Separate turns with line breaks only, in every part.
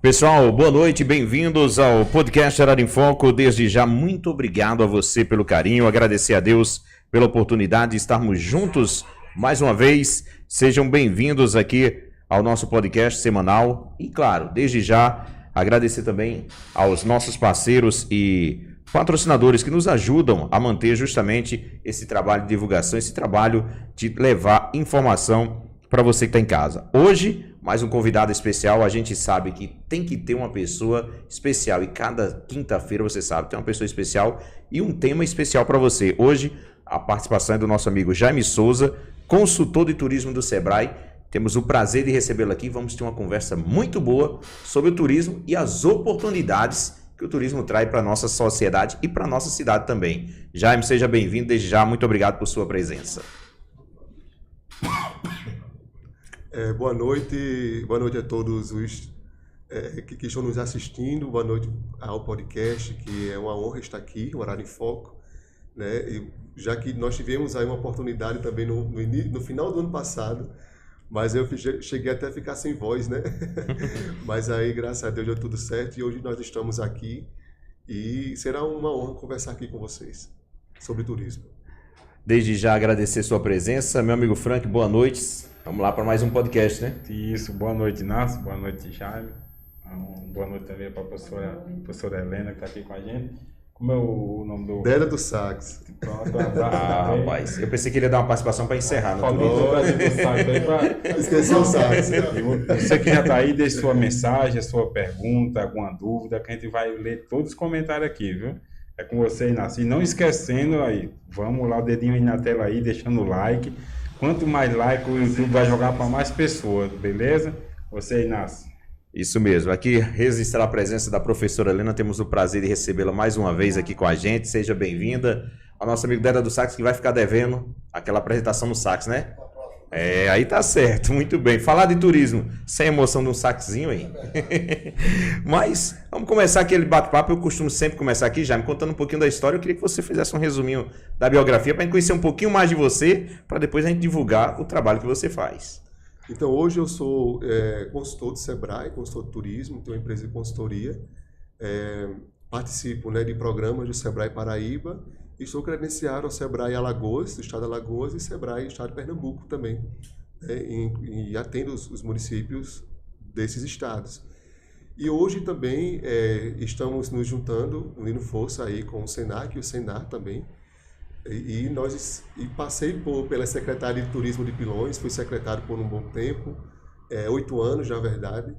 Pessoal, boa noite, bem-vindos ao podcast Arara em Foco. Desde já, muito obrigado a você pelo carinho, agradecer a Deus pela oportunidade de estarmos juntos mais uma vez. Sejam bem-vindos aqui ao nosso podcast semanal e, claro, desde já, agradecer também aos nossos parceiros e patrocinadores que nos ajudam a manter justamente esse trabalho de divulgação, esse trabalho de levar informação para você que está em casa. Hoje, mais um convidado especial. A gente sabe que tem que ter uma pessoa especial e cada quinta-feira, você sabe, tem uma pessoa especial e um tema especial para você. Hoje, a participação é do nosso amigo Jaime Souza, consultor de turismo do Sebrae. Temos o prazer de recebê-lo aqui. Vamos ter uma conversa muito boa sobre o turismo e as oportunidades que o turismo traz para a nossa sociedade e para a nossa cidade também. Jaime, seja bem-vindo. Desde já, muito obrigado por sua presença.
Boa noite a todos os que estão nos assistindo, boa noite ao podcast, que é uma honra estar aqui, o Arara em Foco, né? E já que nós tivemos aí uma oportunidade também no final do ano passado, mas eu cheguei até a ficar sem voz, né? Mas aí, graças a Deus, deu tudo certo e hoje nós estamos aqui e será uma honra conversar aqui com vocês sobre turismo.
Desde já agradecer sua presença. Meu amigo Frank, boa noite. Vamos lá para mais um podcast, né?
Isso, boa noite, Inácio, boa noite, Jaime. Boa noite também para a professora Helena, que está aqui com a gente. Como é o nome do...
Dela do Sax.
Pronto, um abraço.
Rapaz, eu pensei que ele ia dar uma participação para encerrar.
Faltou trazer do Sax aí para...
Esqueceu o Sax.
Você que já está aí, deixe sua mensagem, sua pergunta, alguma dúvida, que a gente vai ler todos os comentários aqui, viu? É com você, Inácio. E não esquecendo aí, vamos lá, o dedinho aí na tela aí, deixando o like. Quanto mais like, o YouTube vai jogar para mais pessoas, beleza? Você, Inácio.
Isso mesmo. Aqui registrar a presença da professora Helena. Temos o prazer de recebê-la mais uma vez aqui com a gente. Seja bem-vinda. Ao nosso amigo Deda do Sax, que vai ficar devendo aquela apresentação no sax, né? Aí tá certo. Muito bem. Falar de turismo sem emoção de um saxinho aí. Mas vamos começar aquele bate-papo. Eu costumo sempre começar aqui, já me contando um pouquinho da história. Eu queria que você fizesse um resuminho da biografia para a gente conhecer um pouquinho mais de você, para depois a gente divulgar o trabalho que você faz.
Então, hoje eu sou consultor do Sebrae, consultor de turismo, tenho uma empresa de consultoria, participo, né, de programas do Sebrae Paraíba e sou credenciado ao Sebrae Alagoas, do estado de Alagoas, e Sebrae do estado de Pernambuco também, né, e atendo os municípios desses estados. E hoje também estamos nos juntando, unindo força aí com o Senac e o Senar também, e passei pela Secretaria de Turismo de Pilões, fui secretário por um bom tempo, 8 anos na verdade,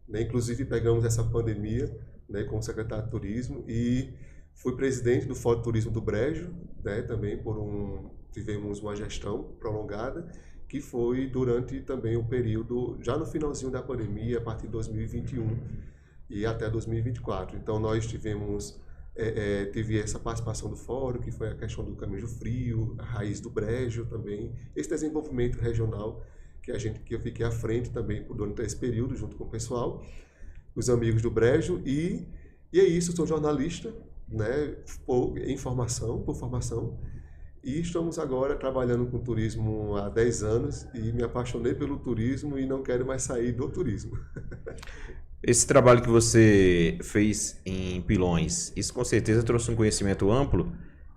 né? Inclusive pegamos essa pandemia, né, como secretário de Turismo e fui presidente do Fórum de Turismo do Brejo, né, também tivemos uma gestão prolongada, que foi durante também o período, já no finalzinho da pandemia, a partir de 2021 e até 2024. Então nós teve essa participação do fórum, que foi a questão do Caminho Frio, a Raiz do Brejo também, esse desenvolvimento regional que eu fiquei à frente também durante esse período, junto com o pessoal, os amigos do Brejo, e é isso, eu sou jornalista, né, por formação, e estamos agora trabalhando com turismo há 10 anos, e me apaixonei pelo turismo e não quero mais sair do turismo.
Esse trabalho que você fez em Pilões, isso com certeza trouxe um conhecimento amplo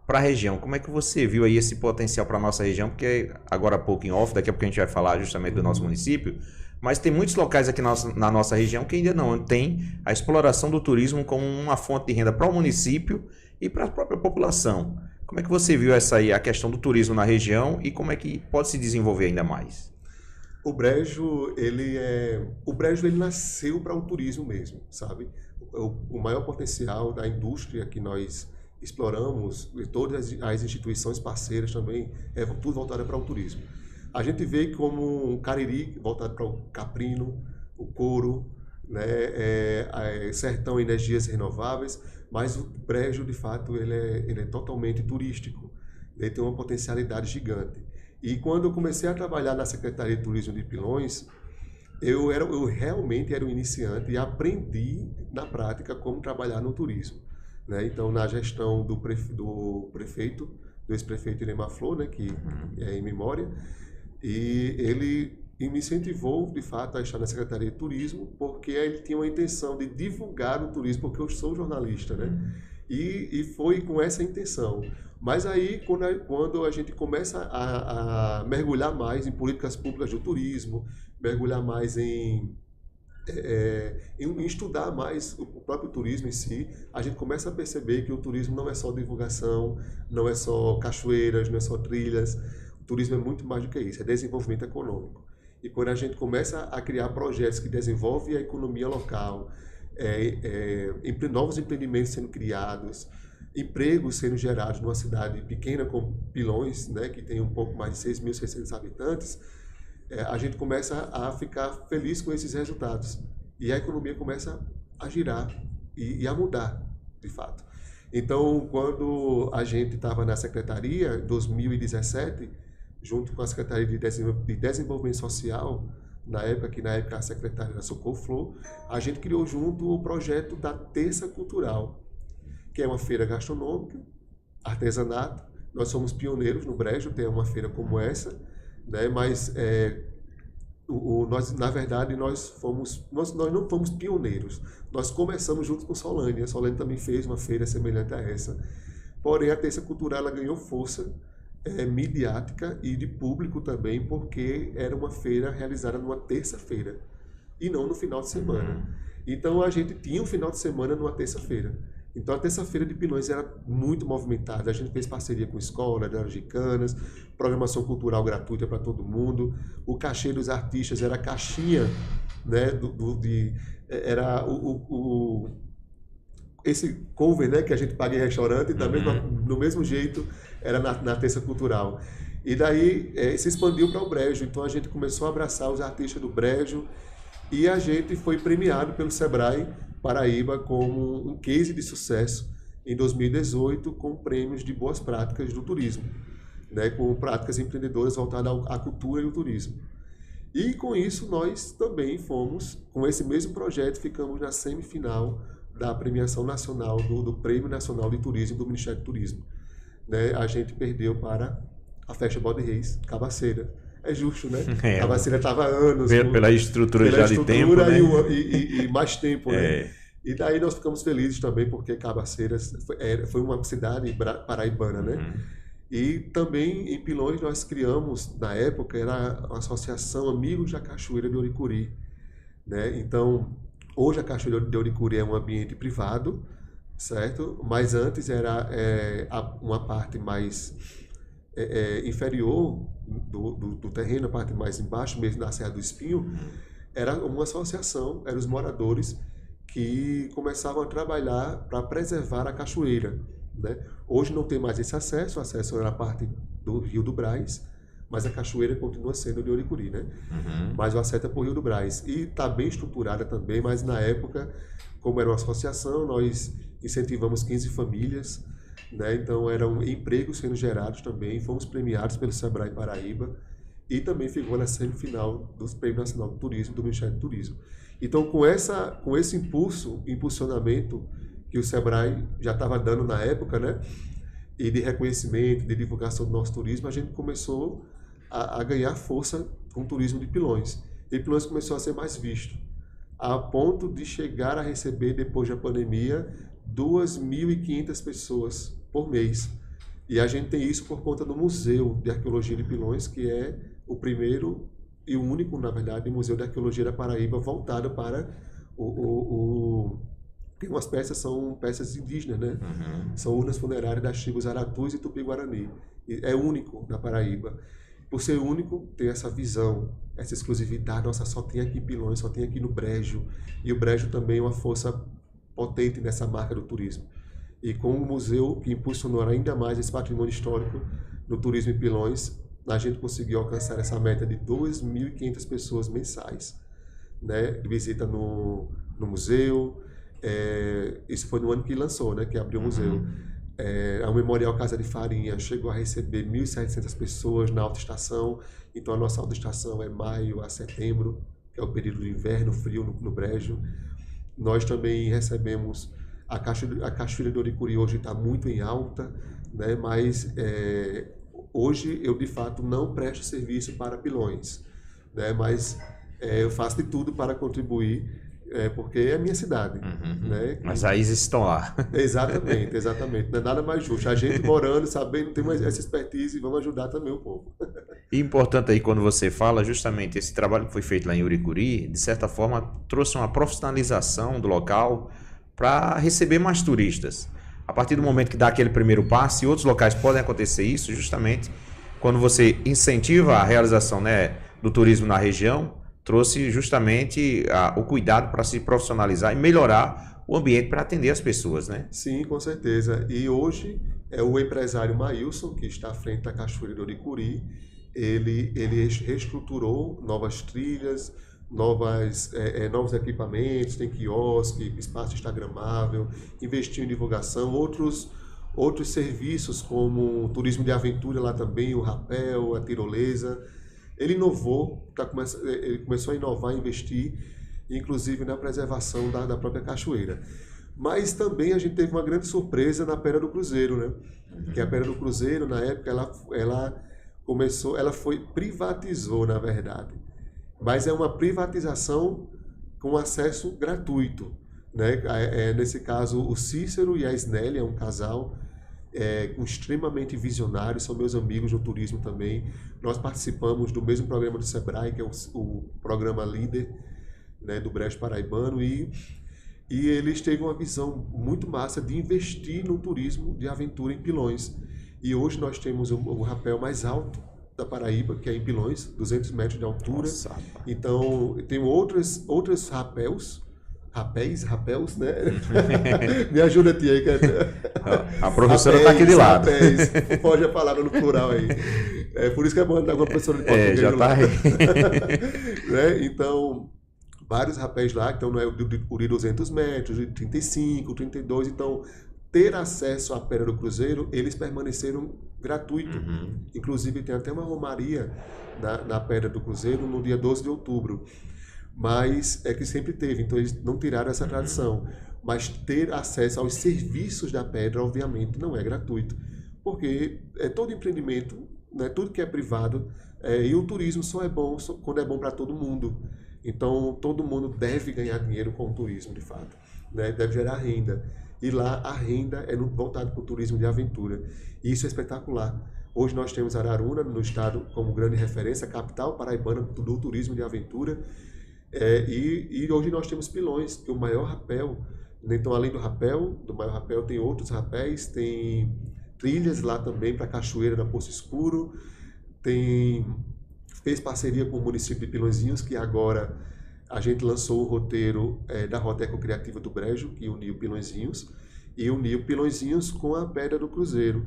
para a região. Como é que você viu aí esse potencial para a nossa região? Porque agora há pouco em off, daqui a pouco a gente vai falar justamente do nosso município, mas tem muitos locais aqui na nossa região que ainda não tem a exploração do turismo como uma fonte de renda para o município e para a própria população. Como é que você viu a questão do turismo na região e como é que pode se desenvolver ainda mais?
O Brejo, ele nasceu para o turismo mesmo, sabe? O maior potencial da indústria que nós exploramos, e todas as instituições parceiras também, tudo voltado para o turismo. A gente vê como um Cariri voltado para o caprino, o couro, né, sertão, energias renováveis, mas o Brejo, de fato, ele é totalmente turístico. Ele tem uma potencialidade gigante. E quando eu comecei a trabalhar na Secretaria de Turismo de Pilões, eu realmente era um iniciante e aprendi na prática como trabalhar no turismo, né? Então, na gestão do ex-prefeito Irema Flor, né, que é em memória, e ele e me incentivou, de fato, a estar na Secretaria de Turismo, porque ele tinha uma intenção de divulgar o turismo, porque eu sou jornalista, né? E foi com essa intenção. Mas aí, quando a gente começa a mergulhar mais em políticas públicas do turismo, mergulhar mais em estudar mais o próprio turismo em si, a gente começa a perceber que o turismo não é só divulgação, não é só cachoeiras, não é só trilhas. O turismo é muito mais do que isso, é desenvolvimento econômico. E quando a gente começa a criar projetos que desenvolvem a economia local, novos empreendimentos sendo criados, empregos sendo gerados numa cidade pequena como Pilões, né, que tem um pouco mais de 6.600 habitantes, a gente começa a ficar feliz com esses resultados. E a economia começa a girar e a mudar, de fato. Então, quando a gente estava na Secretaria, em 2017, junto com a Secretaria de Desenvolvimento Social, na época a secretária era Socorro Flor, a gente criou junto o projeto da Terça Cultural, que é uma feira gastronômica, artesanato. Nós somos pioneiros no Brejo, ter uma feira como essa, né? Mas na verdade nós não fomos pioneiros. Nós começamos junto com Solane. A Solane também fez uma feira semelhante a essa. Porém, a Terça Cultural ela ganhou força midiática e de público também, porque era uma feira realizada numa terça-feira e não no final de semana. Então a gente tinha um final de semana numa terça-feira. Então a terça-feira de Pilões era muito movimentada. A gente fez parceria com escola, de Canas, programação cultural gratuita para todo mundo. O cachê dos artistas era a caixinha, né, era esse cover, né, que a gente paga em restaurante, também no mesmo jeito era na Terça Cultural. E daí se expandiu para o Brejo, então a gente começou a abraçar os artistas do Brejo e a gente foi premiado pelo Sebrae Paraíba como um case de sucesso em 2018 com prêmios de boas práticas do turismo, né, com práticas empreendedoras voltadas à cultura e ao turismo. E com isso nós também fomos, com esse mesmo projeto, ficamos na semifinal da premiação nacional, do Prêmio Nacional de Turismo do Ministério do Turismo. Né? A gente perdeu para a Festa Bode Reis, Cabaceira. É justo, né? Cabaceira estava há anos.
Pela estrutura já de tempo, né?
E mais tempo, né? E daí nós ficamos felizes também, porque Cabaceira foi uma cidade paraibana, né? E também em Pilões nós criamos, na época, era a Associação Amigos da Cachoeira de Oricuri. Né? Então, hoje a Cachoeira de Oricuri é um ambiente privado, certo? Mas antes era uma parte mais inferior do terreno, a parte mais embaixo, mesmo da Serra do Espinho, era uma associação, eram os moradores que começavam a trabalhar para preservar a cachoeira. Né? Hoje não tem mais esse acesso, o acesso era a parte do Rio do Brás, mas a cachoeira continua sendo de Oricuri, né? Mas o acesso é por Rio do Brás. E está bem estruturada também, mas na época, como era uma associação, nós incentivamos 15 famílias, né? Então eram empregos sendo gerados também, fomos premiados pelo Sebrae Paraíba e também ficou na semifinal dos Prêmios Nacional do Turismo, do Ministério do Turismo. Então com esse impulsionamento que o Sebrae já estava dando na época, né? E de reconhecimento, de divulgação do nosso turismo, a gente começou a ganhar força com o turismo de Pilões. E Pilões começou a ser mais visto, a ponto de chegar a receber, depois da pandemia, 2.500 pessoas por mês. E a gente tem isso por conta do Museu de Arqueologia de Pilões, que é o primeiro e o único, na verdade, Museu de Arqueologia da Paraíba voltado para porque umas peças são peças indígenas, né? São urnas funerárias das tribos Aratus e Tupi-Guarani. É único na Paraíba. Por ser único, tem essa visão, essa exclusividade. Nossa, só tem aqui em Pilões, só tem aqui no Brejo. E o Brejo também é uma força potente nessa marca do turismo. E com o museu que impulsionou ainda mais esse patrimônio histórico do turismo em Pilões, a gente conseguiu alcançar essa meta de 2.500 pessoas mensais, né? De visita no museu. Isso foi no ano que lançou, né? Que abriu o museu. O Memorial Casa de Farinha chegou a receber 1.700 pessoas na autoestação. Então a nossa autoestação é maio a setembro, que é o período de inverno frio no Brejo. Nós também recebemos a Cachoeira de Oricuri, hoje está muito em alta, né? Mas hoje eu de fato não presto serviço para Pilões, né? Mas eu faço de tudo para contribuir, porque é a minha cidade. Né?
As raízes estão lá.
Exatamente. Não é nada mais justo. A gente morando, sabendo, tem essa expertise e vamos ajudar também o povo.
E importante aí, quando você fala, justamente esse trabalho que foi feito lá em Uricuri, de certa forma, trouxe uma profissionalização do local para receber mais turistas. A partir do momento que dá aquele primeiro passo, e outros locais podem acontecer isso, justamente quando você incentiva a realização, né, do turismo na região, trouxe justamente o cuidado para se profissionalizar e melhorar o ambiente para atender as pessoas, né?
Sim, com certeza. E hoje é o empresário Maílson, que está à frente da Cachoeira do Uricuri. Ele reestruturou novas trilhas, novos equipamentos, tem quiosque, espaço instagramável, investiu em divulgação, outros serviços como turismo de aventura lá também, o rapel, a tirolesa. Ele inovou, ele começou a inovar, investir, inclusive na preservação da própria cachoeira. Mas também a gente teve uma grande surpresa na Pedra do Cruzeiro, né? Que a Pedra do Cruzeiro, na época, ela privatizou, na verdade. Mas é uma privatização com acesso gratuito, né? Nesse caso, o Cícero e a Isnélia, um casal extremamente visionários, são meus amigos do turismo também. Nós participamos do mesmo programa do Sebrae, que é o programa líder, né, do Brejo Paraibano, e eles teve uma visão muito massa de investir no turismo de aventura em Pilões. E hoje nós temos o rapel mais alto da Paraíba, que é em Pilões, 200 metros de altura.
Nossa.
Então, tem outros rapéus, né? Me ajuda, tia aí.
A professora está aqui de lado.
Rapéis, pode a palavra no plural aí. Por isso que é bom andar com uma professora de português.
Já está aí.
Né? Então, vários rapéis lá, então não é o de Uri 200 metros, de 35, 32, então ter acesso à Pedra do Cruzeiro, eles permaneceram gratuito. Inclusive tem até uma romaria na Pedra do Cruzeiro no dia 12 de outubro. Mas é que sempre teve, então eles não tiraram essa tradição. Mas ter acesso aos serviços da pedra, obviamente, não é gratuito. Porque todo empreendimento, né, tudo que é privado, e o turismo só é bom quando é bom para todo mundo. Então, todo mundo deve ganhar dinheiro com o turismo, de fato. Né? Deve gerar renda. E lá a renda é voltada para o turismo de aventura. E isso é espetacular. Hoje nós temos Araruna, no estado, como grande referência, a capital paraibana do turismo de aventura. E hoje nós temos Pilões, que é o maior rapel. Então, além do maior rapel, tem outros rapéis, tem trilhas lá também para a Cachoeira da Poço Escuro, fez parceria com o município de Pilõezinhos, que agora a gente lançou o roteiro da Rota Ecocriativa do Brejo, que uniu Pilõezinhos, e uniu Pilõezinhos com a Pedra do Cruzeiro,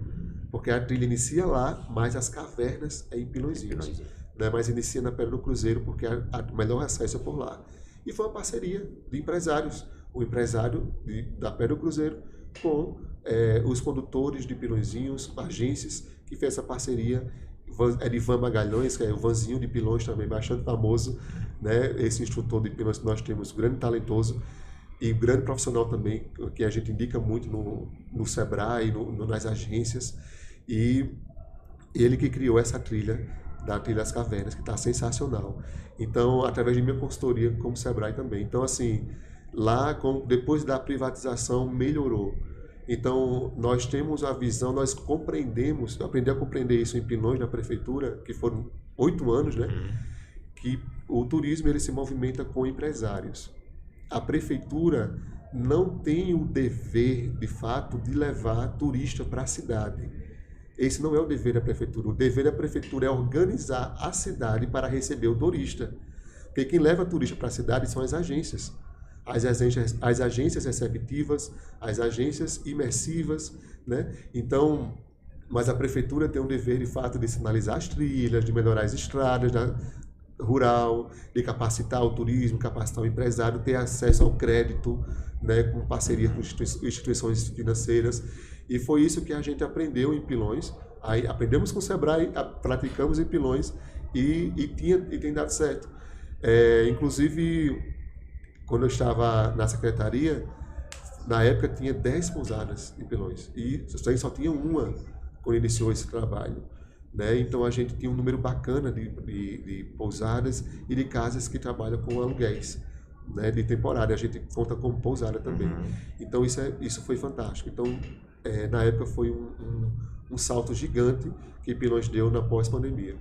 porque a trilha inicia lá, mas as cavernas é em Pilõezinhos. Né? Mas inicia na Pedra do Cruzeiro, porque o melhor acesso é por lá. E foi uma parceria de empresários, o empresário da Pedra do Cruzeiro com os condutores de Pilõezinhos, agências, que fez essa parceria. Edivan Magalhães, que é o Vanzinho de Pilões também, bastante famoso, né? Esse instrutor de Pilões que nós temos, grande talentoso e grande profissional também, que a gente indica muito no Sebrae, nas agências, e ele que criou essa trilha, da Trilha das Cavernas, que está sensacional. Então, através de minha consultoria como Sebrae também. Então, assim, lá, depois da privatização, melhorou. Então, nós temos a visão, nós compreendemos, aprendi a compreender isso em Pilões, na prefeitura, que foram 8 anos, né? Que o turismo ele se movimenta com empresários. A prefeitura não tem o dever, de fato, de levar turista para a cidade. Esse não é o dever da prefeitura. O dever da prefeitura é organizar a cidade para receber o turista. Porque quem leva turista para a cidade são as agências. As agências receptivas, as agências imersivas, né? Então, mas a prefeitura tem um dever, de fato, de sinalizar as trilhas, de melhorar as estradas rural, de capacitar o turismo, capacitar o empresário, ter acesso ao crédito, né, com parceria com instituições financeiras. E foi isso que a gente aprendeu em Pilões. Aí aprendemos com o Sebrae, praticamos em Pilões e tem dado certo. Inclusive, quando eu estava na secretaria, na época tinha 10 pousadas em Pilões e só tinha uma quando iniciou esse trabalho. né? Então a gente tinha um número bacana de pousadas e de casas que trabalham com aluguéis, né? De temporária, a gente conta como pousada também. Então isso foi fantástico. Então na época foi um salto gigante que Pilões deu na pós-pandemia.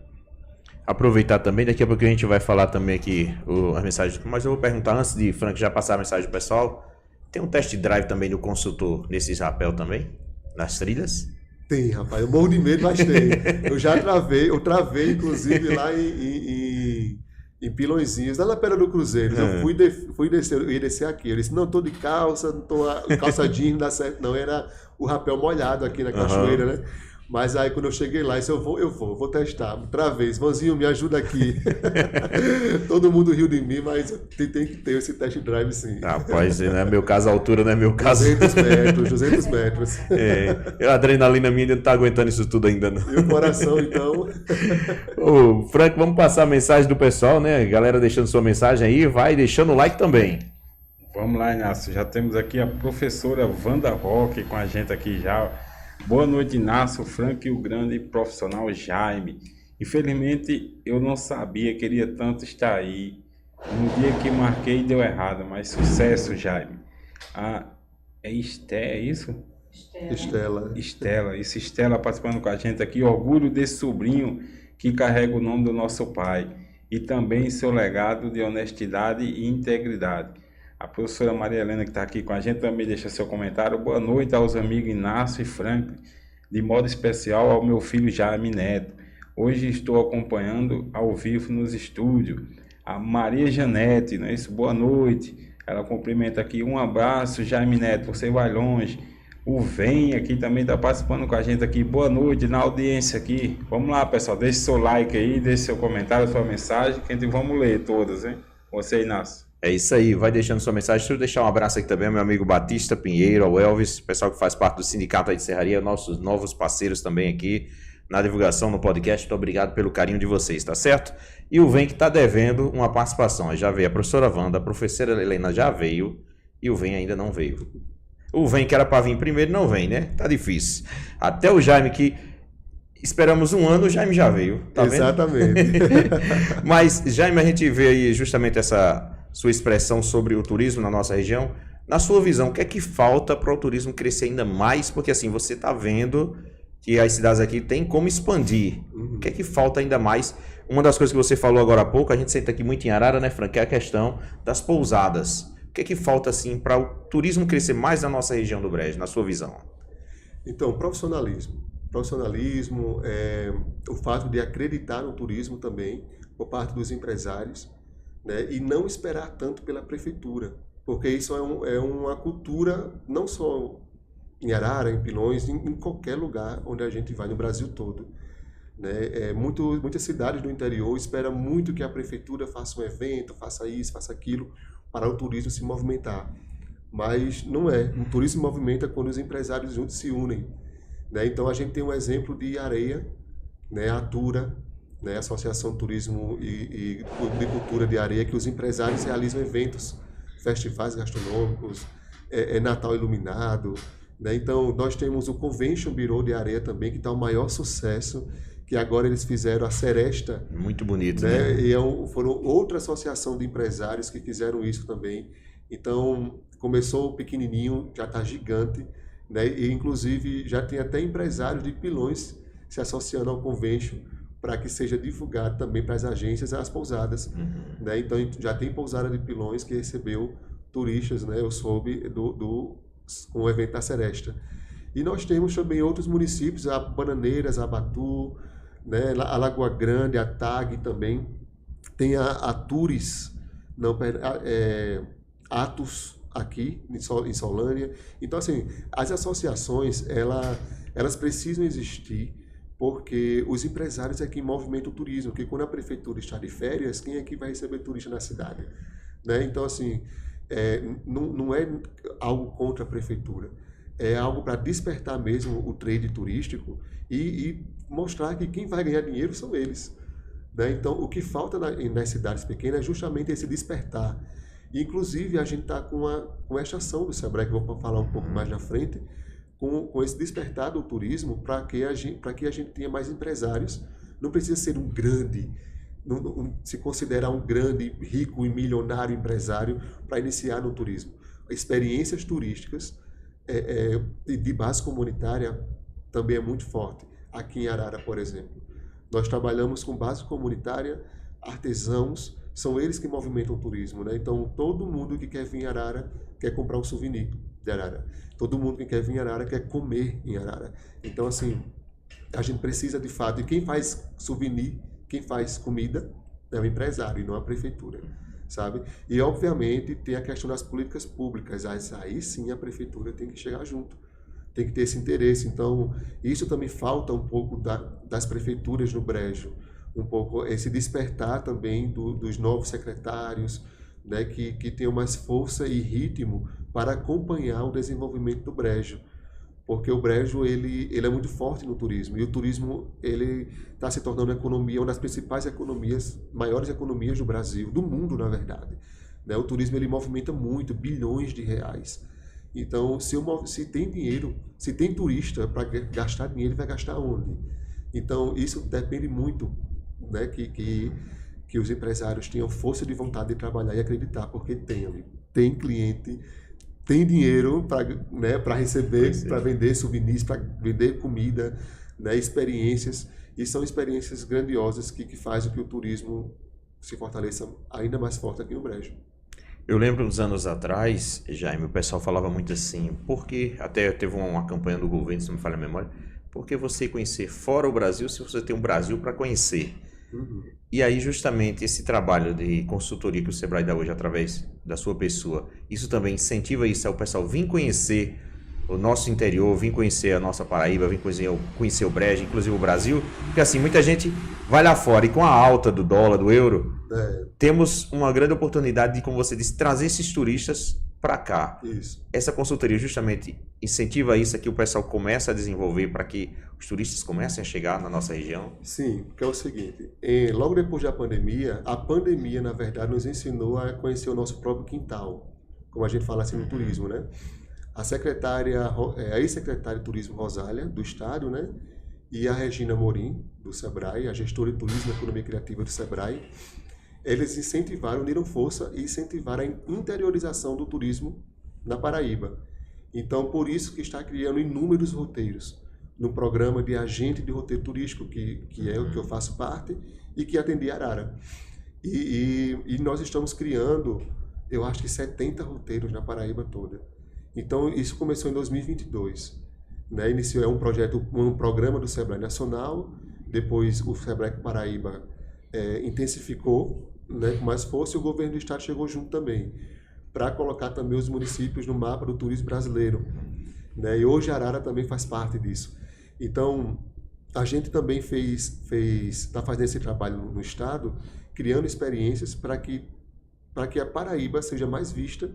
Aproveitar também, daqui a pouco a gente vai falar também aqui as mensagens, mas eu vou perguntar antes de Frank já passar a mensagem pro pessoal, tem um test drive também do consultor nesse rapel também? Nas trilhas?
Tem, rapaz, eu morro de medo, mas tem. Eu travei inclusive lá em Pilõezinhos, lá na Pedra do Cruzeiro. Eu fui descer, eu ia descer aqui. Eu disse, não, tô de calça, não tô calça jeans, não dá certo. Não, era o rapel molhado aqui na cachoeira, né? Mas aí quando eu cheguei lá, eu disse, eu vou testar. Outra vez, Vanzinho, me ajuda aqui. Todo mundo riu de mim, mas tem que ter esse test drive sim.
Rapaz, não é meu caso, a altura não é meu caso.
200 metros.
A adrenalina minha ainda não tá aguentando isso tudo ainda não.
E o coração, então...
Ô, Frank, vamos passar a mensagem do pessoal, né? Galera deixando sua mensagem aí, vai deixando o like também.
Vamos lá, Inácio. Já temos aqui a professora Wanda Roque com a gente aqui já. Boa noite, Inácio, Frank e o grande profissional Jaime. Infelizmente, eu não sabia, queria tanto estar aí. Um dia que marquei deu errado, mas sucesso, Jaime. É isso? Estela participando com a gente aqui. Orgulho desse sobrinho que carrega o nome do nosso pai. E também seu legado de honestidade e integridade. A professora Maria Helena, que está aqui com a gente, também deixa seu comentário. Boa noite aos amigos Inácio e Frank, de modo especial ao meu filho Jaime Neto. Hoje estou acompanhando ao vivo nos estúdios. A Maria Janete, não é isso? Boa noite. Ela cumprimenta aqui. Um abraço, Jaime Neto, você vai longe. O Vem aqui também está participando com a gente aqui. Boa noite na audiência aqui. Vamos lá, pessoal. Deixe seu like aí, deixe seu comentário, sua mensagem, que a gente vamos ler todas, hein? Você, Inácio.
É isso aí, vai deixando sua mensagem. Deixa eu deixar um abraço aqui também ao meu amigo Batista Pinheiro, ao Elvis, pessoal que faz parte do Sindicato aí de Serraria, nossos novos parceiros também aqui na divulgação, no podcast. Muito obrigado pelo carinho de vocês, tá certo? E o Vem que tá devendo uma participação. Já veio a professora Wanda, a professora Helena já veio e o Vem ainda não veio. O Vem que era para vir primeiro não vem, né? Tá difícil. Até o Jaime que esperamos um ano, o Jaime já veio. Tá
Exatamente.
Mas, Jaime, a gente vê aí justamente essa sua expressão sobre o turismo na nossa região. Na sua visão, o que é que falta para o turismo crescer ainda mais? Porque assim, você está vendo que as cidades aqui têm como expandir. O que é que falta ainda mais? Uma das coisas que você falou agora há pouco, a gente senta aqui muito em Arara, né, Frank? É a questão das pousadas. O que é que falta assim para o turismo crescer mais na nossa região do Brejo, na sua visão?
Então, profissionalismo, o fato de acreditar no turismo também por parte dos empresários, né, e não esperar tanto pela prefeitura, porque isso é uma cultura não só em Arara, em Pilões, em qualquer lugar onde a gente vai no Brasil todo, né? Muitas cidades do interior esperam muito que a prefeitura faça um evento, faça isso, faça aquilo, para o turismo se movimentar, mas não é. O turismo movimenta quando os empresários juntos se unem, né? Então a gente tem um exemplo de Areia, né, a Atura, né, Associação Turismo e Clube de Cultura de Areia, que os empresários realizam eventos, festivais gastronômicos, Natal Iluminado, né? Então nós temos o Convention Bureau de Areia também, que está o maior sucesso, que agora eles fizeram a Seresta.
Muito bonito,
né?
né?
E foram outra associação de empresários que fizeram isso também. Então começou pequenininho, já está gigante, né? E inclusive já tem até empresários de Pilões se associando ao Convention, para que seja divulgado também para as agências e as pousadas. Né? Então já tem pousada de Pilões que recebeu turistas, né? Eu soube com o evento da Seresta. E nós temos também outros municípios, a Bananeiras, a Abatu, né? A Lagoa Grande, a TAG também. Tem a Tures, Atos aqui em Solânia. Então, assim, as associações, elas precisam existir, porque os empresários é que movimentam o turismo, porque quando a prefeitura está de férias, quem é que vai receber turista na cidade? Né? Então, assim, não é algo contra a prefeitura, é algo para despertar mesmo o trade turístico e mostrar que quem vai ganhar dinheiro são eles. Né? Então, o que falta nas cidades pequenas é justamente esse despertar. E, inclusive, a gente está com esta ação do Sebrae, que eu vou falar um pouco mais na frente, com esse despertar do turismo para que a gente tenha mais empresários. Não precisa ser um grande, se considerar um grande, rico e milionário empresário para iniciar no turismo. Experiências turísticas de base comunitária também é muito forte. Aqui em Arara, por exemplo, nós trabalhamos com base comunitária, artesãos, são eles que movimentam o turismo, né? Então, todo mundo que quer vir em Arara quer comprar um souvenir de Arara. Todo mundo que quer vir em Arara quer comer em Arara. Então, assim, a gente precisa, de fato, e quem faz souvenir, quem faz comida, é o empresário e não a prefeitura, sabe? E, obviamente, tem a questão das políticas públicas. Aí sim a prefeitura tem que chegar junto, tem que ter esse interesse. Então, isso também falta um pouco das prefeituras no Brejo, um pouco esse despertar também dos novos secretários, né, que tenham mais força e ritmo para acompanhar o desenvolvimento do Brejo. Porque o Brejo ele é muito forte no turismo, e o turismo ele está se tornando uma das principais economias, maiores economias do Brasil, do mundo, na verdade. Né? O turismo ele movimenta muito, bilhões de reais. Então, se tem dinheiro, se tem turista para gastar dinheiro, ele vai gastar onde? Então, isso depende muito, né, que os empresários tenham força de vontade de trabalhar e acreditar, porque tem cliente, tem dinheiro para, né, para receber, para vender souvenirs, para vender comida, né, experiências, e são experiências grandiosas que fazem que o turismo se fortaleça ainda mais forte aqui no Brejo.
Eu lembro uns anos atrás, Jaime, o pessoal falava muito assim, porque até teve uma campanha do governo, se não me falha a memória, porque você conhecer fora o Brasil se você tem um Brasil para conhecer.
Uhum.
E aí justamente esse trabalho de consultoria que o Sebrae dá hoje através da sua pessoa, isso também incentiva isso ao pessoal vir conhecer o nosso interior, vir conhecer a nossa Paraíba, vir conhecer o Brejo, inclusive o Brasil, porque assim, muita gente vai lá fora e com a alta do dólar, do euro, temos uma grande oportunidade de, como você disse, trazer esses turistas para cá.
Isso.
Essa consultoria justamente incentiva isso aqui, o pessoal começa a desenvolver para que os turistas comecem a chegar na nossa região?
Sim, porque é o seguinte, logo depois da pandemia, na verdade, nos ensinou a conhecer o nosso próprio quintal, como a gente fala assim no turismo, né? A ex-secretária de Turismo Rosália, do Estado, né? E a Regina Morim, do Sebrae, a gestora de Turismo e Economia Criativa do Sebrae, eles uniram força e incentivaram a interiorização do turismo na Paraíba. Então, por isso que está criando inúmeros roteiros no programa de agente de roteiro turístico, que é o que eu faço parte e que atendi Arara. E nós estamos criando, eu acho que 70 roteiros na Paraíba toda. Então, isso começou em 2022. Né? Iniciou um programa do Sebrae Nacional, depois o Sebrae Paraíba intensificou, né, com mais força, e o governo do estado chegou junto também, para colocar também os municípios no mapa do turismo brasileiro. Né? E hoje Arara também faz parte disso. Então, a gente também está fazendo esse trabalho no estado, criando experiências para que a Paraíba seja mais vista,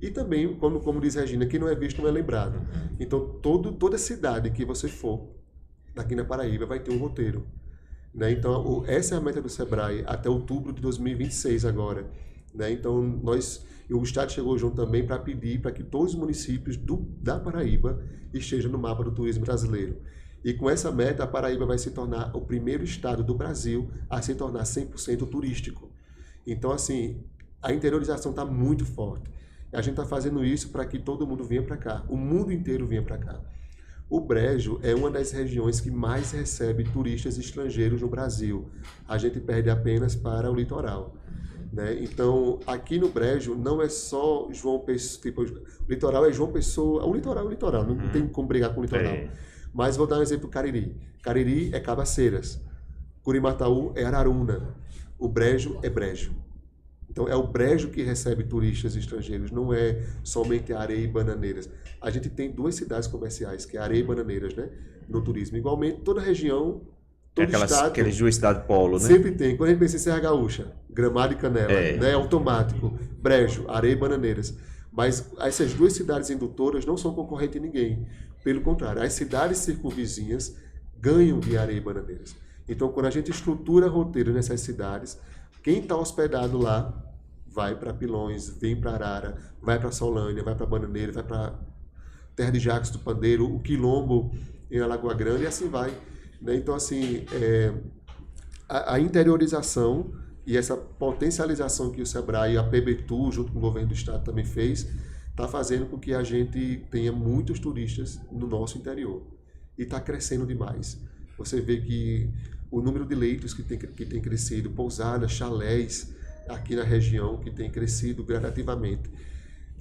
e também, como diz Regina, quem não é visto não é lembrado. Então, toda cidade que você for, aqui na Paraíba, vai ter um roteiro. Né? Então, essa é a meta do Sebrae, até outubro de 2026 agora. Né? Então, o Estado chegou junto também para pedir para que todos os municípios da Paraíba estejam no mapa do turismo brasileiro. E com essa meta, a Paraíba vai se tornar o primeiro estado do Brasil a se tornar 100% turístico. Então, assim, a interiorização está muito forte. A gente está fazendo isso para que todo mundo venha para cá, o mundo inteiro venha para cá. O Brejo é uma das regiões que mais recebe turistas estrangeiros no Brasil. A gente perde apenas para o litoral. Né? Então, aqui no Brejo, não é só João Pessoa, o litoral é João Pessoa, o litoral é o litoral, não tem como brigar com o litoral. Mas vou dar um exemplo, Cariri. Cariri é Cabaceiras, Curimataú é Araruna, o Brejo é Brejo. Então, é o Brejo que recebe turistas estrangeiros, não é somente Areia e Bananeiras. A gente tem 2 cidades comerciais, que é Areia e Bananeiras, né, no turismo. Igualmente, toda região, todo estado...
Aqueles 2 cidades polo, né?
Sempre tem. Quando a gente pensa em Serra Gaúcha, Gramado e Canela, né, automático, Brejo, Areia e Bananeiras. Mas essas 2 cidades indutoras não são concorrentes de ninguém. Pelo contrário, as cidades circunvizinhas ganham de Areia e Bananeiras. Então, quando a gente estrutura roteiro nessas cidades, quem está hospedado lá vai para Pilões, vem para Arara, vai para Solânia, vai para Bananeira, vai para Terra de Jacques do Pandeiro, o Quilombo em Alagoa Grande, e assim vai. Né? Então, assim, a interiorização e essa potencialização que o SEBRAE e a PBTU, junto com o governo do estado, também fez, está fazendo com que a gente tenha muitos turistas no nosso interior. E está crescendo demais. Você vê que o número de leitos que tem crescido, pousadas, chalés aqui na região, que tem crescido gradativamente.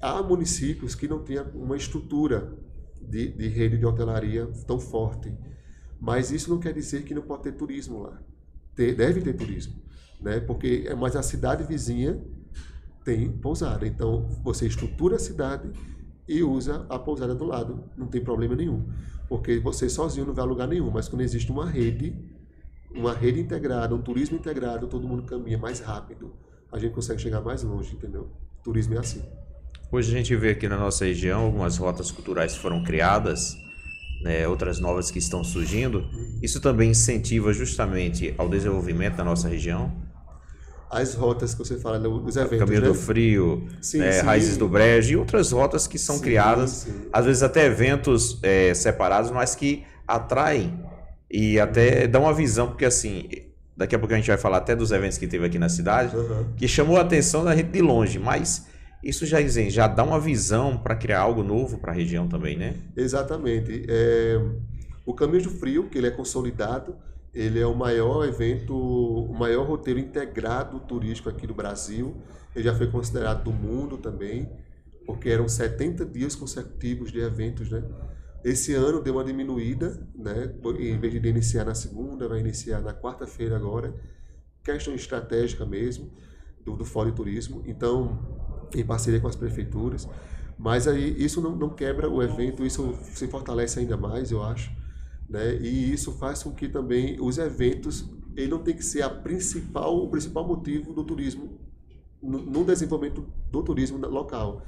Há municípios que não têm uma estrutura de rede de hotelaria tão forte, mas isso não quer dizer que não pode ter turismo lá. Deve ter turismo, né? Mas a cidade vizinha tem pousada, então você estrutura a cidade e usa a pousada do lado, não tem problema nenhum, porque você sozinho não vai a lugar nenhum, mas quando existe uma rede integrada, um turismo integrado, todo mundo caminha mais rápido, a gente consegue chegar mais longe, entendeu? O turismo é assim.
Hoje a gente vê aqui na nossa região algumas rotas culturais que foram criadas, né, outras novas que estão surgindo. Isso também incentiva justamente ao desenvolvimento da nossa região?
As rotas que você fala, os eventos,
Caminho
né?
do Frio,
Sim.
Raízes do Brejo e outras rotas que são criadas, às vezes até eventos separados, mas que atraem e até dão uma visão, porque assim, daqui a pouco a gente vai falar até dos eventos que teve aqui na cidade, que chamou a atenção da gente de longe, mas isso já dá uma visão para criar algo novo para a região também, né?
Exatamente. O Caminho do Frio, que ele é consolidado, ele é o maior evento, o maior roteiro integrado turístico aqui do Brasil. Ele já foi considerado do mundo também, porque eram 70 dias consecutivos de eventos, né? Esse ano deu uma diminuída, né? Em vez de iniciar na segunda, vai iniciar na quarta-feira agora. Questão estratégica mesmo, do Fórum de Turismo. Então, em parceria com as prefeituras. Mas aí isso não quebra o evento, isso se fortalece ainda mais, eu acho. Né? E isso faz com que também os eventos, ele não tem que ser o principal motivo do turismo, no desenvolvimento do turismo local.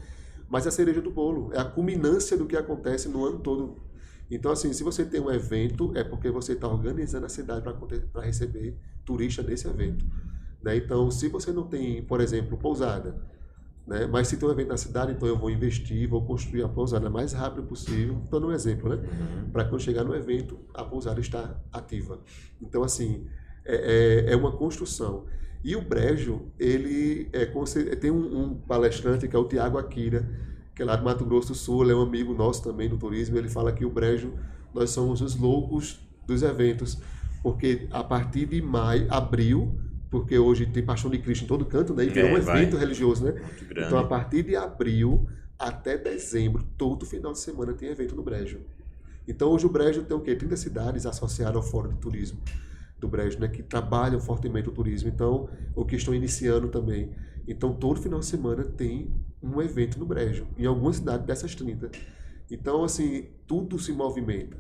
Mas a cereja do bolo, é a culminância do que acontece no ano todo. Então, assim, se você tem um evento, é porque você está organizando a cidade para receber turista nesse evento. Né? Então, se você não tem, por exemplo, pousada, né? Mas se tem um evento na cidade, então eu vou investir, vou construir a pousada o mais rápido possível, dando um exemplo, né? Para quando chegar no evento, a pousada está ativa. Então, assim, é uma construção. E o Brejo, ele tem um palestrante que é o Tiago Akira, que é lá do Mato Grosso do Sul, ele é um amigo nosso também do turismo, ele fala que o Brejo, nós somos os loucos dos eventos, porque a partir de abril, porque hoje tem Paixão de Cristo em todo canto, né? E virou um evento religioso, né? Então, a partir de abril até dezembro, todo final de semana tem evento no Brejo. Então, hoje o Brejo tem o quê? 30 cidades associadas ao Fórum de Turismo do Brejo, né? Que trabalham fortemente o turismo. Então, ou que estão iniciando também. Então, todo final de semana tem um evento no Brejo, em alguma cidade dessas 30. Então, assim, tudo se movimenta,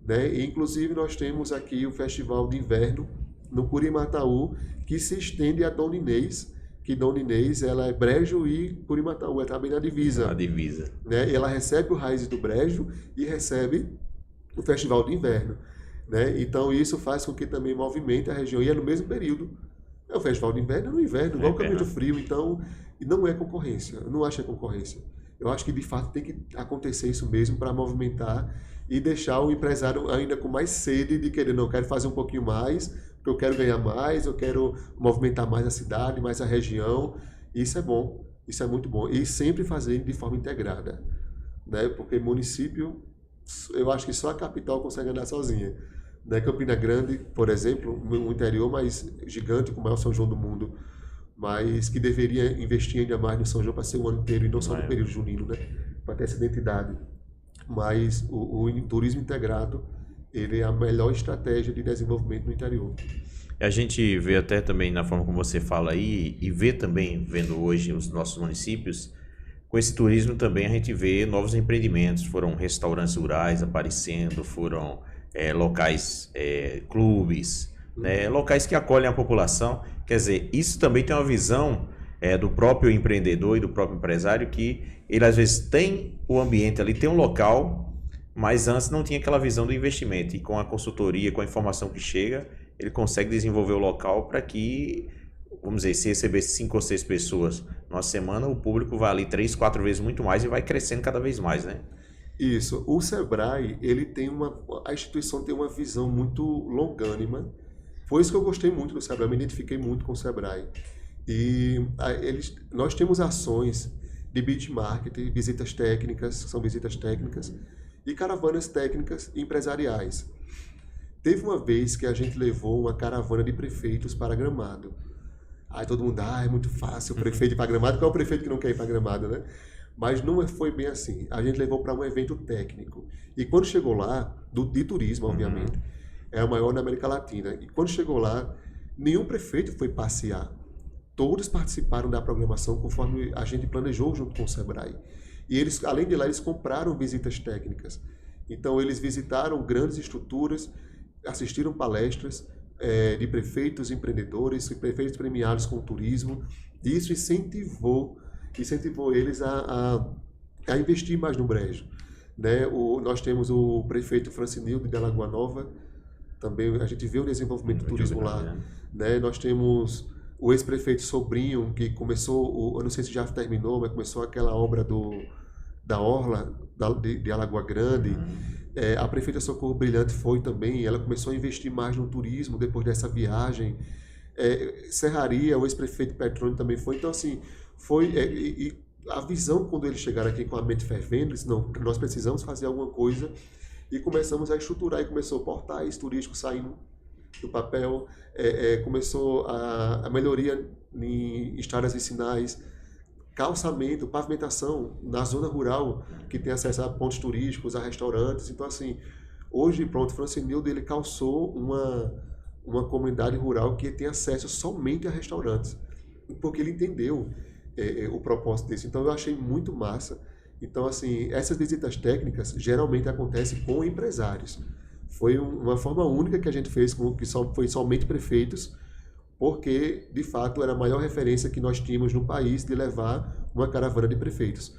né? E, inclusive, nós temos aqui o Festival de Inverno no Curimataú, que se estende a Dona Inês, que Dona Inês, ela é Brejo e Curimataú, ela está bem na divisa.
Na divisa.
Né? Ela recebe o Raízes do Brejo e recebe o Festival de Inverno. Né? Então isso faz com que também movimente a região, e é no mesmo período. O Festival de Inverno é no inverno, igual o Caminho do Frio, então não é concorrência, eu não acho que é concorrência. Eu acho que de fato tem que acontecer isso mesmo para movimentar e deixar o empresário ainda com mais sede de querer, não, eu quero fazer um pouquinho mais, porque eu quero ganhar mais, eu quero movimentar mais a cidade, mais a região. Isso é bom, isso é muito bom. E sempre fazer de forma integrada, né? Porque município, eu acho que só a capital consegue andar sozinha. Né? Campina Grande, por exemplo, um interior mais gigante, com o maior São João do mundo, mas que deveria investir ainda mais no São João para ser o ano inteiro e não só no período junino, né? Para ter essa identidade. Mas o turismo integrado, ele é a melhor estratégia de desenvolvimento no interior.
A gente vê até também na forma como você fala aí, e vê também, vendo hoje os nossos municípios, com esse turismo também a gente vê novos empreendimentos, foram restaurantes rurais aparecendo, foram locais, clubes, né, locais que acolhem a população. Quer dizer, isso também tem uma visão do próprio empreendedor e do próprio empresário, que ele às vezes tem o ambiente ali, tem um local, mas antes não tinha aquela visão do investimento, e com a consultoria, com a informação que chega, ele consegue desenvolver o local para que, vamos dizer, se receber 5 ou 6 pessoas numa semana, o público vai ali 3, 4 vezes muito mais e vai crescendo cada vez mais, né?
Isso. O Sebrae, a instituição tem uma visão muito longânima. Foi isso que eu gostei muito do Sebrae, eu me identifiquei muito com o Sebrae. E nós temos ações de beat marketing, visitas técnicas, são visitas técnicas, e caravanas técnicas e empresariais. Teve uma vez que a gente levou uma caravana de prefeitos para Gramado. Aí todo mundo, é muito fácil o prefeito ir para Gramado, qual é o prefeito que não quer ir para Gramado, né? Mas não foi bem assim. A gente levou para um evento técnico. E quando chegou lá, de turismo, obviamente, é o maior na América Latina. E quando chegou lá, nenhum prefeito foi passear. Todos participaram da programação conforme a gente planejou junto com o Sebrae. E eles, além de lá, eles compraram visitas técnicas. Então, eles visitaram grandes estruturas, assistiram palestras de prefeitos empreendedores, prefeitos premiados com turismo. E isso incentivou eles a investir mais no Brejo. Né? Nós temos o prefeito Francinildo de Alagoa Nova, também a gente vê o desenvolvimento do turismo lá. Né? Nós temos o ex-prefeito Sobrinho, que começou, eu não sei se já terminou, mas começou aquela obra da Orla de Alagoa Grande. A prefeita Socorro Brilhante foi também, ela começou a investir mais no turismo depois dessa viagem. Serraria, o ex-prefeito Petrônio também foi. Então, assim, e a visão, quando eles chegaram aqui com a mente fervendo, eles não, nós precisamos fazer alguma coisa, e começamos a estruturar, e começou portais turísticos saindo do papel, começou a melhoria em estradas vicinais, calçamento, pavimentação na zona rural, que tem acesso a pontos turísticos, a restaurantes. Então, assim, hoje, Francinildo, ele calçou uma comunidade rural que tem acesso somente a restaurantes, porque ele entendeu o propósito disso. Então, eu achei muito massa. Então, assim, essas visitas técnicas geralmente acontecem com empresários. Foi uma forma única que a gente fez, que foi somente prefeitos, porque, de fato, era a maior referência que nós tínhamos no país de levar uma caravana de prefeitos.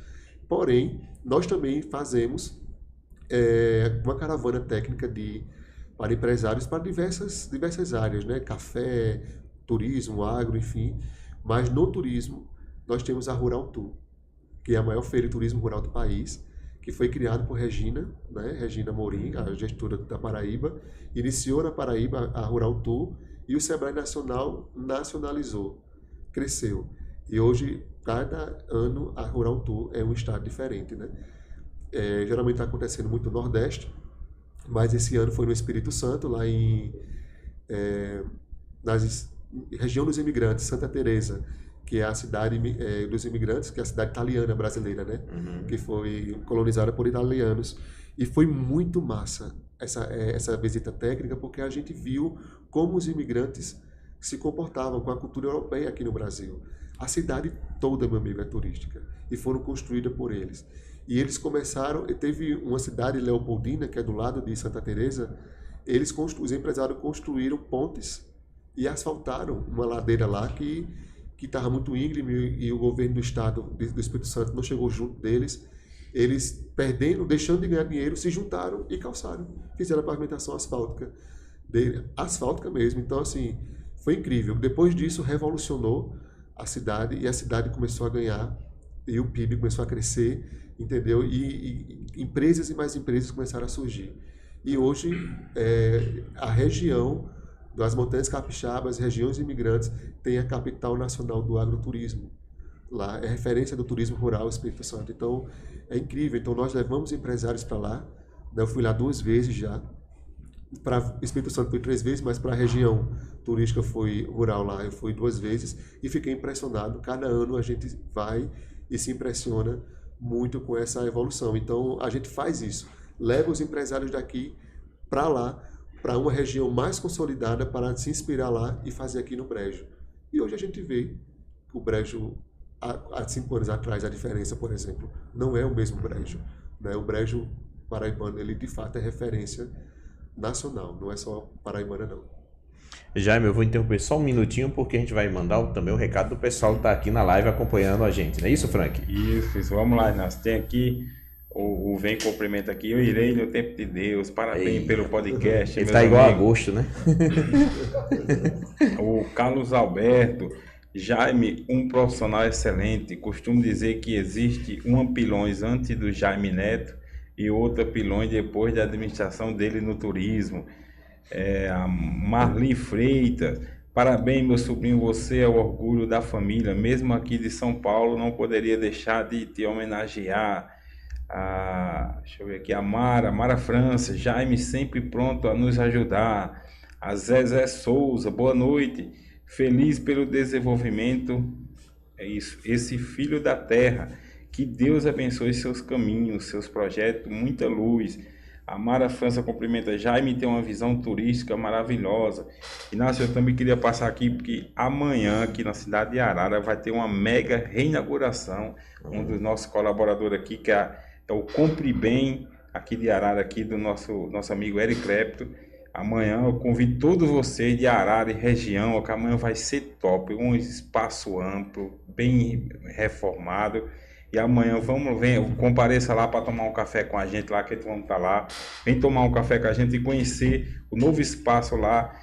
Porém, nós também fazemos uma caravana técnica para empresários para diversas áreas, né? Café, turismo, agro, enfim. Mas no turismo, nós temos a Rural Tour, que é a maior feira de turismo rural do país, que foi criado por Regina, né? Regina Morim, a gestora da Paraíba. Iniciou na Paraíba a Rural Tour, e o Sebrae Nacional nacionalizou, cresceu. E hoje, cada ano, a Rural Tour é um estado diferente, né? Geralmente está acontecendo muito no Nordeste, mas esse ano foi no Espírito Santo, lá na região dos imigrantes, Santa Teresa, que é a cidade dos imigrantes, que é a cidade italiana brasileira, né? Que foi colonizada por italianos. E foi muito massa essa visita técnica, porque a gente viu como os imigrantes se comportavam com a cultura europeia aqui no Brasil. A cidade toda, meu amigo, é turística, e foram construídas por eles. E eles começaram, teve uma cidade, Leopoldina, que é do lado de Santa Teresa, os empresários construíram pontes e asfaltaram uma ladeira lá que estava muito íngreme, e o governo do estado do Espírito Santo não chegou junto deles. Eles, deixando de ganhar dinheiro, se juntaram e calçaram. Fizeram a pavimentação asfáltica mesmo. Então, assim, foi incrível. Depois disso, revolucionou a cidade, e a cidade começou a ganhar, e o PIB começou a crescer, entendeu? E empresas e mais empresas começaram a surgir. E hoje, a região das Montanhas Capixabas, regiões imigrantes, tem a capital nacional do agroturismo. Lá é referência do turismo rural Espírito Santo. Então, é incrível. Então, nós levamos empresários para lá. Eu fui lá 2 vezes já. Para Espírito Santo fui 3 vezes, mas para a região turística rural lá, eu fui 2 vezes e fiquei impressionado. Cada ano a gente vai e se impressiona muito com essa evolução. Então, a gente faz isso. Leva os empresários daqui para lá, para uma região mais consolidada, para se inspirar lá e fazer aqui no Brejo. E hoje a gente vê que o Brejo, há 5 anos atrás, a diferença, por exemplo, não é o mesmo Brejo. Né? O Brejo paraibano, ele de fato é referência nacional, não é só paraibana, não.
Jaime, eu vou interromper só um minutinho, porque a gente vai mandar também o recado do pessoal que está aqui na live acompanhando a gente, não é isso, Frank?
Isso, vamos lá, nós tem aqui o Vem Cumprimento aqui, eu irei no tempo de Deus, parabéns pelo podcast.
Ele está igual a agosto, né?
O Carlos Alberto, Jaime, um profissional excelente, costumo dizer que existe um Ampilões antes do Jaime Neto, e outra Pilões depois da administração dele no turismo. A Marli Freitas, parabéns, meu sobrinho, você é o orgulho da família, mesmo aqui de São Paulo, não poderia deixar de te homenagear. Deixa eu ver aqui, a Mara França, Jaime sempre pronto a nos ajudar. A Zezé Souza, boa noite, feliz pelo desenvolvimento, é isso, esse filho da terra, que Deus abençoe seus caminhos, seus projetos, muita luz. A Mara França cumprimenta, Jaime tem uma visão turística maravilhosa. Inácio, eu também queria passar aqui, porque amanhã, aqui na cidade de Arara, vai ter uma mega reinauguração. Um dos nossos colaboradores aqui, que é o Compre Bem, aqui de Arara, aqui do nosso amigo Eric Clepto. Amanhã eu convido todos vocês de Arara e região, que amanhã vai ser top, um espaço amplo, bem reformado. E amanhã compareça lá para tomar um café com a gente lá, que a gente vamos estar lá. Vem tomar um café com a gente e conhecer o novo espaço lá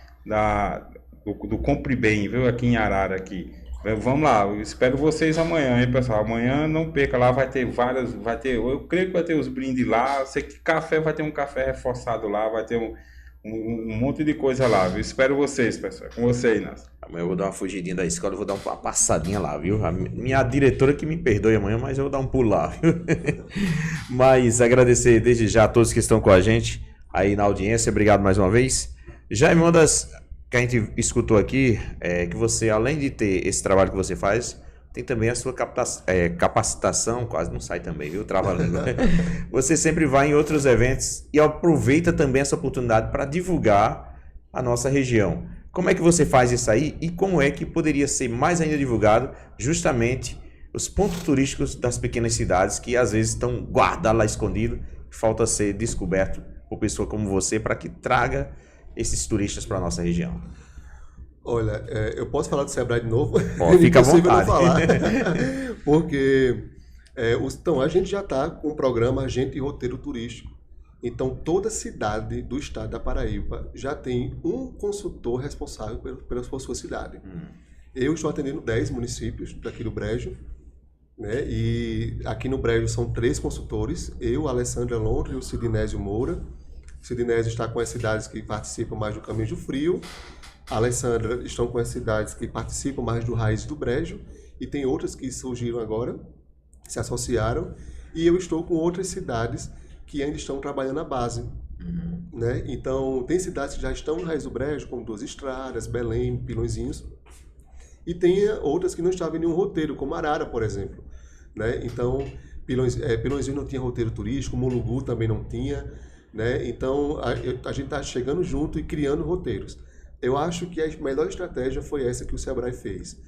do Compre Bem, viu? Aqui em Arara aqui. Vamos lá, eu espero vocês amanhã, hein, pessoal? Amanhã não perca lá, eu creio que vai ter os brindes lá. Sei que café, vai ter um café reforçado lá, vai ter um monte de coisa lá, viu? Espero vocês, pessoal. Com você, Inácio.
Amanhã eu vou dar uma fugidinha da escola, eu vou dar uma passadinha lá, viu? A minha diretora que me perdoe amanhã, mas eu vou dar um pulo lá, viu? Mas agradecer desde já a todos que estão com a gente aí na audiência. Obrigado mais uma vez. Jaime, uma das que a gente escutou aqui é que você, além de ter esse trabalho que você faz, tem também a sua capacitação, quase não sai também, viu? Trava a língua. Você sempre vai em outros eventos e aproveita também essa oportunidade para divulgar a nossa região. Como é que você faz isso aí e como é que poderia ser mais ainda divulgado justamente os pontos turísticos das pequenas cidades que às vezes estão guardados lá escondidos, falta ser descoberto por pessoa como você para que traga esses turistas para a nossa região?
Olha, eu posso falar do Sebrae de novo?
Fica à vontade.
Não falar, porque então, a gente já está com o programa Agente e Roteiro Turístico. Então, toda cidade do estado da Paraíba já tem um consultor responsável pela sua cidade. Eu estou atendendo 10 municípios daqui do Brejo, né? E aqui no Brejo são 3 consultores, eu, a Alessandra Londra e o Sidnésio Moura. O Sidnésio está com as cidades que participam mais do Caminho do Frio, a Alessandra estão com as cidades que participam mais do Raiz do Brejo, e tem outras que surgiram agora, se associaram, e eu estou com outras cidades que ainda estão trabalhando a base. Né? Então, tem cidades que já estão no Raiz do Brejo, como Duas Estradas, Belém, Pilõezinhos, e tem outras que não estavam em nenhum roteiro, como Arara, por exemplo. Né? Então, Pilõezinhos não tinha roteiro turístico, Mulugu também não tinha. Né? Então, a gente está chegando junto e criando roteiros. Eu acho que a melhor estratégia foi essa que o Sebrae fez.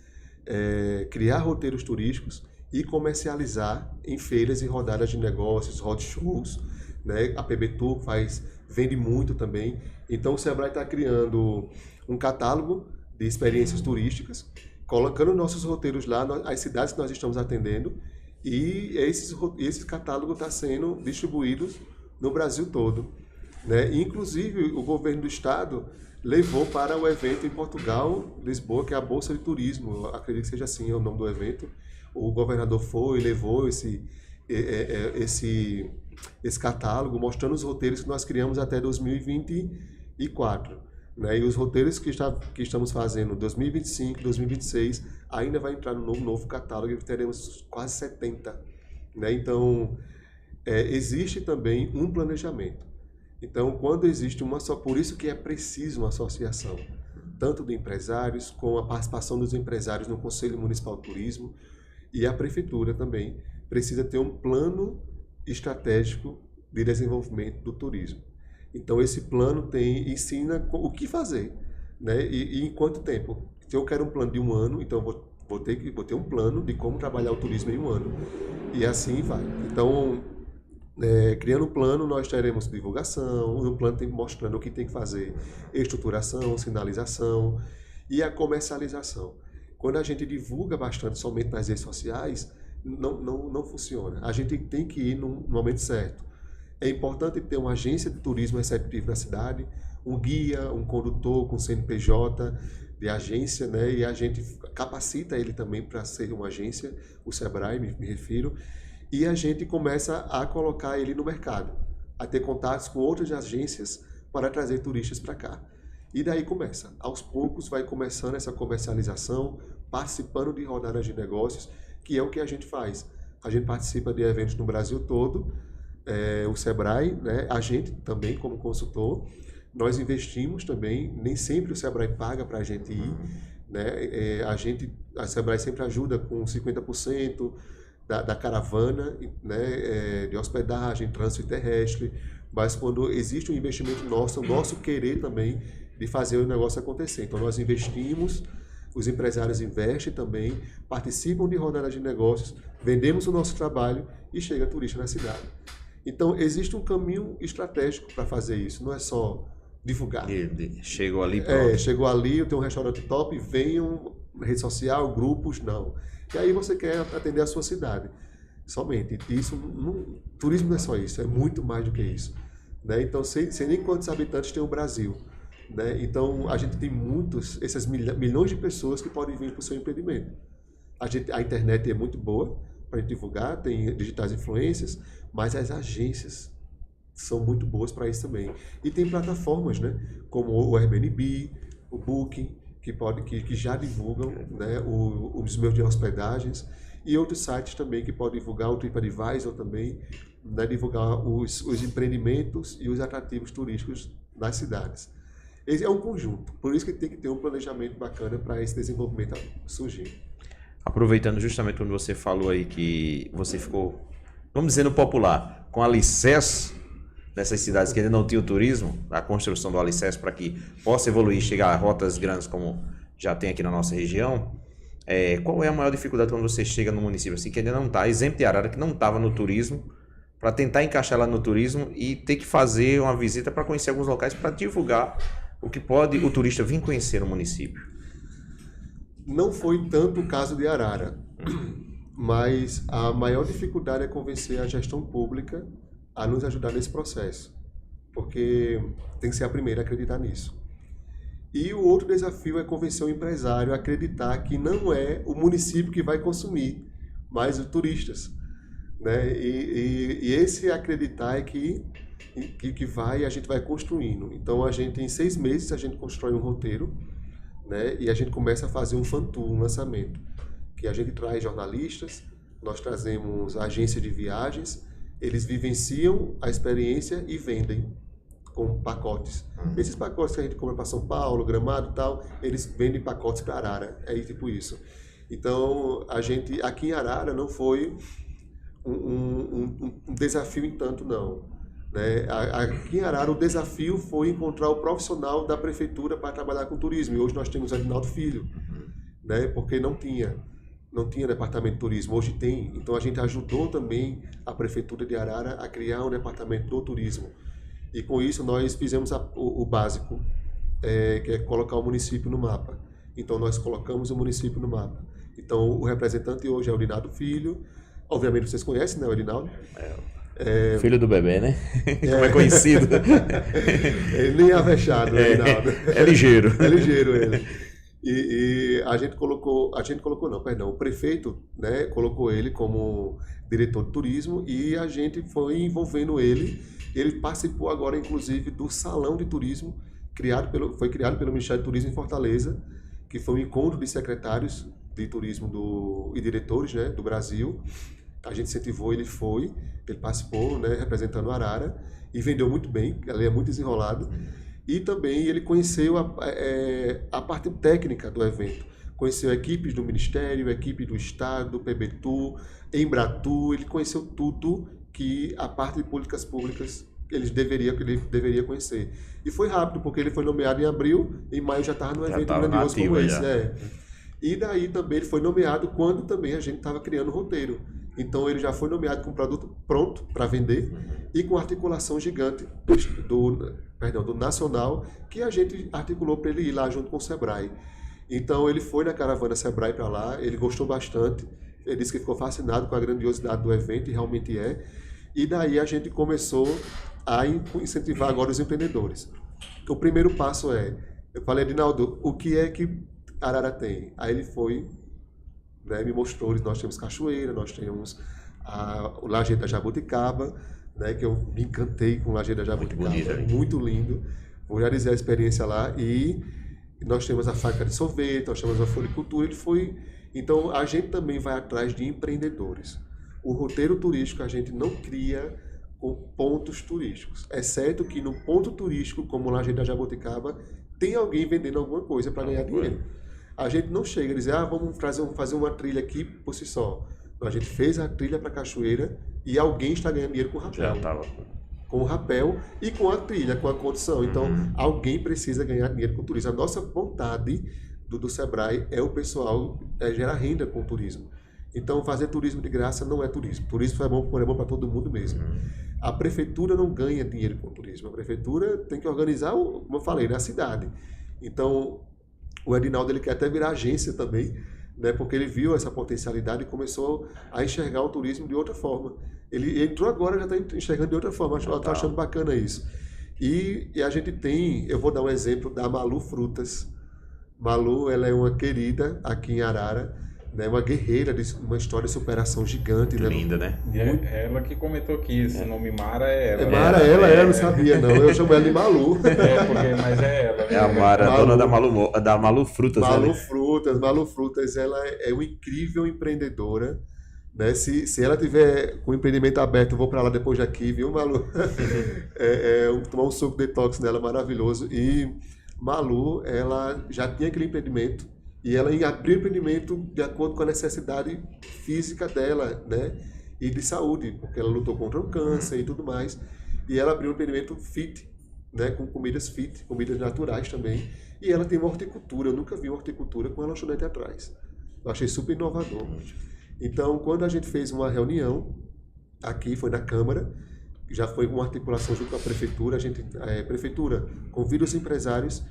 Criar roteiros turísticos e comercializar em feiras e rodadas de negócios, roadshows, né? A PB Tour vende muito também. Então o Sebrae está criando um catálogo de experiências turísticas, colocando nossos roteiros lá, as cidades que nós estamos atendendo, e esse catálogo está sendo distribuído no Brasil todo. Né? Inclusive o governo do estado levou para o evento em Portugal, Lisboa, que é a Bolsa de Turismo. Eu acredito que seja assim o nome do evento. O governador levou esse catálogo, mostrando os roteiros que nós criamos até 2024. Né? E os roteiros que estamos fazendo 2025, 2026, ainda vai entrar no novo catálogo e teremos quase 70. Né? Então, existe também um planejamento. Então, quando existe por isso que é preciso uma associação, tanto de empresários, com a participação dos empresários no Conselho Municipal de Turismo, e a Prefeitura também precisa ter um plano estratégico de desenvolvimento do turismo. Então, esse plano ensina o que fazer, né? E em quanto tempo. Se eu quero um plano de 1 ano, então vou ter um plano de como trabalhar o turismo em 1 ano. E assim vai. Então, criando um plano, nós teremos divulgação, um plano mostrando o que tem que fazer, estruturação, sinalização e a comercialização. Quando a gente divulga bastante somente nas redes sociais, não funciona. A gente tem que ir no momento certo. É importante ter uma agência de turismo receptivo na cidade, um guia, um condutor com CNPJ de agência, né? E a gente capacita ele também para ser uma agência, o Sebrae, me refiro. e a gente começa a colocar ele no mercado, a ter contatos com outras agências para trazer turistas para cá. E daí começa, aos poucos vai começando essa comercialização, participando de rodadas de negócios, que é o que a gente faz. A gente participa de eventos no Brasil todo, o Sebrae, né, a gente também como consultor, nós investimos também, nem sempre o Sebrae paga para a gente ir, né, a Sebrae sempre ajuda com 50% da caravana, né, de hospedagem, trânsito terrestre, mas quando existe um investimento nosso, o nosso querer também de fazer o negócio acontecer. Então nós investimos, os empresários investem também, participam de rodadas de negócios, vendemos o nosso trabalho e chega turista na cidade. Então existe um caminho estratégico para fazer isso, não é só divulgar.
Chegou ali, pronto.
Chegou ali, eu tenho um restaurante top, venham, rede social, grupos, não. E aí você quer atender a sua cidade. Somente. Isso, turismo não é só isso, é muito mais do que isso. Né? Então, sei nem quantos habitantes tem o Brasil. Né? Então, a gente tem esses milhões de pessoas que podem vir para o seu empreendimento. A internet é muito boa para a gente divulgar, tem digitais influências, mas as agências são muito boas para isso também. E tem plataformas, né? Como o Airbnb, o Booking, que já divulgam, né, os meus de hospedagens, e outros sites também que podem divulgar, o TripAdvisor também, né, divulgar os empreendimentos e os atrativos turísticos das cidades. Esse é um conjunto, por isso que tem que ter um planejamento bacana para esse desenvolvimento surgir.
Aproveitando justamente quando você falou aí que você ficou, vamos dizer no popular, com alicerce nessas cidades que ainda não tinham turismo, a construção do alicerce para que possa evoluir e chegar a rotas grandes como já tem aqui na nossa região, qual é a maior dificuldade quando você chega no município assim, que ainda não está, exemplo de Arara, que não estava no turismo, para tentar encaixar lá no turismo e ter que fazer uma visita para conhecer alguns locais para divulgar o que pode o turista vir conhecer no município?
Não foi tanto o caso de Arara, mas a maior dificuldade é convencer a gestão pública a nos ajudar nesse processo, porque tem que ser a primeira a acreditar nisso. E o outro desafio é convencer o empresário a acreditar que não é o município que vai consumir, mas os turistas. Né? E esse acreditar é que a gente vai construindo. Então, em 6 meses, a gente constrói um roteiro, né? E a gente começa a fazer um fan tour, um lançamento, que a gente traz jornalistas, nós trazemos agência de viagens, eles vivenciam a experiência e vendem com pacotes. Esses pacotes que a gente compra para São Paulo, Gramado e tal, eles vendem pacotes para Arara. É tipo isso. Então, aqui em Arara não foi um desafio em tanto, não. Né? Aqui em Arara o desafio foi encontrar o profissional da prefeitura para trabalhar com turismo. E hoje nós temos Adinaldo Filho, né? Porque não tinha departamento de turismo, hoje tem. Então a gente ajudou também a prefeitura de Arara a criar um departamento do turismo. E com isso nós fizemos o básico, que é colocar o município no mapa. Então nós colocamos o município no mapa. Então o representante hoje é o Adinaldo Filho. Obviamente vocês conhecem, né, o Adinaldo?
Filho do bebê, né? Como é conhecido.
Ele nem é avexado, o Adinaldo.
É ligeiro.
É ligeiro ele. E a gente colocou não, o prefeito, né, colocou ele como diretor de turismo e a gente foi envolvendo ele. Ele participou agora, inclusive, do Salão de Turismo, foi criado pelo Ministério do Turismo em Fortaleza, que foi um encontro de secretários de turismo e diretores, né, do Brasil. A gente incentivou, ele participou, né, representando Arara e vendeu muito bem, ele é muito desenrolado. E também ele conheceu a parte técnica do evento. Conheceu equipes do Ministério, equipe do Estado, PBTU, Embratur, ele conheceu tudo que a parte de políticas públicas ele deveria conhecer. E foi rápido, porque ele foi nomeado em abril, em maio já estava no evento grandioso como esse. E daí também ele foi nomeado quando também a gente estava criando o roteiro. Então ele já foi nomeado com o produto pronto para vender e com articulação gigante do Nacional, que a gente articulou para ele ir lá junto com o Sebrae. Então ele foi na caravana Sebrae para lá, ele gostou bastante, ele disse que ficou fascinado com a grandiosidade do evento, e realmente é. E daí a gente começou a incentivar agora os empreendedores. O primeiro passo eu falei, Adinaldo, o que é que Arara tem? Aí ele foi, né, me mostrou, nós temos cachoeira, nós temos o Lajedo da Jabuticaba, né, que eu me encantei com o Lajedo da Jabuticaba, muito lindo. Vou realizar a experiência lá e nós temos a fábrica de sorvete, nós temos a floricultura, então a gente também vai atrás de empreendedores. O roteiro turístico a gente não cria com pontos turísticos, exceto que no ponto turístico, como o Lajedo da Jabuticaba, tem alguém vendendo alguma coisa para ganhar dinheiro. A gente não chega a dizer, vamos fazer uma trilha aqui por si só. A gente fez a trilha para a cachoeira e alguém está ganhando dinheiro com o rapel. Com o rapel e com a trilha, com a condição. Então, alguém precisa ganhar dinheiro com o turismo. A nossa vontade do Sebrae é o pessoal gerar renda com o turismo. Então, fazer turismo de graça não é turismo. Turismo é bom para todo mundo mesmo. A prefeitura não ganha dinheiro com o turismo. A prefeitura tem que organizar, como eu falei, na cidade. Então, o Edinaldo ele quer até virar agência também, né, porque ele viu essa potencialidade e começou a enxergar o turismo de outra forma. Ele entrou agora, já está enxergando de outra forma, está achando bacana isso. E a gente tem, eu vou dar um exemplo da Malu Frutas. Malu, ela é uma querida aqui em Arara, né, uma guerreira, uma história de superação gigante. Né?
Linda, né?
Ela que comentou que esse nome Mara é ela.
Mara, ela não sabia, não. Eu chamo ela de Malu.
Mas é ela.
É a Mara, dona da Malu Frutas.
Malu Frutas, ela é uma incrível empreendedora. Né? Se ela tiver com o empreendimento aberto, eu vou para lá depois daqui, viu, Malu? Tomar um suco detox dela maravilhoso. E Malu, ela já tinha aquele empreendimento. E ela abriu o empreendimento de acordo com a necessidade física dela, né? E de saúde, porque ela lutou contra o câncer e tudo mais. E ela abriu um empreendimento fit, né? Com comidas fit, comidas naturais também. E ela tem uma horticultura. Eu nunca vi uma horticultura com uma lanchonete atrás. Eu achei super inovador. Então, quando a gente fez uma reunião, aqui foi na Câmara, já foi uma articulação junto com a Prefeitura, Prefeitura convida os empresários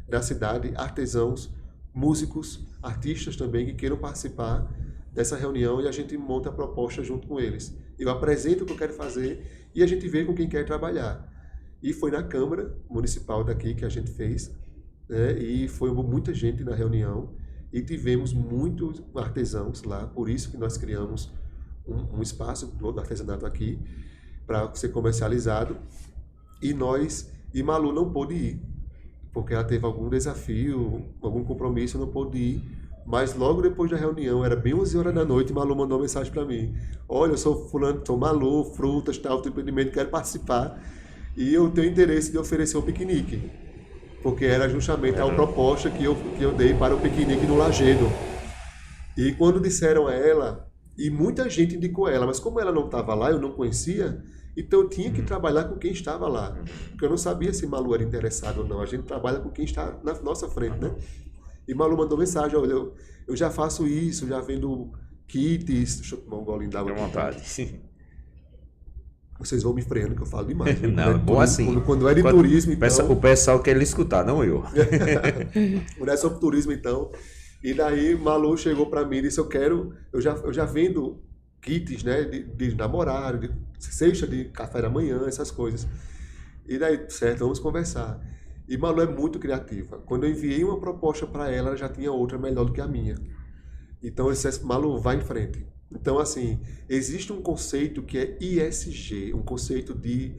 da cidade, artesãos, músicos, artistas também que queiram participar dessa reunião e a gente monta a proposta junto com eles. Eu apresento o que eu quero fazer e a gente vê com quem quer trabalhar. E foi na Câmara Municipal daqui que a gente fez, né? E foi muita gente na reunião e tivemos muitos artesãos lá, por isso que nós criamos um espaço do artesanato aqui para ser comercializado. E Malu não pôde ir, porque ela teve algum desafio, algum compromisso, não pôde ir. Mas logo depois da reunião, era bem 11 horas da noite, Malu mandou uma mensagem para mim. Olha, eu sou fulano, sou Malu, frutas, tal, do empreendimento, quero participar. E eu tenho interesse de oferecer um piquenique, porque era justamente a proposta que eu dei para o piquenique no Lajedo. E quando disseram a ela, e muita gente indicou ela, mas como ela não estava lá, eu não conhecia, então eu tinha que trabalhar com quem estava lá. Porque eu não sabia se Malu era interessado ou não. A gente trabalha com quem está na nossa frente, né? E Malu mandou mensagem, olha, eu já faço isso, já vendo kits. Deixa eu tomar um golinho d'água.
Tem vontade.
Vocês vão me freando que eu falo demais.
Não, é bom assim.
Quando é de turismo, então...
O pessoal quer lhe escutar, não eu.
Quando é sobre turismo, então... E daí Malu chegou para mim e disse, eu já vendo kits, né, de namorado, de cesta de café da manhã, essas coisas. E daí, certo, vamos conversar. E Malu é muito criativa. Quando eu enviei uma proposta para ela, ela já tinha outra melhor do que a minha. Então eu disse, Malu, vai em frente. Então, assim, existe um conceito que é ISG, um conceito de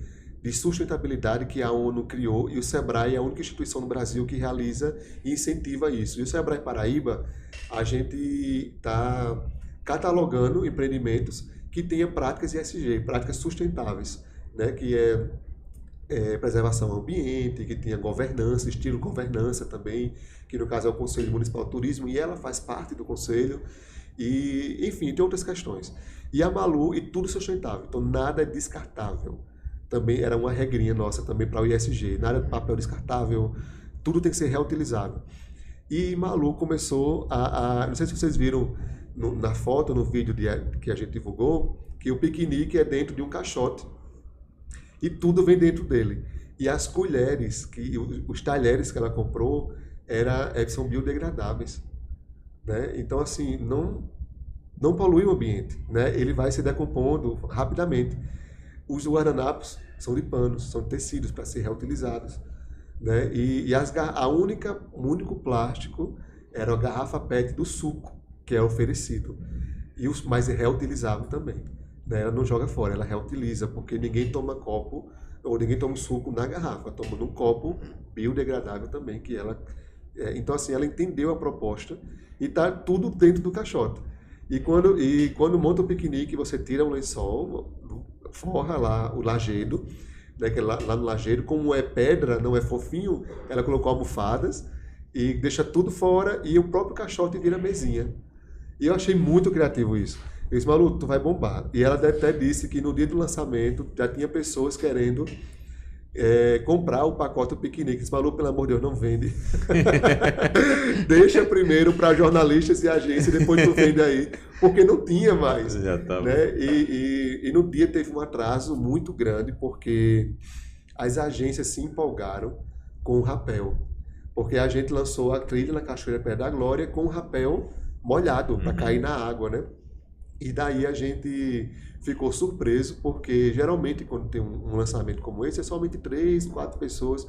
sustentabilidade que a ONU criou, e o Sebrae é a única instituição no Brasil que realiza e incentiva isso. E o Sebrae Paraíba, a gente está catalogando empreendimentos que tenham práticas ISG, práticas sustentáveis, né? Que é preservação ao ambiente, que tenha governança, estilo governança também, que no caso é o Conselho Municipal de Turismo, e ela faz parte do conselho. E, enfim, tem outras questões. E a Malu, e tudo sustentável, então nada é descartável. Também era uma regrinha nossa também para o ISG, nada de papel descartável, tudo tem que ser reutilizável. E Malu começou não sei se vocês viram na foto, no vídeo que a gente divulgou, que o piquenique é dentro de um caixote. E tudo vem dentro dele. E as colheres, os talheres que ela comprou, são biodegradáveis. Né? Então, assim, não polui o ambiente, né? Ele vai se decompondo rapidamente. Os guardanapos são de panos, são de tecidos para ser reutilizados. Né? E o único plástico era a garrafa PET do suco, que é oferecido. Mas é reutilizável também. né? Ela não joga fora, ela reutiliza, porque ninguém toma copo ou ninguém toma suco na garrafa, toma num copo biodegradável também, que ela... então, assim, ela entendeu a proposta e tá tudo dentro do caixote. E quando monta o piquenique, você tira um lençol, forra lá o lajedo, né, que lá no lajedo, como é pedra, não é fofinho, ela colocou almofadas e deixa tudo fora e o próprio caixote vira mesinha. E eu achei muito criativo isso. Eu disse, Malu, tu vai bombar. E ela até disse que no dia do lançamento já tinha pessoas querendo comprar o pacote do piquenique. Disse, Malu, pelo amor de Deus, não vende. Deixa primeiro para jornalistas e agências, depois tu vende aí. Porque não tinha mais.
Já tava.
Né? E no dia teve um atraso muito grande, porque as agências se empolgaram com o rapel. Porque a gente lançou a trilha na Cachoeira Pé da Glória com o rapel molhado, para cair na água, né? E daí a gente ficou surpreso, porque geralmente quando tem um lançamento como esse, é somente 3, 4 pessoas,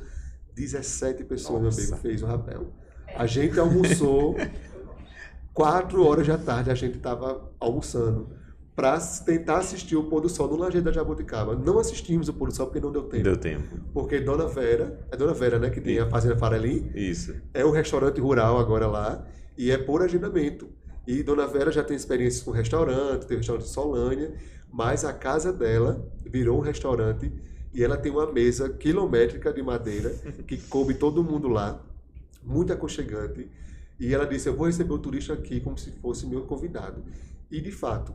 17 pessoas, meu amigo, fez o rapel. A gente almoçou, 4 horas da tarde a gente estava almoçando, para tentar assistir o pôr do sol no Lajedo da Jaboticaba. Não assistimos o pôr do sol porque não deu tempo.
Deu tempo.
Porque Dona Vera, é Dona Vera, né, que tem a Fazenda Farelim.
Isso.
É um restaurante rural agora lá, e é por agendamento. E Dona Vera já tem experiência com restaurante, tem restaurante em Solânia, mas a casa dela virou um restaurante e ela tem uma mesa quilométrica de madeira que coube todo mundo lá, muito aconchegante. E ela disse, eu vou receber o turista aqui como se fosse meu convidado. E de fato,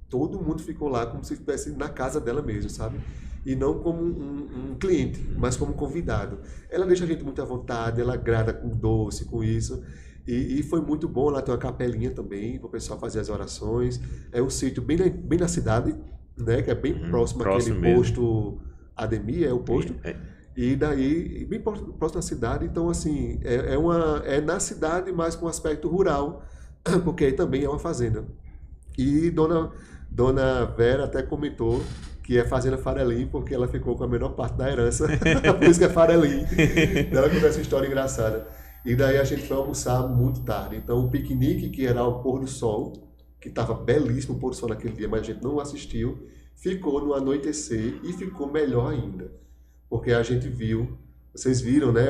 todo mundo ficou lá como se estivesse na casa dela mesmo, sabe? E não como um cliente, mas como convidado. Ela deixa a gente muito à vontade, ela agrada com doce, com isso. E foi muito bom, lá tem uma capelinha também, para o pessoal fazer as orações. É um sítio bem na cidade, né, que é bem próximo àquele posto Ademir, é o posto. E daí, bem próximo da cidade, então assim, é na cidade, mas com aspecto rural, porque aí também é uma fazenda. E Dona Vera até comentou que é Fazenda Farelim, porque ela ficou com a menor parte da herança, por isso que é Farelim. Ela conta essa história engraçada. E daí a gente foi almoçar muito tarde. Então o piquenique, que era o pôr do sol, que estava belíssimo o pôr do sol naquele dia, mas a gente não assistiu, ficou no anoitecer e ficou melhor ainda. Porque a gente viu, vocês viram, né?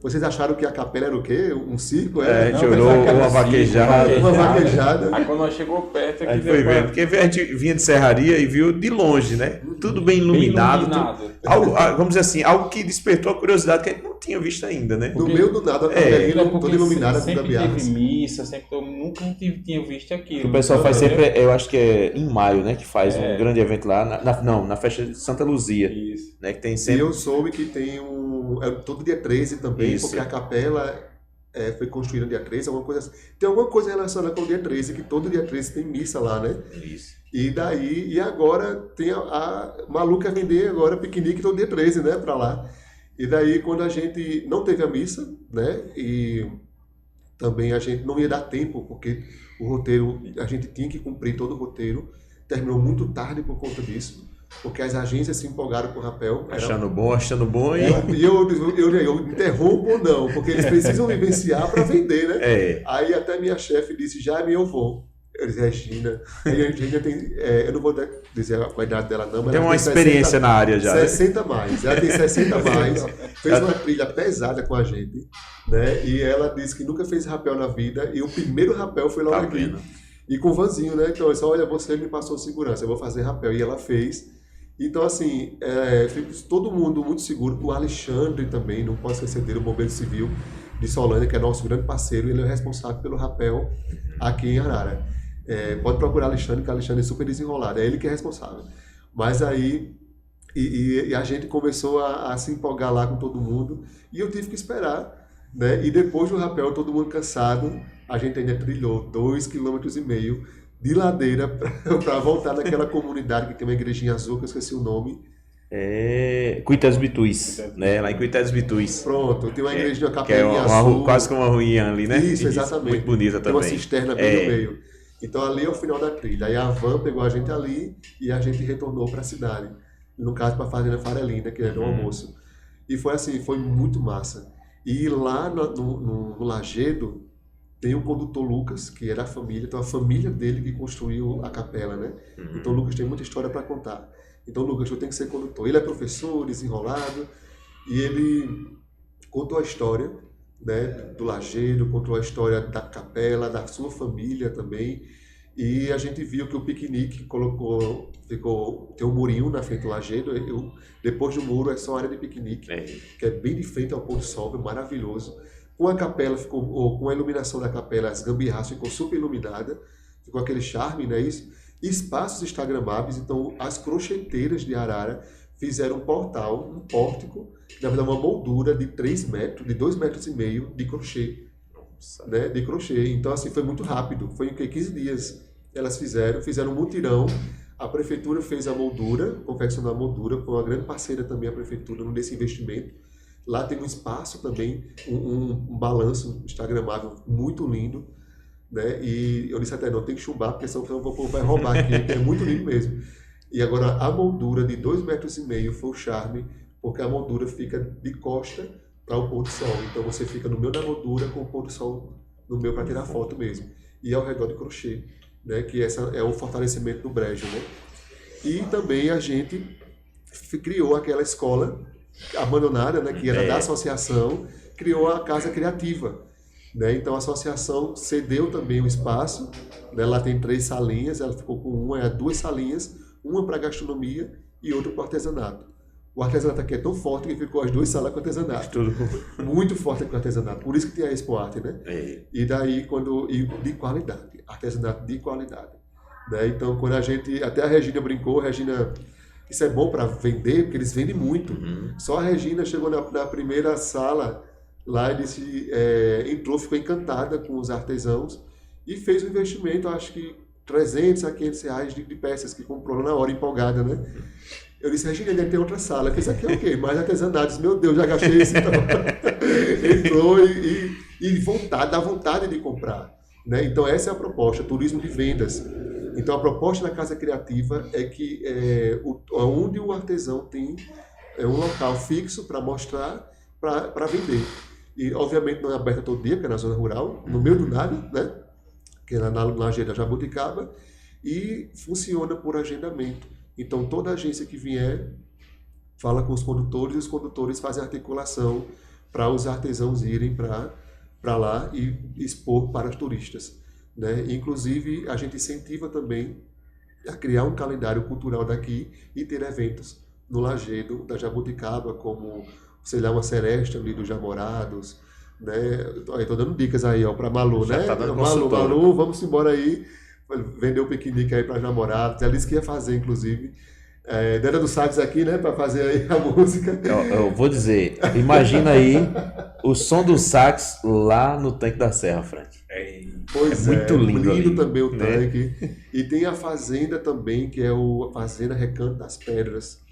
Vocês acharam que a capela era o quê? Um circo?
A gente olhou uma vaquejada.
Uma vaquejada.
Aí quando nós chegou perto...
A gente foi vendo, porque a gente vinha de Serraria e viu de longe, né? Tudo bem iluminado. Vamos dizer assim, algo que despertou a curiosidade que a gente não tinha visto ainda, né?
No meio do nada, a capelinha toda iluminada com gambiarras.
Sempre teve missa, nunca a gente tinha visto aquilo.
O pessoal faz sempre, eu acho que é em maio, né? Que faz um grande evento lá, na festa de Santa Luzia.
Isso.
Né, que tem sempre...
E eu soube que tem todo dia 13 também,
Isso.
porque a capela foi construída no dia 13, alguma coisa assim. Tem alguma coisa relacionada com o dia 13, que todo dia 13 tem missa lá, né?
Isso.
E agora tem a Malu quer vender agora piquenique todo dia 13, né, pra lá. E daí quando a gente não teve a missa, né, e também a gente não ia dar tempo, porque o roteiro, a gente tinha que cumprir todo o roteiro, terminou muito tarde por conta disso. Porque as agências se empolgaram com o rapel.
Achando bom e...
Eu interrompo ou não, porque eles precisam vivenciar para vender, né? Aí até minha chefe disse, Jaime, eu vou. Eu disse, Regina. Aí a Regina tem, eu não vou dizer a idade dela não, mas
tem uma experiência
60,
na área já.
60 mais. Ela tem 60 mais. Fez uma trilha pesada com a gente, né? E ela disse que nunca fez rapel na vida. E o primeiro rapel foi logo aqui. E com o vanzinho, né? Então, eu disse, olha, você me passou segurança, eu vou fazer rapel. E ela fez. Então, assim, todo mundo muito seguro. O Alexandre também, não posso esquecer dele, o bombeiro civil de Solânia, que é nosso grande parceiro, ele é responsável pelo rapel aqui em Arara. Pode procurar Alexandre, que o Alexandre é super desenrolado, é ele que é responsável. Mas aí, a gente começou a se empolgar lá com todo mundo, e eu tive que esperar, né? E depois do rapel, todo mundo cansado, a gente ainda trilhou 2,5 km de ladeira para voltar naquela comunidade que tem uma igrejinha azul, que eu esqueci o nome.
Cuitas Bituis, né? Lá em Cuitas Bituis.
Pronto, tem uma igrejinha, uma
que é
capelinha azul.
Quase como uma ruinha ali, né?
Isso, exatamente.
Muito bonita também.
Tem uma cisterna bem no meio. Então ali é o final da trilha. Aí a van pegou a gente ali e a gente retornou para a cidade. No caso, para a Fazenda Farelim, que era o almoço. E foi assim, foi muito massa. E lá no Lajedo, Tem o condutor Lucas, que era a família, então a família dele que construiu a capela, né? Então o Lucas tem muita história para contar. Então Lucas, eu tenho que ser condutor. Ele é professor, desenrolado, e ele contou a história, né, do lajedo, contou a história da capela, da sua família também. E a gente viu que o piquenique tem um murinho na frente do lajedo. Depois do muro é só área de piquenique, que é bem de frente ao pôr do sol, é maravilhoso. Com a capela, com a iluminação da capela, as gambiarras ficou super iluminada, ficou aquele charme, não é isso? Espaços instagramáveis, então as crocheteiras de Arara fizeram um portal, um pórtico, na verdade uma moldura de 3 metros, de 2,5 metros de crochê. Né, de crochê. Então, assim, foi muito rápido. Foi em 15 dias elas fizeram um mutirão. A prefeitura fez a moldura, confeccionou a moldura, foi uma grande parceira também a prefeitura nesse investimento. Lá tem um espaço também, um balanço instagramável muito lindo, né? E eu disse até, não, tem que chumbar, porque senão o povo vai roubar aqui, que é muito lindo mesmo. E agora, a moldura de 2,5 metros foi o charme, porque a moldura fica de costa para o pôr do sol. Então você fica no meio da moldura com o pôr do sol no meio para tirar foto mesmo. E ao redor de crochê, né? Que essa é o fortalecimento do brejo, né? E também a gente criou aquela escola abandonada, né? Que era da associação, criou a Casa Criativa, né? Então a associação cedeu também o espaço, né? Lá tem 3 salinhas, ela ficou com 2 salinhas, uma para gastronomia e outra para artesanato. O artesanato aqui é tão forte que ficou as 2 salas com artesanato. Muito forte com artesanato. Por isso que tem a Expo Arte, né? E daí, de qualidade. Artesanato de qualidade. Né? Então, quando a gente... Até a Regina brincou, isso é bom para vender, porque eles vendem muito. Só a Regina chegou na primeira sala lá e disse, entrou, ficou encantada com os artesãos e fez um investimento, acho que 300 a 500 reais de peças que comprou na hora, empolgada, né? Eu disse, Regina, deve ter outra sala. Eu fiz aqui, ok, mais artesanatos. Meu Deus, já gastei isso. Então. Entrou e dá vontade de comprar. Né? Então, essa é a proposta, turismo de vendas. Então, a proposta da Casa Criativa é que onde o artesão tem um local fixo para mostrar, para vender. E, obviamente, não é aberta todo dia, porque é na zona rural, no meio do nada, né? Que é na lajeira da Jabuticaba, e funciona por agendamento. Então, toda agência que vier fala com os condutores e os condutores fazem articulação para os artesãos irem para lá e expor para os turistas. Né? Inclusive, a gente incentiva também a criar um calendário cultural daqui e ter eventos no lajedo da Jabuticaba, como, sei lá, uma seresta ali dos Jamorados. Né? Estou dando dicas aí para Malu,
já
né?
Tá dando
Malu, vamos embora aí. Vender o piquenique aí para namorados. Ela disse que ia fazer, inclusive. Dentro dos Sags aqui, né? Para fazer aí a música.
Eu vou dizer, imagina aí o som do sax lá no Tanque da Serra, Frank.
Pois
muito lindo ali,
também o
né?
tanque. E tem a fazenda também, que é a Fazenda Recanto das Pedras.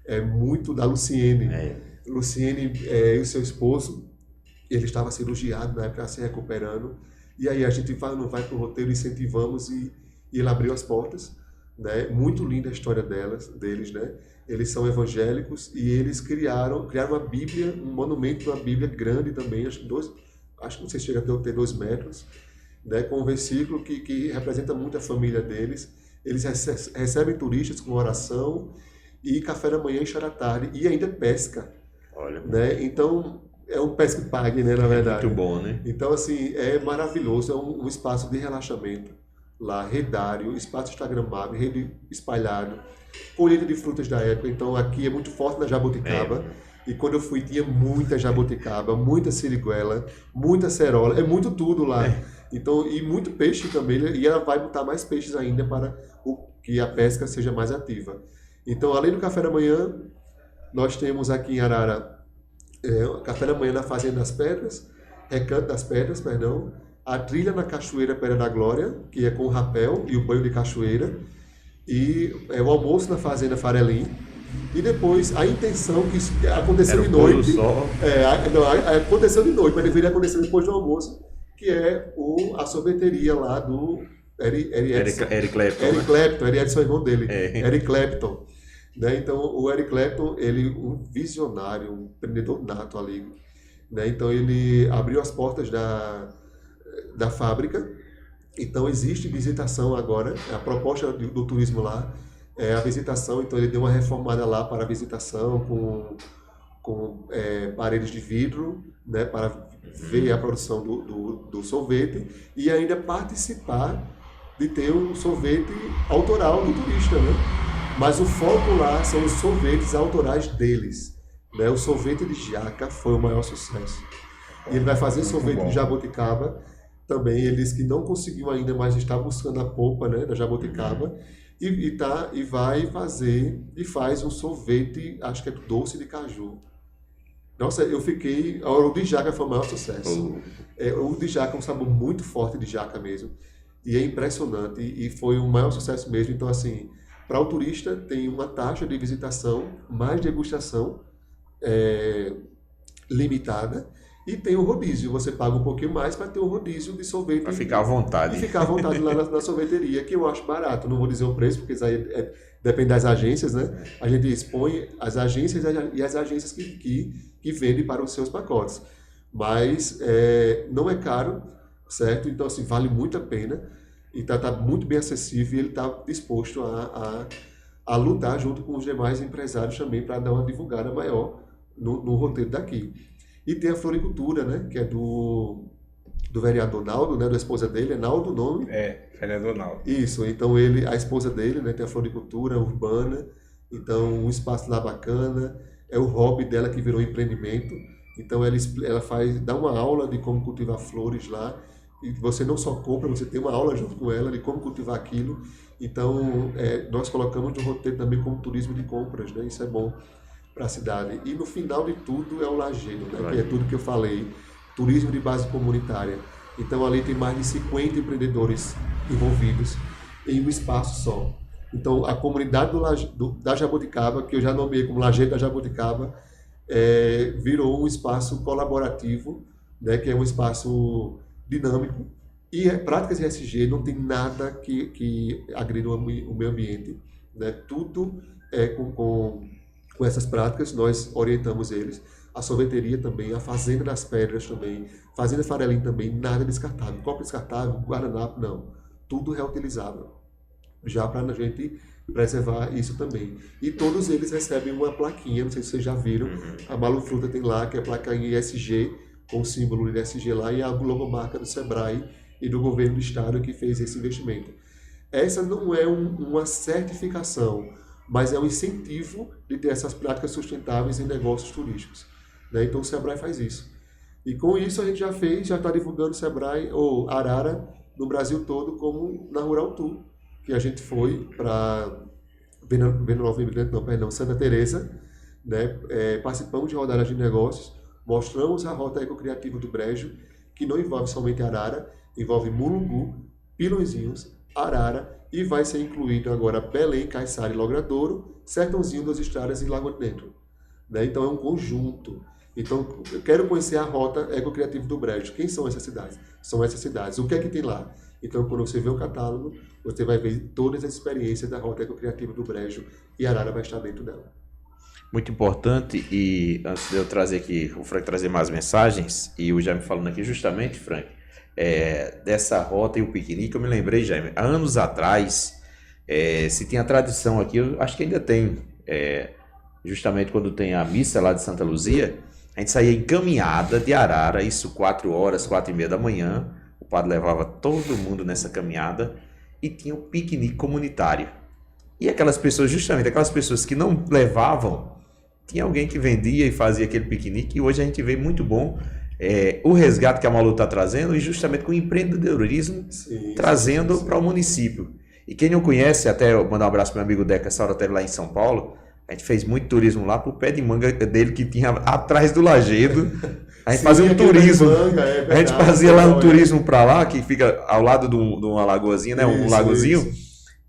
É muito da Luciene. Luciene e o seu esposo, ele estava cirurgiado na época, se recuperando. E aí a gente não vai para o roteiro, incentivamos e ele abriu as portas, né? Muito linda a história deles, né? Eles são evangélicos e eles criaram uma Bíblia, um monumento uma Bíblia grande também, acho que não sei se chega a ter 2 metros, né? Com um versículo que representa muito a família deles. Eles recebem turistas com oração e café da manhã e chá da tarde e ainda pesca.
Olha,
né? Então é um pesca e pague, né, na verdade.
muito bom, né?
Então, assim, é maravilhoso, é um espaço de relaxamento lá, redário, espaço instagramável, rede espalhado, colheita de frutas da época. Então, aqui é muito forte na Jabuticaba. E quando eu fui, tinha muita jabuticaba, muita siriguela, muita cerola, é muito tudo lá. Então, e muito peixe também, e ela vai botar mais peixes ainda para que a pesca seja mais ativa. Então, além do café da manhã, nós temos aqui em Arara café da manhã na Fazenda das Pedras, Recanto das Pedras, perdão, a trilha na Cachoeira Pedra da Glória, que é com o rapel e o banho de cachoeira, e o almoço na Fazenda Farelim, e depois a intenção que aconteceu de noite. Aconteceu de noite, mas deveria acontecer depois do almoço, que é a sorveteria lá do
Eric Clapton.
Eric Clapton, Eric Edson é o irmão dele. Eric Clapton. Né? Então, o Eric Clapton, ele um visionário, um empreendedor nato ali. Né? Então, ele abriu as portas da fábrica. Então existe visitação agora, a proposta do turismo lá é a visitação, então ele deu uma reformada lá para a visitação com paredes de vidro, né, para ver a produção do sorvete e ainda participar de ter um sorvete autoral do turista, né? Mas o foco lá são os sorvetes autorais deles, né? O sorvete de jaca foi o maior sucesso. E ele vai fazer sorvete de jabuticaba também. Ele disse que não conseguiu ainda, mas está buscando a polpa, né, da jabuticaba e vai fazer e faz um sorvete, acho que é doce de caju. Nossa, eu fiquei... O de jaca foi o maior sucesso. O de jaca é um sabor muito forte de jaca mesmo. E é impressionante. E foi o maior sucesso mesmo. Então, assim, para o turista tem uma taxa de visitação, mais degustação limitada. E tem o rodízio. Você paga um pouquinho mais para ter um rodízio de sorvete.
Para ficar à vontade.
E ficar à vontade lá na sorveteria, que eu acho barato. Não vou dizer o preço, porque isso aí depende das agências, né? A gente expõe as agências e as agências que vendem para os seus pacotes. Mas não é caro, certo? Então, assim, vale muito a pena. Então, está muito bem acessível e ele está disposto a lutar junto com os demais empresários também para dar uma divulgada maior no roteiro daqui. E tem a floricultura, né? Que é do vereador Naldo, né? Da esposa dele, é Naldo o nome?
Vereador Naldo.
Isso, então a esposa dele, né? Tem a floricultura urbana, então um espaço lá bacana, é o hobby dela que virou empreendimento, então ela dá uma aula de como cultivar flores lá, e você não só compra, você tem uma aula junto com ela de como cultivar aquilo, então nós colocamos no roteiro também como turismo de compras, né? Isso é bom para a cidade. E no final de tudo é o lajedo, né? Que é tudo que eu falei, turismo de base comunitária. Então ali tem mais de 50 empreendedores envolvidos em um espaço só. Então a comunidade da Jaboticaba, que eu já nomeei como Lajedo da Jaboticaba, virou um espaço colaborativo, né? Que é um espaço dinâmico. E práticas ESG não tem nada que agrida o meio ambiente, né? Tudo com essas práticas, nós orientamos eles. A sorveteria também, a Fazenda das Pedras também, Fazenda Farelim também, nada descartável. Copo descartável, guardanapo, não. Tudo reutilizável. Já para a gente preservar isso também. E todos eles recebem uma plaquinha, não sei se vocês já viram, a Malufruta tem lá, que é a placa em ESG, com o símbolo de ESG lá, e a logomarca do Sebrae e do governo do estado que fez esse investimento. Essa não é uma certificação, mas é um incentivo de ter essas práticas sustentáveis em negócios turísticos, né? Então o Sebrae faz isso. E com isso a gente já está divulgando o Sebrae, ou Arara, no Brasil todo, como na Rural Tour, que a gente foi para Santa Teresa, né? Participamos de rodadas de negócios, mostramos a rota ecocriativa do Brejo, que não envolve somente Arara, envolve Mulungu, Pilõezinhos, Arara, e vai ser incluído agora Belém, Caiçara e Logradouro, Sertãozinho das Estradas e Lago Dentro, né? Então é um conjunto. Então eu quero conhecer a rota ecocriativa do Brejo. Quem são essas cidades? São essas cidades. O que é que tem lá? Então quando você vê o catálogo, você vai ver todas as experiências da rota ecocriativa do Brejo e Arara vai estar dentro dela.
Muito importante, e antes de eu trazer aqui, o Frank trazer mais mensagens, e o Jaime falando aqui justamente, Frank, dessa rota e o piquenique, eu me lembrei, Jaime, há anos atrás, se tinha tradição aqui, eu acho que ainda tem, justamente quando tem a missa lá de Santa Luzia, a gente saía em caminhada de Arara, isso 4 horas, 4h30 da manhã, o padre levava todo mundo nessa caminhada, e tinha um piquenique comunitário. E aquelas pessoas, justamente aquelas pessoas que não levavam, tinha alguém que vendia e fazia aquele piquenique, e hoje a gente vê muito bom o resgate que a Malu está trazendo, e justamente com o empreendedorismo trazendo para o município. E quem não conhece, até eu mandar um abraço para meu amigo Deca Sauratelli lá em São Paulo, a gente fez muito turismo lá pro pé de manga dele que tinha atrás do lajedo. A gente fazia um turismo. A gente fazia lá um turismo para lá, que fica ao lado de uma lagoazinha, né? Um lagozinho.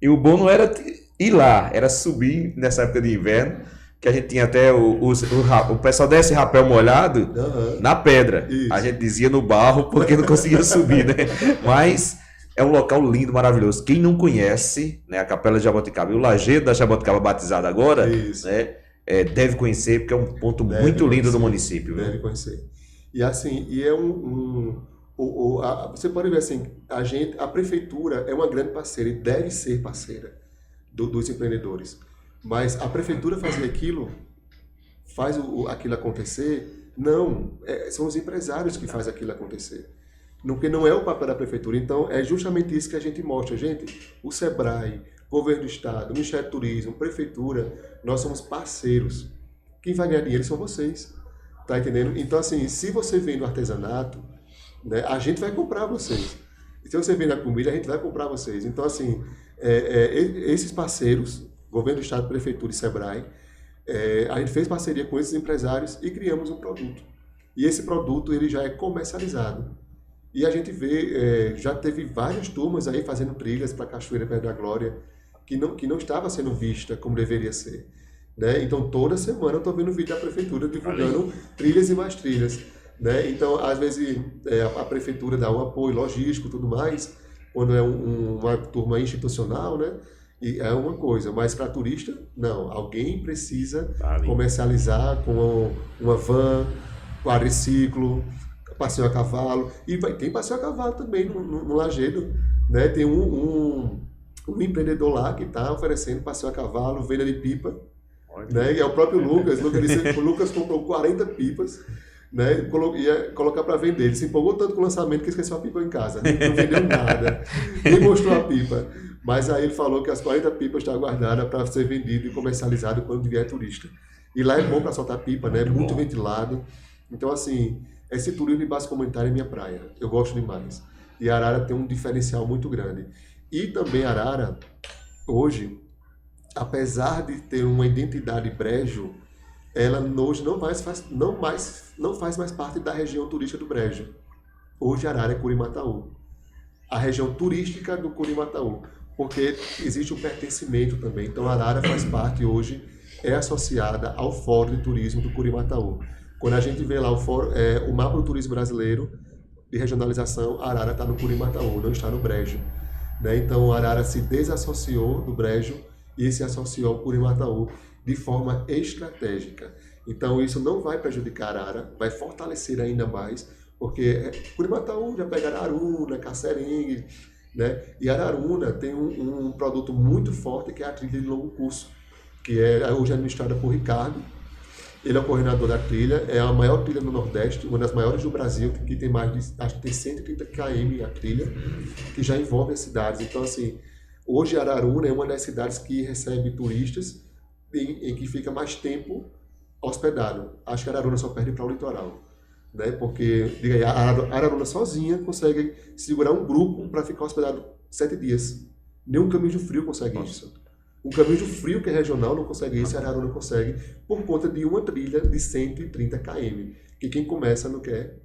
E o bom não era ir lá, era subir nessa época de inverno, que a gente tinha até o pessoal desse rapel molhado na pedra. Isso. A gente dizia no barro porque não conseguia subir, né? Mas é um local lindo, maravilhoso. Quem não conhece, né, a Capela de Jaboticaba e o Lajedo da Jaboticaba batizado agora, né, deve conhecer, porque é um ponto muito lindo do município.
Deve conhecer. E assim, é um Você pode ver assim, a prefeitura é uma grande parceira e deve ser parceira dos empreendedores. Mas a prefeitura fazer aquilo, faz aquilo acontecer, não, são os empresários que fazem aquilo acontecer. Porque não é o papel da prefeitura. Então, é justamente isso que a gente mostra. Gente, o SEBRAE, Governo do Estado, Ministério do Turismo, Prefeitura, nós somos parceiros. Quem vai ganhar dinheiro são vocês. Tá entendendo? Então, assim, se você vende o artesanato, né, a gente vai comprar vocês. E se você vende a comida, a gente vai comprar vocês. Então, assim, esses parceiros, Governo do Estado, Prefeitura e SEBRAE, a gente fez parceria com esses empresários e criamos um produto. E esse produto ele já é comercializado. E a gente vê, já teve várias turmas aí fazendo trilhas para a Cachoeira Pedra da Glória, que não estava sendo vista como deveria ser. Né? Então, toda semana eu estou vendo vídeo da prefeitura divulgando trilhas e mais trilhas. Né? Então, às vezes, a prefeitura dá um apoio logístico e tudo mais, quando é uma turma institucional, né? E é uma coisa, mas para turista, não. Alguém precisa comercializar com uma van, quadriciclo, passeio a cavalo. E tem passeio a cavalo também no Lajedo. Né? Tem um empreendedor lá que está oferecendo passeio a cavalo, venda de pipa. Né? E é o próprio Lucas. O Lucas comprou 40 pipas. Né? Ia colocar para vender. Ele se empolgou tanto com o lançamento que esqueceu a pipa em casa. Não vendeu nada. Nem mostrou a pipa. Mas aí ele falou que as 40 pipas estão guardadas para ser vendido e comercializado quando vier turista. E lá é bom para soltar pipa, né? Muito ventilado. Então, assim, esse turismo de base comunitária é minha praia. Eu gosto demais. E Arara tem um diferencial muito grande. E também Arara, hoje, apesar de ter uma identidade Brejo, ela hoje não faz mais parte da região turística do Brejo. Hoje Arara é Curimataú. A região turística do Curimataú. Porque existe um pertencimento também. Então Arara faz parte hoje, é associada ao Fórum de Turismo do Curimataú. Quando a gente vê lá o mapa do turismo brasileiro de regionalização, Arara está no Curimataú, não está no Brejo. Né? Então Arara se desassociou do Brejo e se associou ao Curimataú de forma estratégica. Então isso não vai prejudicar Arara, vai fortalecer ainda mais, porque Curimataú já pega Araruna, Cacerengue, né? E Araruna tem um produto muito forte que é a trilha de longo curso, que é hoje administrada por Ricardo. Ele é o coordenador da trilha, é a maior trilha do Nordeste, uma das maiores do Brasil, que tem acho que tem 130 km a trilha, que já envolve as cidades. Então, assim, hoje Araruna é uma das cidades que recebe turistas em que fica mais tempo hospedado. Acho que Araruna só perde para o litoral. Né? Porque diga aí, a Araruna sozinha consegue segurar um grupo para ficar hospedado 7 dias. Nenhum Caminho de Frio consegue isso. Um Caminho de Frio que é regional não consegue isso, a Araruna consegue por conta de uma trilha de 130 km, que quem começa não quer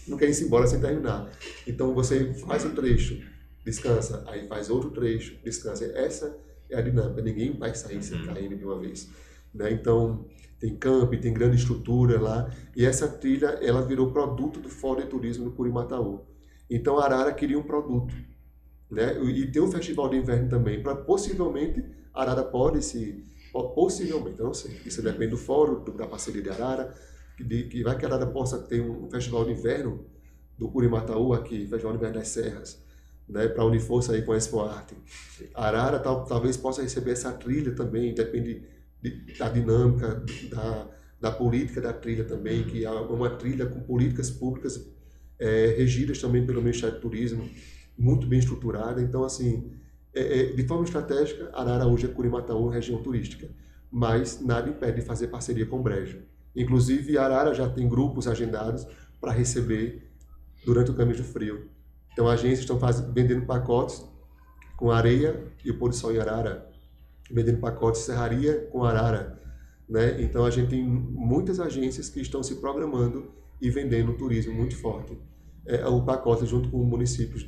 ir embora sem terminar. Então você faz um trecho, descansa, aí faz outro trecho, descansa. Essa é a dinâmica, ninguém vai sair 100 km de uma vez. Né? Então tem camping, tem grande estrutura lá, e essa trilha ela virou produto do Fórum de Turismo do Curimataú. Então a Arara queria um produto, né? E tem um festival de inverno também, para possivelmente a Arara possivelmente, eu não sei, isso depende do fórum, da parceria de Arara, que vai que a Arara possa ter um festival de inverno do Curimataú aqui, Festival de Inverno das Serras, né? Para unir força aí com a Expo Arte. A Arara talvez possa receber essa trilha também, depende da dinâmica, da política da trilha também, que é uma trilha com políticas públicas regidas também pelo Ministério do Turismo, muito bem estruturada. Então, assim, de forma estratégica, Arara hoje é Curimataú, região turística, mas nada impede de fazer parceria com o Brejo. Inclusive, Arara já tem grupos agendados para receber durante o Caminho do Frio. Então, agências estão vendendo pacotes com areia e o pôr do sol em Arara, vendendo pacotes de serraria com Arara, né? Então a gente tem muitas agências que estão se programando e vendendo turismo muito forte. O pacote junto com municípios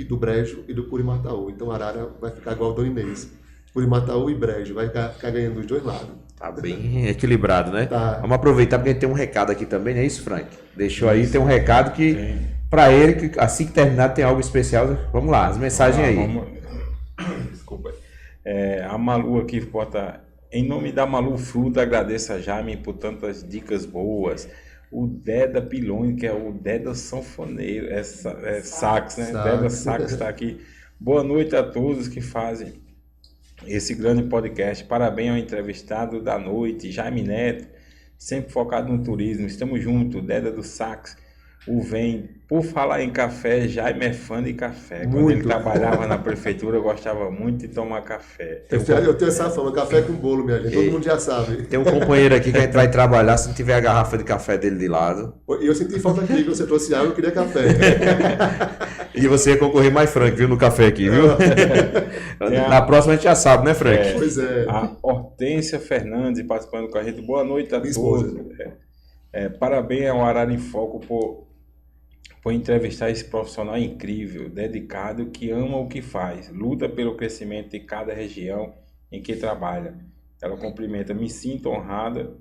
do Brejo e do Curimataú. Então Arara vai ficar igual ao Dom Inês. Curimataú e Brejo vai ficar ganhando dos dois lados.
Tá bem equilibrado, né?
Tá.
Vamos aproveitar porque a gente tem um recado aqui também, não é isso, Frank? Deixou aí, tem um recado que para ele, que assim que terminar tem algo especial. Vamos lá, as mensagens aí.
Desculpa. A Malu aqui bota: em nome da Malu Fruta, agradeço a Jaime por tantas dicas boas. o Deda Piloni, que é o Deda Sanfoneiro, sax, né?
Sax.
Deda Sax está aqui. Boa noite a todos que fazem esse grande podcast. Parabéns ao entrevistado da noite, Jaime Neto, sempre focado no turismo. Estamos juntos, Deda do Sax. O Vem, por falar em café, Jaime é fã de café. Quando
Muito.
ele trabalhava na prefeitura, eu gostava muito de tomar café.
Eu tenho essa fama, café com bolo, minha gente. Todo mundo já sabe.
Tem um companheiro aqui que a gente vai trabalhar se não tiver a garrafa de café dele de lado.
E eu senti falta aqui, que você trouxe água, eu queria café.
E você ia concorrer mais, Frank, viu, no café aqui, viu? Na próxima a gente já sabe, né, Frank?
Pois é.
A Hortência Fernandes participando com a gente. Boa noite a
Minha
todos.
esposa.
Parabéns ao Arara em Foco por entrevistar esse profissional incrível, dedicado, que ama o que faz, luta pelo crescimento de cada região em que trabalha. Ela cumprimenta: me sinto honrada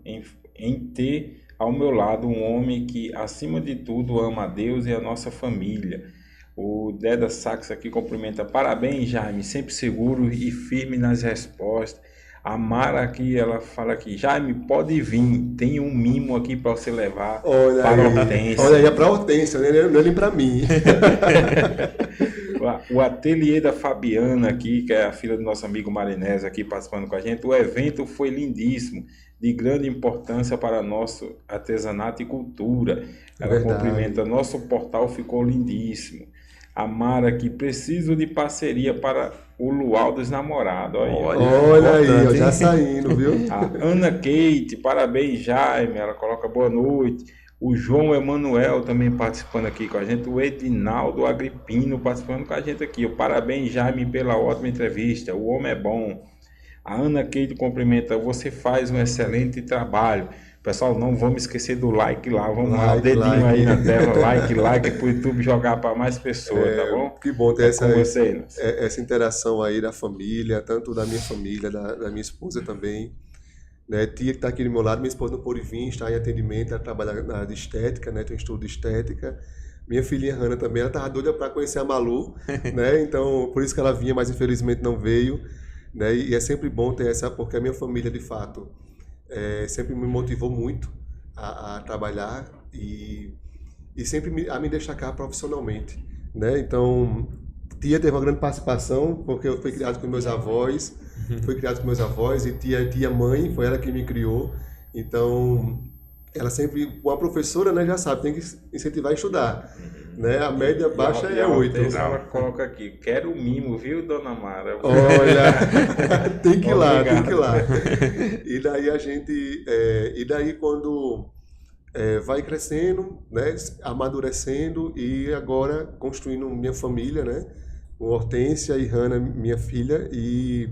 em ter ao meu lado um homem que, acima de tudo, ama a Deus e a nossa família. O Deda Sax aqui cumprimenta: parabéns, Jaime, sempre seguro e firme nas respostas. A Mara aqui, ela fala aqui: Jaime, pode vir, tem um mimo aqui para você levar para a Hortência.
Olha aí, é para a Hortência, não é nem para mim.
O ateliê da Fabiana aqui, que é a filha do nosso amigo Marinés aqui participando com a gente. O evento foi lindíssimo, de grande importância para nosso artesanato e cultura. Ela cumprimenta: nosso portal ficou lindíssimo. A Mara aqui: preciso de parceria para o Luau dos Namorados.
Olha aí, ó, já saindo, viu?
A Ana Kate: parabéns, Jaime. Ela coloca boa noite. O João Emanuel também participando aqui com a gente. O Edinaldo Agripino participando com a gente aqui. Parabéns, Jaime, pela ótima entrevista. O homem é bom. A Ana Kate cumprimenta: você faz um excelente trabalho. Pessoal, não vamos esquecer do like lá. Vamos lá, o dedinho aí na tela. Like para o YouTube jogar para mais pessoas, tá bom?
Que bom ter
essa
interação aí da família, tanto da minha família, da minha esposa também. Né? Tia que está aqui do meu lado, minha esposa não pôde vir, está em atendimento, ela trabalha na área de estética, né? Tem um estudo de estética. Minha filhinha Hanna também, ela estava doida para conhecer a Malu, né? Então, por isso que ela vinha, mas infelizmente não veio. Né? E é sempre bom ter essa, porque a minha família, de fato, sempre me motivou muito a trabalhar e sempre a me destacar profissionalmente. Né? Então, tia teve uma grande participação, porque eu fui criado com meus avós, e tia mãe, foi ela que me criou. Então, ela sempre, uma professora, né, já sabe, tem que incentivar a estudar. Né? A média baixa é 8.
Ela coloca aqui: quero o mimo, viu, dona Mara?
Olha, tem que ir lá, tem que ir lá. E daí a gente, quando vai crescendo, né, amadurecendo e agora construindo minha família, né, com Hortência e Hanna, minha filha, e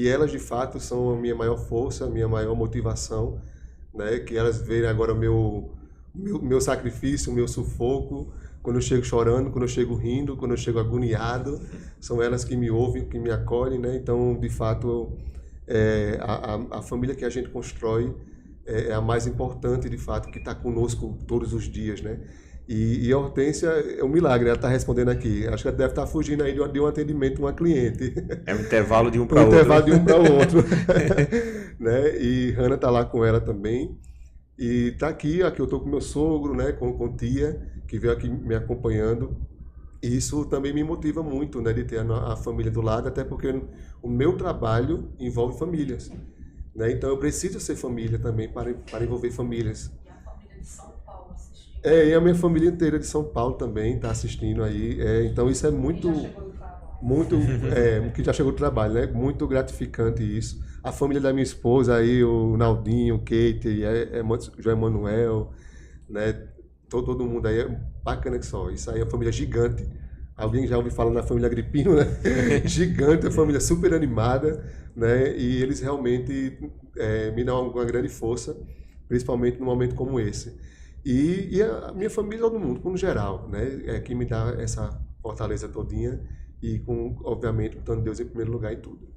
elas de fato são a minha maior força, a minha maior motivação, né, que elas veem agora o meu sacrifício, o meu sufoco, quando eu chego chorando, quando eu chego rindo, quando eu chego agoniado, são elas que me ouvem, que me acolhem, né? Então, de fato, a família que a gente constrói é a mais importante, de fato, que está conosco todos os dias, né? E a Hortência é um milagre, ela está respondendo aqui. Acho que ela deve estar fugindo aí de um atendimento de uma cliente.
É um intervalo de um para outro.
Intervalo de um para o outro. Né? E Hanna está lá com ela também. E está aqui eu estou com meu sogro, né? com tia, que veio aqui me acompanhando. E isso também me motiva muito, né? De ter a família do lado, até porque o meu trabalho envolve famílias. Né? Então eu preciso ser família também para envolver famílias. E a minha família inteira de São Paulo também está assistindo aí. Então isso é muito, que já chegou do trabalho, né? Muito gratificante isso. A família da minha esposa aí, o Naldinho, o Kate, João Emanuel, né? Todo mundo aí é bacana que só. Isso aí é uma família gigante. Alguém já ouviu falar na família Agripino, né? Gigante, é uma família super animada, né? E eles realmente me dão uma grande força, principalmente num momento como esse. E a minha família, todo mundo, no geral, né? É que me dá essa fortaleza todinha e, obviamente, botando Deus em primeiro lugar em tudo.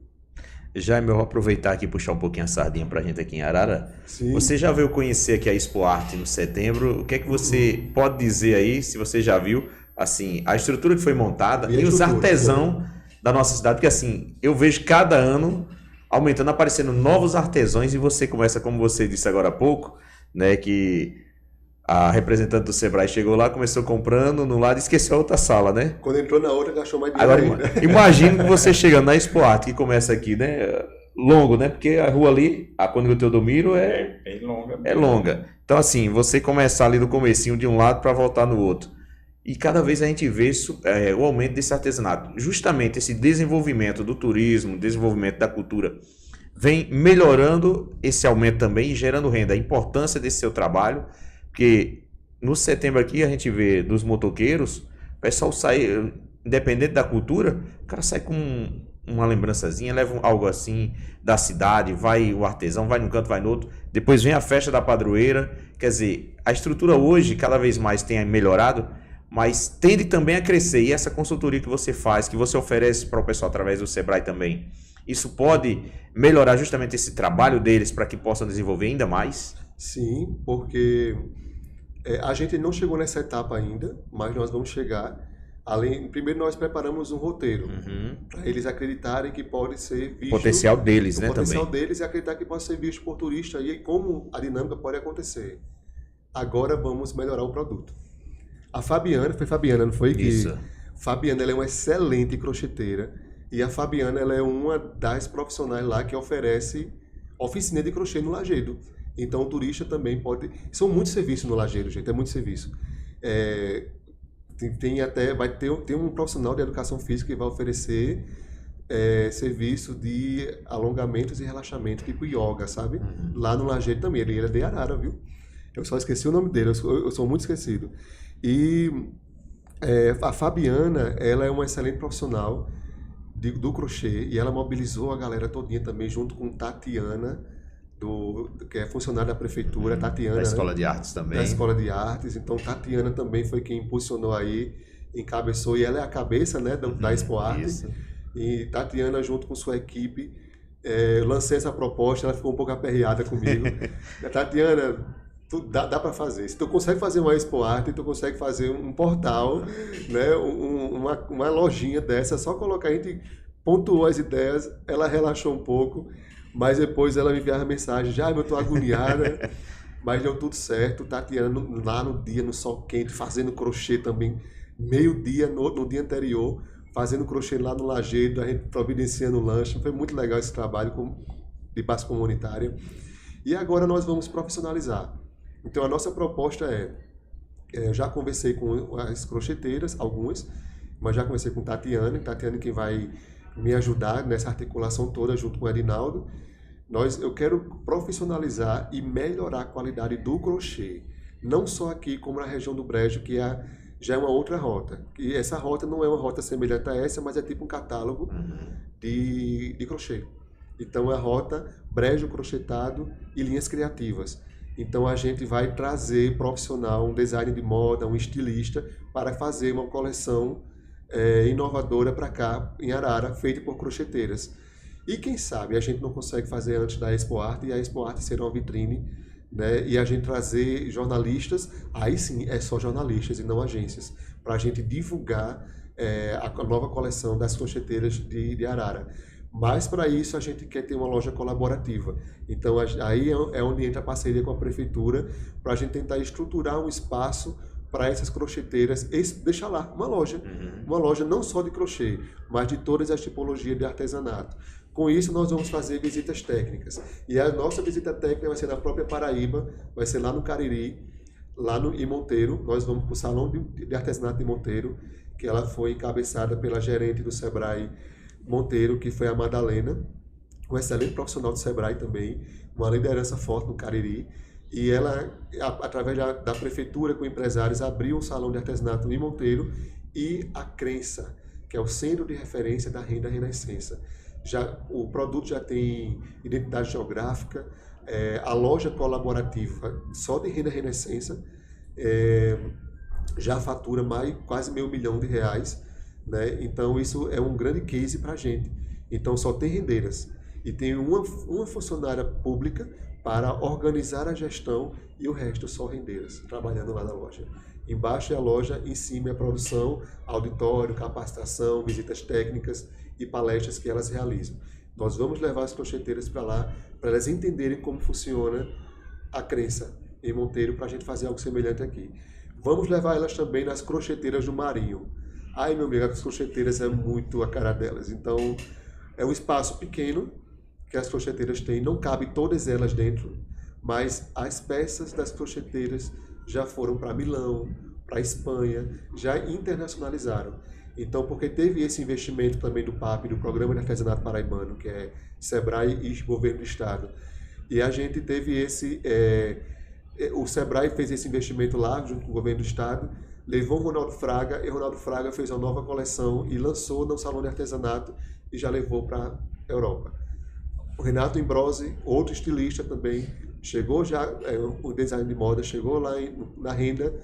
Jaime, eu vou aproveitar aqui e puxar um pouquinho a sardinha pra gente aqui em Arara.
Sim.
Você já veio conhecer aqui a Expo Arte no setembro. O que é que você pode dizer aí, se você já viu, assim, a estrutura que foi montada e os artesãos da nossa cidade? Porque, assim, eu vejo cada ano aumentando, aparecendo novos artesãos e você começa, como você disse agora há pouco, né, que A representante do Sebrae chegou lá, começou comprando no lado e esqueceu a outra sala, né?
Quando entrou na outra, gastou mais dinheiro
Agora,
ainda.
imagina você chegando na Expo Arte, que começa aqui, né? Longo, né? Porque a rua ali, a Cônigo Teodomiro
É bem longa.
é longa. Então, assim, você começar ali no comecinho de um lado para voltar no outro. E cada vez a gente vê o aumento desse artesanato. Justamente esse desenvolvimento do turismo, desenvolvimento da cultura, vem melhorando esse aumento também e gerando renda. A importância desse seu trabalho, porque no setembro aqui a gente vê dos motoqueiros, o pessoal sai, independente da cultura, o cara sai com uma lembrançazinha, leva algo assim da cidade, vai o artesão, vai num canto, vai no outro, depois vem a festa da padroeira. Quer dizer, a estrutura hoje cada vez mais tem melhorado, mas tende também a crescer. E essa consultoria que você faz, que você oferece para o pessoal através do Sebrae também, isso pode melhorar justamente esse trabalho deles para que possam desenvolver ainda mais?
Sim, porque a gente não chegou nessa etapa ainda, mas nós vamos chegar. Primeiro nós preparamos um roteiro para eles acreditarem que pode ser visto.
O potencial deles,
o
né,
potencial
também.
deles é acreditar que pode ser visto por turista e como a dinâmica pode acontecer. Agora vamos melhorar o produto. A Fabiana, foi Fabiana, não foi?
Isso.
Fabiana, ela é uma excelente crocheteira e a Fabiana, ela é uma das profissionais lá que oferece oficina de crochê no Lajeado. Então o turista também pode... São muitos serviços no Lajeado, gente, é muito serviço. Tem um profissional de educação física que vai oferecer serviço de alongamentos e relaxamento, tipo yoga, sabe? Lá no Lajeado também. Ele é de Arara, viu? Eu só esqueci o nome dele, eu sou muito esquecido. E a Fabiana, ela é uma excelente profissional do crochê e ela mobilizou a galera todinha também, junto com Tatiana, que é funcionária da prefeitura, Tatiana,
Da Escola
né?
de Artes também.
Da Escola de Artes. Então, Tatiana também foi quem impulsionou aí, encabeçou, e ela é a cabeça, né, da Expo Arte.
Isso.
E Tatiana, junto com sua equipe, lancei essa proposta, ela ficou um pouco aperreada comigo. Tatiana, dá para fazer. Se tu consegue fazer uma Expo Arte, tu consegue fazer um portal, né, uma lojinha dessa, só colocar, a gente pontuou as ideias, ela relaxou um pouco, mas depois ela me enviava mensagem, já eu tô agoniada, mas deu tudo certo. Tatiana lá no dia, no sol quente, fazendo crochê também, meio-dia no dia anterior, fazendo crochê lá no Lajeado, a gente providenciando o lanche. Foi muito legal esse trabalho de base comunitária. E agora nós vamos profissionalizar. Então a nossa proposta eu já conversei com as crocheteiras, algumas, mas já conversei com Tatiana que vai me ajudar nessa articulação toda junto com o Edinaldo. Eu quero profissionalizar e melhorar a qualidade do crochê, não só aqui como na região do Brejo, que já é uma outra rota. E essa rota não é uma rota semelhante a essa, mas é tipo um catálogo de crochê. Então é a rota Brejo Crochetado e Linhas Criativas. Então a gente vai trazer profissional, um designer de moda, um estilista, para fazer uma coleção inovadora para cá, em Arara, feita por crocheteiras. E quem sabe a gente não consegue fazer antes da Expo Arte, e a Expo Arte ser uma vitrine, né? E a gente trazer jornalistas, aí sim é só jornalistas e não agências, para a gente divulgar a nova coleção das crocheteiras de Arara. Mas para isso a gente quer ter uma loja colaborativa. Então aí é onde entra a parceria com a prefeitura, para a gente tentar estruturar um espaço para essas crocheteiras, deixar lá uma loja não só de crochê, mas de todas as tipologias de artesanato. Com isso nós vamos fazer visitas técnicas. E a nossa visita técnica vai ser na própria Paraíba, vai ser lá no Cariri, em Monteiro. Nós vamos para o Salão de Artesanato de Monteiro, que ela foi encabeçada pela gerente do Sebrae Monteiro, que foi a Madalena, uma excelente profissional do Sebrae também, uma liderança forte no Cariri. E ela, através da prefeitura, com empresários, abriu um salão de artesanato em Monteiro, e a Crença, que é o centro de referência da renda renascença. O produto já tem identidade geográfica, a loja colaborativa só de renda renascença já fatura quase R$500 mil, né? Então isso é um grande case para a gente. Então só tem rendeiras e tem uma funcionária pública para organizar a gestão, e o resto só rendeiras, trabalhando lá na loja. Embaixo é a loja, em cima é a produção, auditório, capacitação, visitas técnicas e palestras que elas realizam. Nós vamos levar as crocheteiras para lá, para elas entenderem como funciona a Crença, em Monteiro, para a gente fazer algo semelhante aqui. Vamos levar elas também nas crocheteiras do Marinho. Ai, meu amigo, as crocheteiras é muito a cara delas. Então, é um espaço pequeno que as crocheteiras têm, não cabe todas elas dentro, mas as peças das crocheteiras já foram para Milão, para Espanha, já internacionalizaram. Então, porque teve esse investimento também do PAP, do Programa de Artesanato Paraibano, que é Sebrae e Governo do Estado. E a gente teve o Sebrae fez esse investimento lá, junto com o Governo do Estado, levou o Ronaldo Fraga, e o Ronaldo Fraga fez uma nova coleção e lançou no Salão de Artesanato e já levou para a Europa. O Renato Imbrosi, outro estilista também, chegou já, o design de moda, chegou lá na Renda,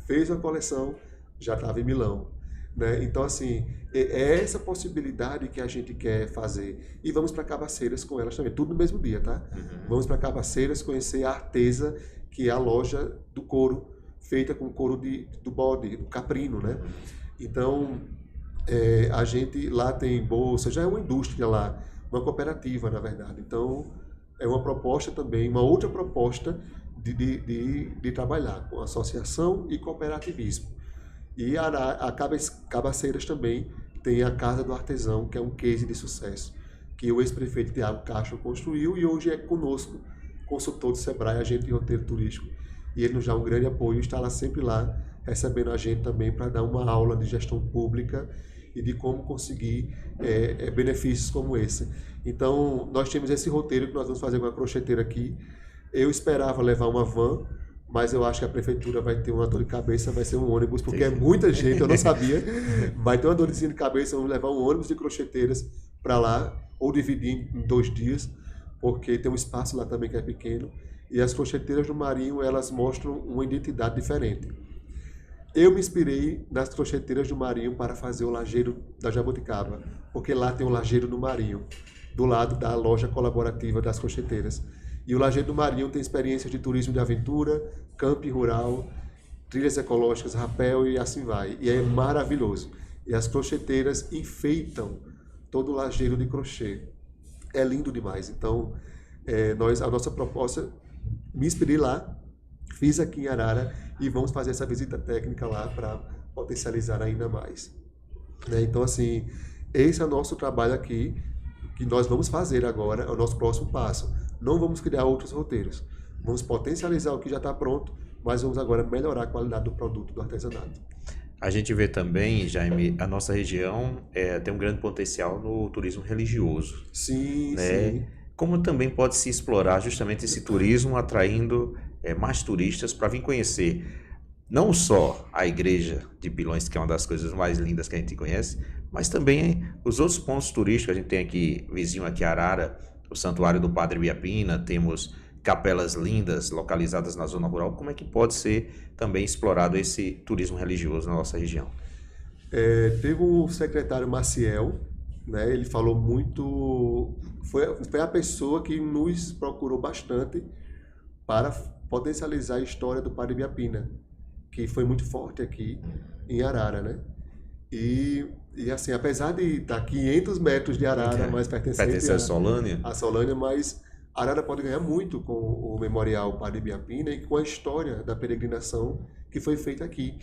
fez uma coleção, já estava em Milão. Né? Então, assim, é essa possibilidade que a gente quer fazer. E vamos para Cabaceiras com elas também, tudo no mesmo dia, tá? Vamos para Cabaceiras conhecer a Artesa, que é a loja do couro, feita com couro do bode, do caprino, né? Então, a gente lá tem bolsa, já é uma indústria lá, uma cooperativa, na verdade. Então, é uma proposta também, uma outra proposta de trabalhar com associação e cooperativismo. E a Cabaceiras também tem a Casa do Artesão, que é um case de sucesso, que o ex-prefeito Tiago Castro construiu e hoje é conosco, consultor do Sebrae, agente de roteiro turístico. E ele nos dá um grande apoio, está lá sempre lá, recebendo a gente também para dar uma aula de gestão pública e de como conseguir benefícios como esse. Então, nós temos esse roteiro que nós vamos fazer com a crocheteira aqui. Eu esperava levar uma van, mas eu acho que a prefeitura vai ter uma dor de cabeça, vai ser um ônibus, porque é muita gente, eu não sabia. Vai ter uma dorzinha de cabeça, vamos levar um ônibus de crocheteiras para lá, ou dividir em 2 dias, porque tem um espaço lá também que é pequeno. E as crocheteiras do Marinho, elas mostram uma identidade diferente. Eu me inspirei nas crocheteiras do Marinho para fazer o lajeiro da Jaboticaba, porque lá tem o lajeiro do Marinho, do lado da loja colaborativa das crocheteiras. E o Lajeiro do Marinho tem experiências de turismo de aventura, camping rural, trilhas ecológicas, rapel e assim vai. E é maravilhoso. E as crocheteiras enfeitam todo o lajeiro de crochê. É lindo demais. Então, a nossa proposta, me inspirei lá, fiz aqui em Arara e vamos fazer essa visita técnica lá para potencializar ainda mais. Né? Então, assim, esse é o nosso trabalho aqui, que nós vamos fazer agora, é o nosso próximo passo. Não vamos criar outros roteiros. Vamos potencializar o que já está pronto, mas vamos agora melhorar a qualidade do produto, do artesanato.
A gente vê também, Jaime, a nossa região tem um grande potencial no turismo religioso.
Sim,
né?
sim.
Como também pode se explorar justamente esse turismo, atraindo mais turistas para vir conhecer não só a igreja de Pilões, que é uma das coisas mais lindas que a gente conhece, mas também os outros pontos turísticos. A gente tem aqui, vizinho aqui, Arara, o Santuário do Padre Biapina, temos capelas lindas localizadas na zona rural. Como é que pode ser também explorado esse turismo religioso na nossa região?
Teve o secretário Maciel, né, ele falou muito, foi a pessoa que nos procurou bastante para potencializar a história do Padre Biapina, que foi muito forte aqui em Arara, né? E assim, apesar de estar 500 metros de Arara, mas pertence
a Solânia.
A Solânia, mas Arara pode ganhar muito com o Memorial Padre Biapina e com a história da peregrinação que foi feita aqui.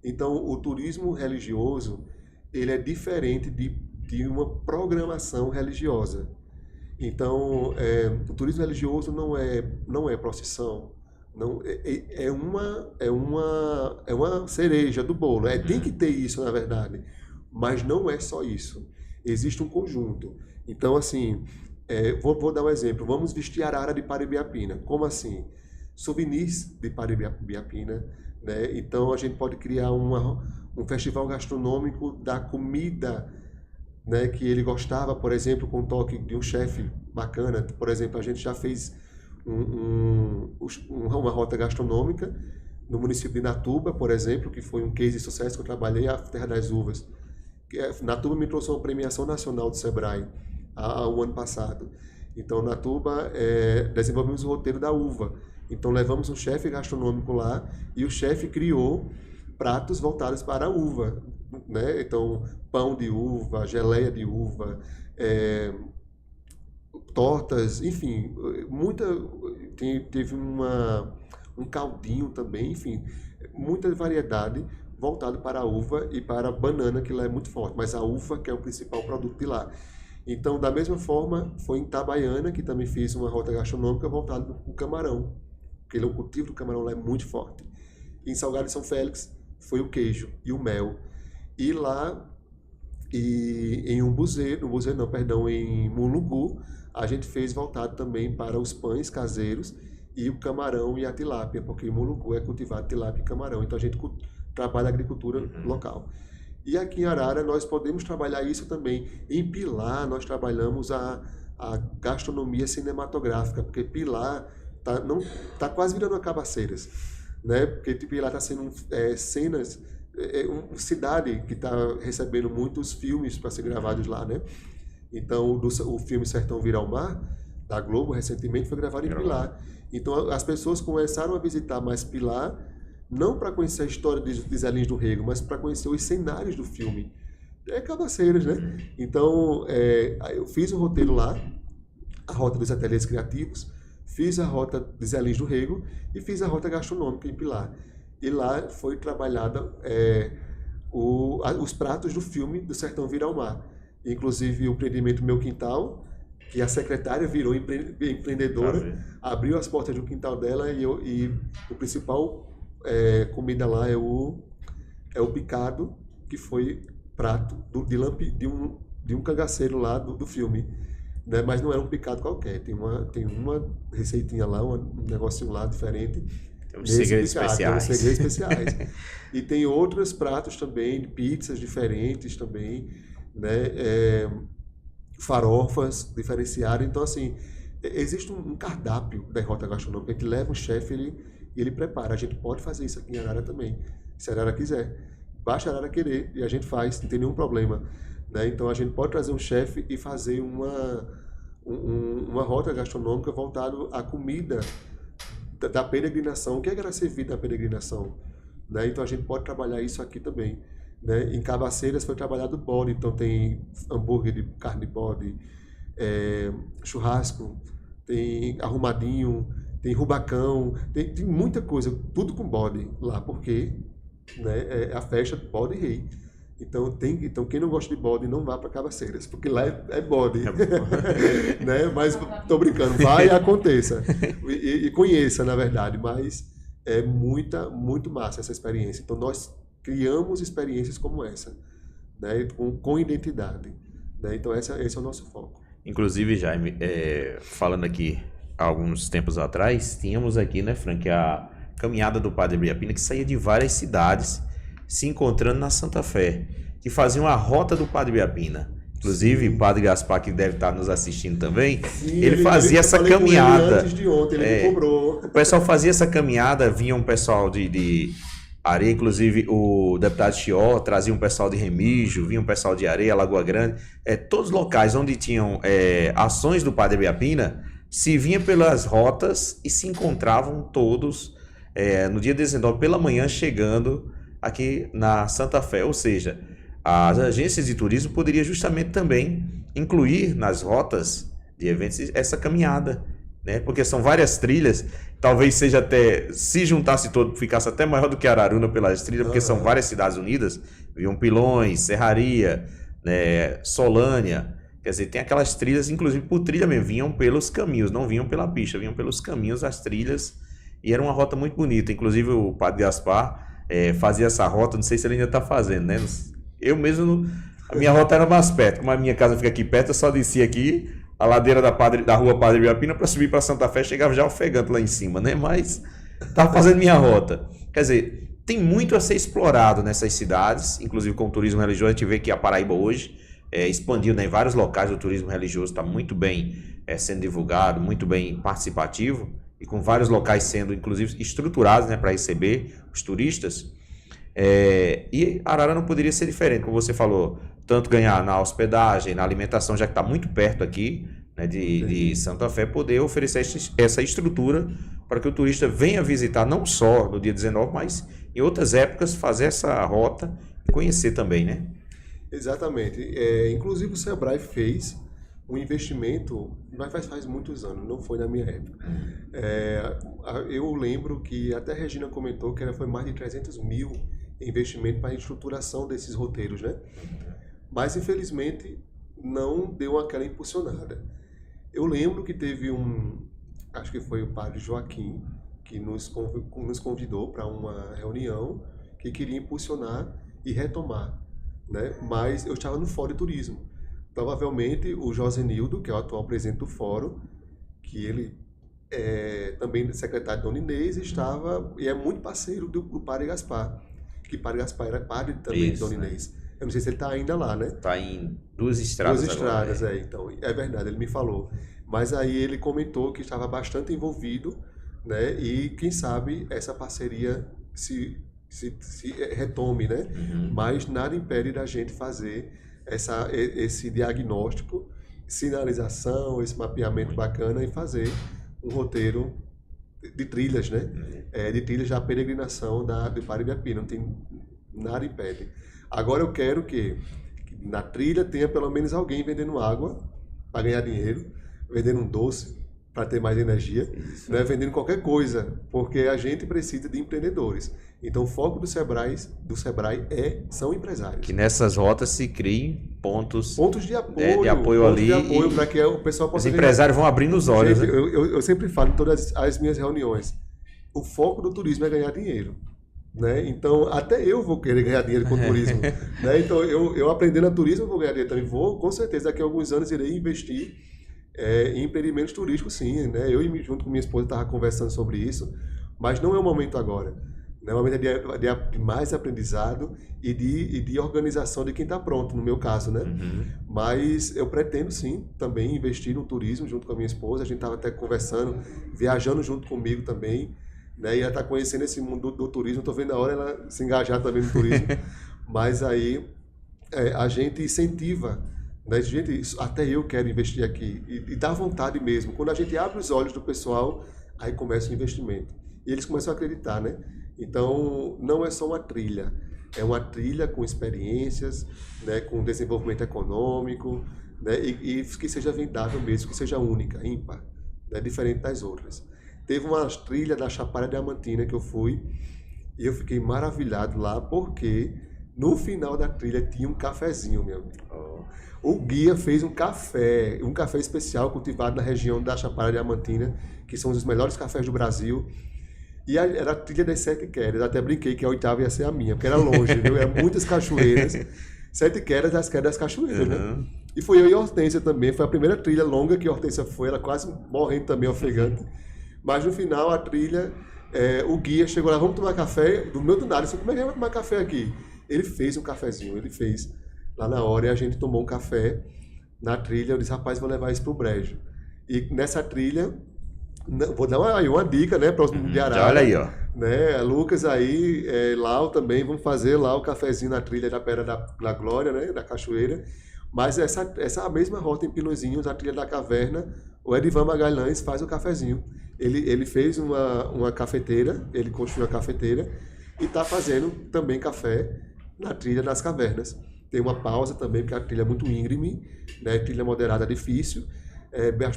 Então, o turismo religioso, ele é diferente de uma programação religiosa. Então, o turismo religioso não é procissão, não é uma cereja do bolo. Tem que ter isso, na verdade, mas não é só isso. Existe um conjunto. Então, assim, vou dar um exemplo. Vamos vestir Arara de Padre Biapina. Como assim? Souvenirs de Padre Biapina, né? Então, a gente pode criar um festival gastronômico da comida, né, que ele gostava, por exemplo, com o toque de um chefe bacana. Por exemplo, a gente já fez uma rota gastronômica no município de Natuba, por exemplo, que foi um case de sucesso que eu trabalhei, a Terra das Uvas. Natuba me trouxe uma premiação nacional do Sebrae o ano passado. Então, Natuba, desenvolvemos o roteiro da uva. Então, levamos um chefe gastronômico lá e o chefe criou pratos voltados para a uva, né? Então, pão de uva, geleia de uva, tortas, enfim, teve uma um caldinho também, enfim, muita variedade voltado para a uva e para a banana, que lá é muito forte, mas a uva que é o principal produto de lá. Então, da mesma forma, foi em Itabaiana que também fiz uma rota gastronômica voltada para o camarão, porque o cultivo do camarão lá é muito forte. Em Salgado de São Félix foi o queijo e o mel. E lá, em em Mulungu, a gente fez voltado também para os pães caseiros e o camarão e a tilápia, porque em Mulungu é cultivado tilápia e camarão. Então a gente trabalha a agricultura local. E aqui em Arara nós podemos trabalhar isso também. Em Pilar nós trabalhamos a gastronomia cinematográfica, porque Pilar tá quase virando a Cabaceiras, né? Porque Pilar está sendo cenas, uma cidade que está recebendo muitos filmes para ser gravados lá, né? Então o filme Sertão Vira ao Mar da Globo recentemente foi gravado em Pilar. Então as pessoas começaram a visitar mais Pilar, não para conhecer a história de Zé Lins do Rego, mas para conhecer os cenários do filme. É Cabaceiras, né? Então, eu fiz o roteiro lá, a rota dos ateliês criativos, fiz a rota de Zé Lins do Rego e fiz a rota gastronômica em Pilar. E lá foi trabalhada os pratos do filme do Sertão Vira ao Mar. Inclusive o empreendimento Meu Quintal, que a secretária virou empreendedora, abriu as portas do quintal dela e o principal comida lá é o picado, que foi prato de um cangaceiro lá do filme, né? Mas não era um picado qualquer, tem uma receitinha lá, um negocinho lá diferente.
Tem uns segredos especiais.
Tem uns segredos especiais. E tem outros pratos também, pizzas diferentes também, né? Farofas diferenciadas. Então, assim, existe um cardápio da rota gastronômica que leva um chefe e ele prepara. A gente pode fazer isso aqui em Arara também, se a Arara quiser. Basta a Arara querer e a gente faz, não tem nenhum problema, né? Então a gente pode trazer um chefe e fazer uma rota gastronômica voltada à comida da peregrinação. O que era servido na peregrinação, né? Então a gente pode trabalhar isso aqui também, né? Em Cabaceiras foi trabalhado bode, então tem hambúrguer de carne de bode, churrasco, tem arrumadinho, tem rubacão, tem muita coisa, tudo com bode lá, porque, né, é a festa bode rei. Então quem não gosta de bode não vá para Cabaceiras, porque lá é bode. Né? Mas tô brincando, vai e aconteça. E conheça, na verdade, mas é muito massa essa experiência. Então nós criamos experiências como essa, né, com identidade, né? Então esse é o nosso foco.
Inclusive, Jaime, falando aqui alguns tempos atrás, tínhamos aqui, né, Frank, a caminhada do Padre Biapina, que saía de várias cidades, se encontrando na Santa Fé, que faziam a rota do Padre Biapina. Inclusive, o Padre Gaspar, que deve estar nos assistindo também, sim, ele fazia essa caminhada.
Antes de ontem, ele me cobrou.
O pessoal fazia essa caminhada, vinha um pessoal de Areia, inclusive o deputado Chió trazia um pessoal de Remígio, vinha um pessoal de Areia, Lagoa Grande, todos os locais onde tinham ações do Padre Biapina, se vinha pelas rotas e se encontravam todos no dia 19 pela manhã, chegando aqui na Santa Fé. Ou seja, as agências de turismo poderiam justamente também incluir nas rotas de eventos essa caminhada, né? Porque são várias trilhas, talvez seja até, se juntasse todo, ficasse até maior do que Araruna pelas trilhas, porque são várias cidades unidas, vinham Pilões, Serraria, né, Solânia, quer dizer, tem aquelas trilhas, inclusive por trilha mesmo, vinham pelos caminhos, não vinham pela pista, vinham pelos caminhos, as trilhas, e era uma rota muito bonita. Inclusive o Padre Gaspar fazia essa rota, não sei se ele ainda está fazendo, né? Eu mesmo, a minha rota era mais perto, como a minha casa fica aqui perto, eu só descia aqui a ladeira da rua Padre Biapina para subir para Santa Fé, chegava já ofegante lá em cima, né? Mas estava fazendo minha rota. Quer dizer, tem muito a ser explorado nessas cidades, inclusive com o turismo religioso. A gente vê que a Paraíba hoje expandiu, né, em vários locais. O turismo religioso está muito bem sendo divulgado, muito bem participativo, e com vários locais sendo, inclusive, estruturados, né, para receber os turistas. E Arara não poderia ser diferente, como você falou, tanto ganhar na hospedagem, na alimentação, já que está muito perto aqui, né, de Santa Fé, poder oferecer essa estrutura para que o turista venha visitar não só no dia 19, mas em outras épocas fazer essa rota e conhecer também, né?
Exatamente. Inclusive o Sebrae fez um investimento, mas faz muitos anos, não foi na minha época. Eu lembro que até a Regina comentou que foi mais de 300 mil investimento para a estruturação desses roteiros, né? Mas, infelizmente, não deu aquela impulsionada. Eu lembro que teve acho que foi o padre Joaquim, que nos convidou para uma reunião que queria impulsionar e retomar, né? Mas eu estava no Fórum de Turismo. Provavelmente o Josenildo, que é o atual presidente do Fórum, que ele é também secretário de Dona Inês, estava e é muito parceiro do padre Gaspar, que padre Gaspar era padre também de Dona Inês. Eu não sei se ele está ainda lá, né?
Está em Duas Estradas agora,
né? Então, é verdade, ele me falou. Mas aí ele comentou que estava bastante envolvido, né? E quem sabe essa parceria se retome, né? Mas nada impede da gente fazer esse diagnóstico, sinalização, esse mapeamento bacana e fazer um roteiro de trilhas, né? De trilhas da peregrinação do Padre Ibiapina, não tem nada impede. Agora eu quero que na trilha tenha pelo menos alguém vendendo água para ganhar dinheiro, vendendo um doce para ter mais energia, né? Vendendo qualquer coisa, porque a gente precisa de empreendedores. Então o foco do Sebrae são empresários.
Que nessas rotas se criem pontos
de apoio
ali.
De apoio para que o pessoal possa...
Os empresários vão abrindo os olhos.
Gente,
né?
eu sempre falo em todas as minhas reuniões, o foco do turismo é ganhar dinheiro. Né? Então, até eu vou querer ganhar dinheiro com o turismo. Né? Então, eu aprendendo a turismo, eu vou ganhar dinheiro também. Com certeza, daqui a alguns anos, irei investir em empreendimentos turísticos, sim. Né? Eu, junto com minha esposa, estava conversando sobre isso, mas não é o momento agora. Né? O momento é de mais aprendizado e de organização de quem está pronto, no meu caso. Né? Mas eu pretendo, sim, também investir no turismo junto com a minha esposa. A gente estava até conversando, viajando junto comigo também. Né, e ela está conhecendo esse mundo do turismo, estou vendo a hora ela se engajar também no turismo, mas aí a gente incentiva, né, até eu quero investir aqui, e dá vontade mesmo, quando a gente abre os olhos do pessoal, aí começa o investimento, e eles começam a acreditar, né? Então não é só uma trilha, é uma trilha com experiências, né, com desenvolvimento econômico, né, e que seja vendável mesmo, que seja única, ímpar, né, diferente das outras. Teve uma trilha da Chapada Diamantina que eu fui e eu fiquei maravilhado lá porque no final da trilha tinha um cafezinho, meu amigo. O guia fez um café especial cultivado na região da Chapada Diamantina, que são os melhores cafés do Brasil. E era a trilha das 7 quedas. Até brinquei que a 8ª ia ser a minha, porque era longe, viu? Eram muitas cachoeiras. 7 quedas das cachoeiras, né? E fui eu e a Hortência também. Foi a primeira trilha longa que a Hortência foi. Ela quase morrendo também, ofegante. Mas no final, a trilha, o guia chegou lá, vamos tomar café, do meu do nada, eu disse, como é que vai tomar café aqui? Ele fez um cafezinho, ele fez lá na hora, e a gente tomou um café na trilha, eu disse, rapaz, vou levar isso pro Brejo. E nessa trilha, vou dar uma dica, né, para os de Arara.
Olha aí, ó.
Né, Lucas aí, Lau também, vamos fazer lá o cafezinho na trilha da Pedra da Glória, né, da Cachoeira. Mas essa mesma rota em Pilõezinhos, a trilha da Caverna, o Edivan Magalhães faz o cafezinho. Ele fez uma cafeteira, ele construiu a cafeteira e está fazendo também café na trilha das cavernas. Tem uma pausa também, porque a trilha é muito íngreme, né? Trilha moderada difícil,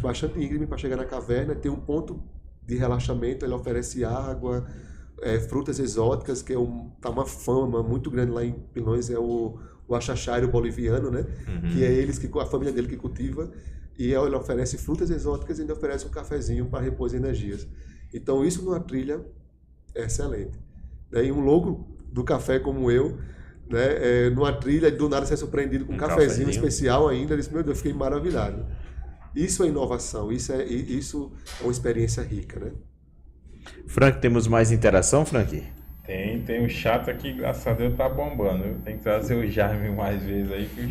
bastante íngreme para chegar na caverna. Tem um ponto de relaxamento, ele oferece água, frutas exóticas, que tá uma fama muito grande lá em Pilões, é o achachairo boliviano, né? Que é a família dele que cultiva. E ele oferece frutas exóticas e ainda oferece um cafezinho para repor as energias. Então, isso numa trilha é excelente. E um louco do café como eu, né, numa trilha, do nada ser surpreendido com um cafezinho especial ainda, eu disse, meu Deus, eu fiquei maravilhado. Isso é inovação, isso é uma experiência rica, né?
Frank, temos mais interação, Frank? Tem o chat aqui, graças a Deus, tá bombando. Tem que trazer o Jaime mais vezes aí, que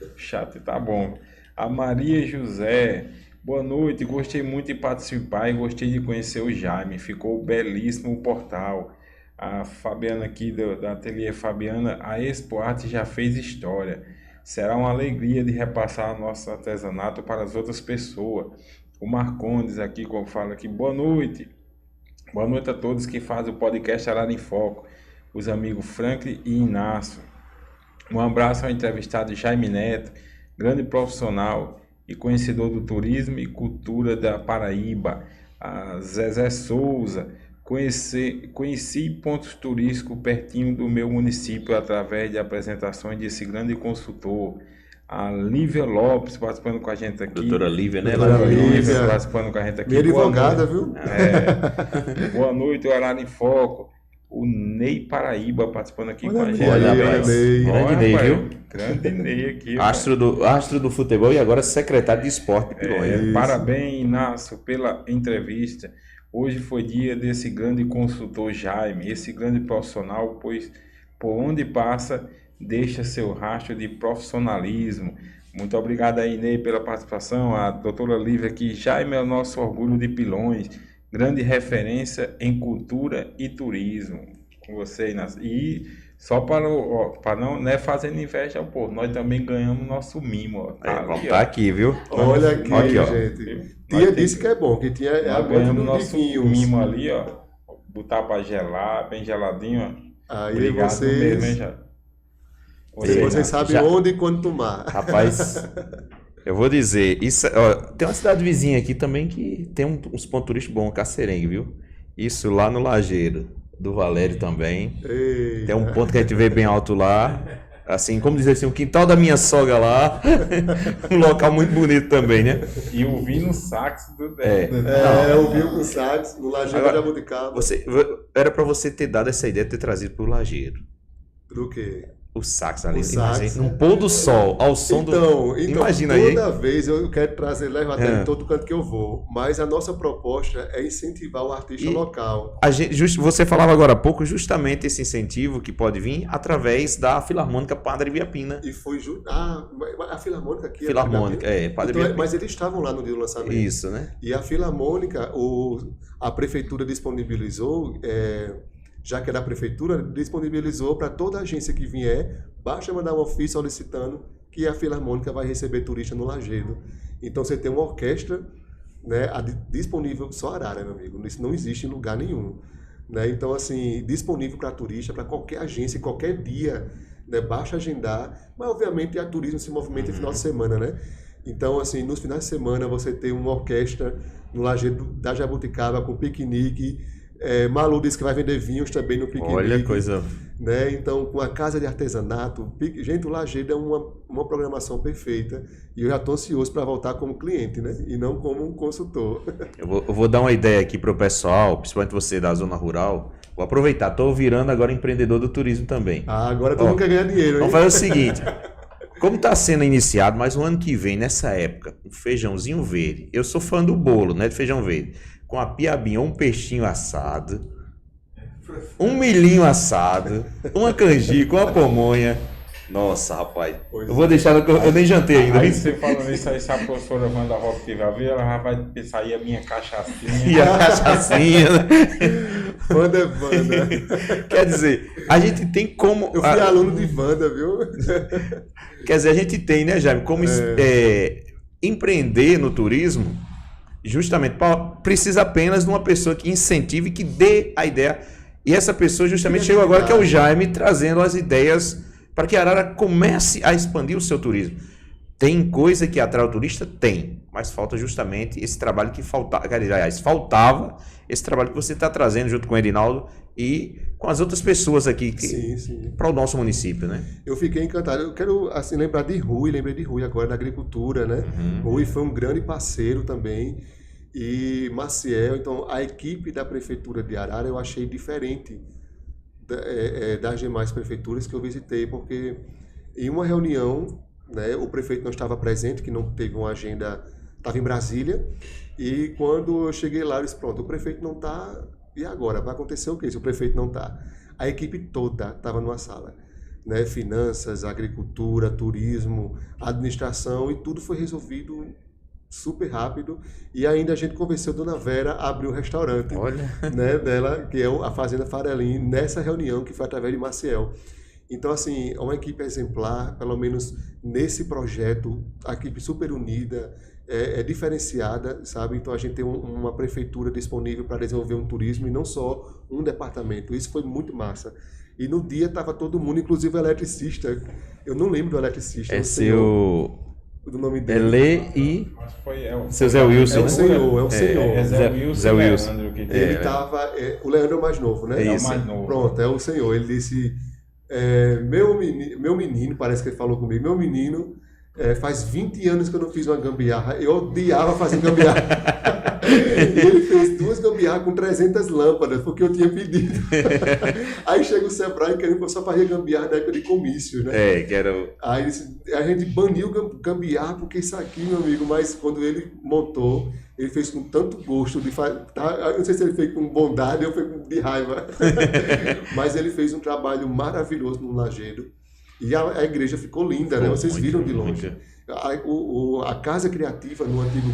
o chat tá bom. A Maria José, boa noite, gostei muito de participar e gostei de conhecer o Jaime, ficou belíssimo o portal. A Fabiana aqui da Ateliê Fabiana, a Expo Arte já fez história. Será uma alegria de repassar nosso artesanato para as outras pessoas. O Marcondes aqui, como fala aqui, boa noite. Boa noite a todos que fazem o podcast Arara em Foco, os amigos Franklin e Inácio. Um abraço ao entrevistado Jaime Neto, grande profissional e conhecedor do turismo e cultura da Paraíba, a Zezé Souza. Conheci pontos turísticos pertinho do meu município através de apresentações desse grande consultor. A Lívia Lopes participando com a gente aqui.
Doutora Lívia, né?
Doutora
Lívia participando com a gente aqui.
Minha advogada, viu?
Boa noite, o Horário em Foco. O Ney Paraíba participando aqui com a gente.
Olha aí, Ney.
Grande Ney, viu?
Grande Ney aqui.
Astro do futebol e agora secretário de esporte de Pilonha.
Parabéns, Inácio, pela entrevista. Hoje foi dia desse grande consultor Jaime, esse grande profissional, pois por onde passa, deixa seu rastro de profissionalismo. Muito obrigado aí, Ney, pela participação. A doutora Lívia aqui, Jaime é o nosso orgulho de Pilões, grande referência em cultura e turismo. Com você, Inácio. E só para não fazendo inveja ao povo, nós também ganhamos nosso mimo. Ó.
Vamos estar aqui, viu?
Olha aqui,
ó.
gente. Tia disse que é bom, que tinha
ganhamos nosso mimo ali, ó. Botar para gelar, bem geladinho, ó.
Aí
obrigado mesmo, hein, já.
Vocês sabem onde e quando tomar.
Rapaz, eu vou dizer, isso, ó, tem uma cidade vizinha aqui também que tem uns pontos turísticos bons, Cacerengue, viu? Isso lá no Lajeiro, do Valério também.
Eita.
Tem um ponto que a gente vê bem alto lá. Assim, como dizer assim, o quintal da minha sogra lá. Um local muito bonito também, né?
E o vinho sax do
o vinho com sax, no Lajeiro de Jabuticaba.
Era pra você ter dado essa ideia de ter trazido pro Lajeiro.
Do quê?
O sax ali,
sax.
Num pôr do sol, ao som
então,
Imagina aí.
Toda vez eu quero trazer, levar até em todo canto que eu vou. Mas a nossa proposta é incentivar o artista local.
Você falava agora há pouco justamente esse incentivo que pode vir através da Filarmônica Padre Viapina.
E foi a Filarmônica aqui.
Filarmônica, Padre Viapina.
Mas eles estavam lá no dia do lançamento.
Isso, né?
E a Filarmônica, a prefeitura disponibilizou... já que é da prefeitura, disponibilizou para toda agência que vier, basta mandar um ofício solicitando que a Filarmônica vai receber turista no Lajeado. Então você tem uma orquestra, né, disponível só Arara, meu amigo. Isso não existe em lugar nenhum. Né? Então, assim, disponível para turista, para qualquer agência, qualquer dia, né, basta agendar. Mas, obviamente, a turismo se movimenta em final de semana, né? Então, assim, nos finais de semana você tem uma orquestra no Lajeado da Jabuticaba com piquenique. Malu disse que vai vender vinhos também no piquenique.
Olha, coisa...
Né? Então, com a casa de artesanato, gente, o Lajeado é uma programação perfeita e eu já estou ansioso para voltar como cliente, né? E não como um consultor.
Eu vou dar uma ideia aqui para o pessoal, principalmente você da zona rural. Vou aproveitar, estou virando agora empreendedor do turismo também.
Agora todo mundo quer ganhar dinheiro, hein?
Vamos fazer o seguinte, como está sendo iniciado, mas o ano que vem, nessa época, um feijãozinho verde. Eu sou fã do bolo, né, de feijão verde. Com a piabinha, um peixinho assado, um milhinho assado, uma canjica, uma pamonha. Nossa, rapaz. Eu vou deixar, eu nem jantei ainda.
Aí você falando isso aí, se a professora Wanda Rock tiver a ver, ela já vai pensar aí a minha cachaçinha.
E a cachaçinha, né?
Wanda é Wanda.
Quer dizer, a gente tem como...
Eu fui aluno de Wanda, viu?
Quer dizer, a gente tem, né, Jaime, como empreender no turismo, justamente, precisa apenas de uma pessoa que incentive, que dê a ideia. E essa pessoa justamente chegou agora, que é o Jaime, trazendo as ideias para que Arara comece a expandir o seu turismo. Tem coisa que atrai o turista? Tem. Mas falta justamente esse trabalho que faltava. Aliás, faltava esse trabalho que você está trazendo junto com o Edinaldo e com as outras pessoas aqui para o nosso município, né?
Eu fiquei encantado. Eu quero assim, lembrar de Rui, lembrei de Rui agora, da agricultura, né? Rui foi um grande parceiro também. E Maciel, então a equipe da Prefeitura de Arara eu achei diferente das demais prefeituras que eu visitei, porque em uma reunião, né, o prefeito não estava presente, que não teve uma agenda, estava em Brasília, e quando eu cheguei lá, eu disse, pronto, o prefeito não está, e agora? Vai acontecer o quê se o prefeito não está? A equipe toda estava numa sala, né, finanças, agricultura, turismo, administração, e tudo foi resolvido super rápido, e ainda a gente convenceu a Dona Vera a abrir um restaurante, né, dela, que é a Fazenda Farelim, nessa reunião que foi através de Maciel. Então, assim, é uma equipe exemplar, pelo menos nesse projeto, a equipe super unida, é diferenciada, sabe? Então, a gente tem uma prefeitura disponível para desenvolver um turismo e não só um departamento. Isso foi muito massa. E no dia estava todo mundo, inclusive o eletricista. Eu não lembro do eletricista.
É seu...
do nome
É
dele.
Lê e
Acho que foi
seu Zé Wilson,
É o
né?
senhor, é o senhor.
É Zé Wilson.
Zé Wilson.
Leandro, que
Ele tava... o Leandro é o mais novo, né?
É
é o
isso.
mais novo.
Pronto, é o senhor. Ele disse, meu menino, parece que ele falou comigo, meu menino, faz 20 anos que eu não fiz uma gambiarra. Eu odiava fazer gambiarra. E ele fez 2 gambiarras com 300 lâmpadas, porque eu tinha pedido. Aí chega o Sebrae querendo só fazer gambiarra na época de comício, né?
Que era o...
Aí a gente baniu gambiarra porque isso aqui, meu amigo, mas quando ele montou, ele fez com tanto gosto de fazer. Eu não sei se ele fez com bondade ou foi de raiva. Mas ele fez um trabalho maravilhoso no Lajedo. E a igreja ficou linda, né? Vocês viram de longe. A casa criativa no antigo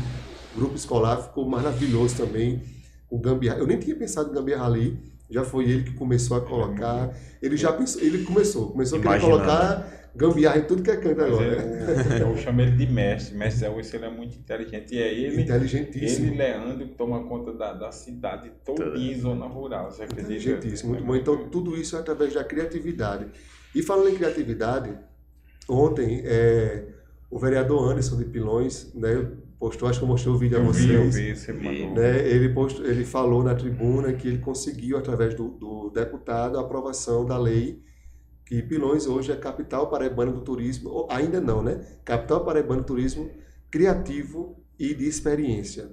grupo escolar ficou maravilhoso também. O gambiarra. Eu nem tinha pensado em gambiarra ali. Já foi ele que começou a colocar. Ele já pensou, ele começou a querer colocar gambiarra em tudo que é canto agora.
Eu chamo ele de mestre. Mestre Zé Wilson, ele é muito inteligente. E é ele,
Inteligentíssimo.
ele Leandro, que toma conta da cidade todinha em zona rural. Você acredita?
Inteligentíssimo, muito bom. Então, tudo isso é através da criatividade. E falando em criatividade, ontem o vereador Anderson de Pilões, né, postou, acho que eu mostrei o vídeo a vocês.
Eu vi, você mandou.
Né, ele falou na tribuna que ele conseguiu, através do deputado, a aprovação da lei que Pilões hoje é capital paraibana do turismo, ou ainda não, né? Capital paraibana do turismo criativo e de experiência.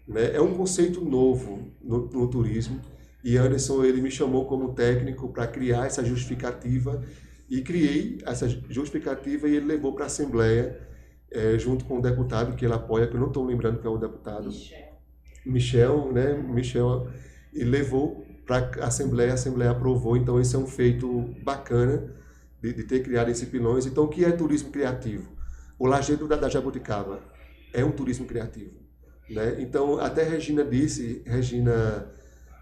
Né? É um conceito novo no turismo, e Anderson ele me chamou como técnico para criar essa justificativa, e criei essa justificativa e ele levou para a Assembleia, junto com o deputado que ele apoia, que eu não estou lembrando quem é o deputado. Michel, né? Michel, ele levou para a Assembleia aprovou, então esse é um feito bacana de ter criado esse Pilões. Então, o que é turismo criativo? O Lajedo da Jabuticaba é um turismo criativo. Né? Então, até Regina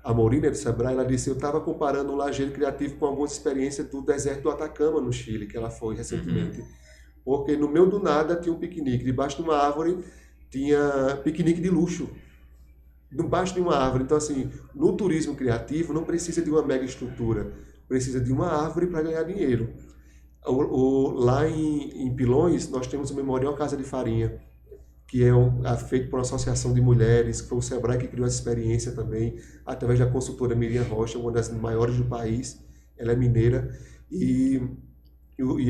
Amorim, do Sebrae, ela disse, eu estava comparando o Lajedo criativo com algumas experiências do deserto do Atacama, no Chile, que ela foi recentemente. Porque no meio do nada tinha um piquenique, debaixo de uma árvore tinha piquenique de luxo. Debaixo de uma árvore. Então, assim, no turismo criativo não precisa de uma mega estrutura, precisa de uma árvore para ganhar dinheiro. Lá em Pilões, nós temos o Memorial Casa de Farinha, que é feito por uma associação de mulheres, que foi o Sebrae que criou essa experiência também, através da consultora Miriam Rocha, uma das maiores do país, ela é mineira, e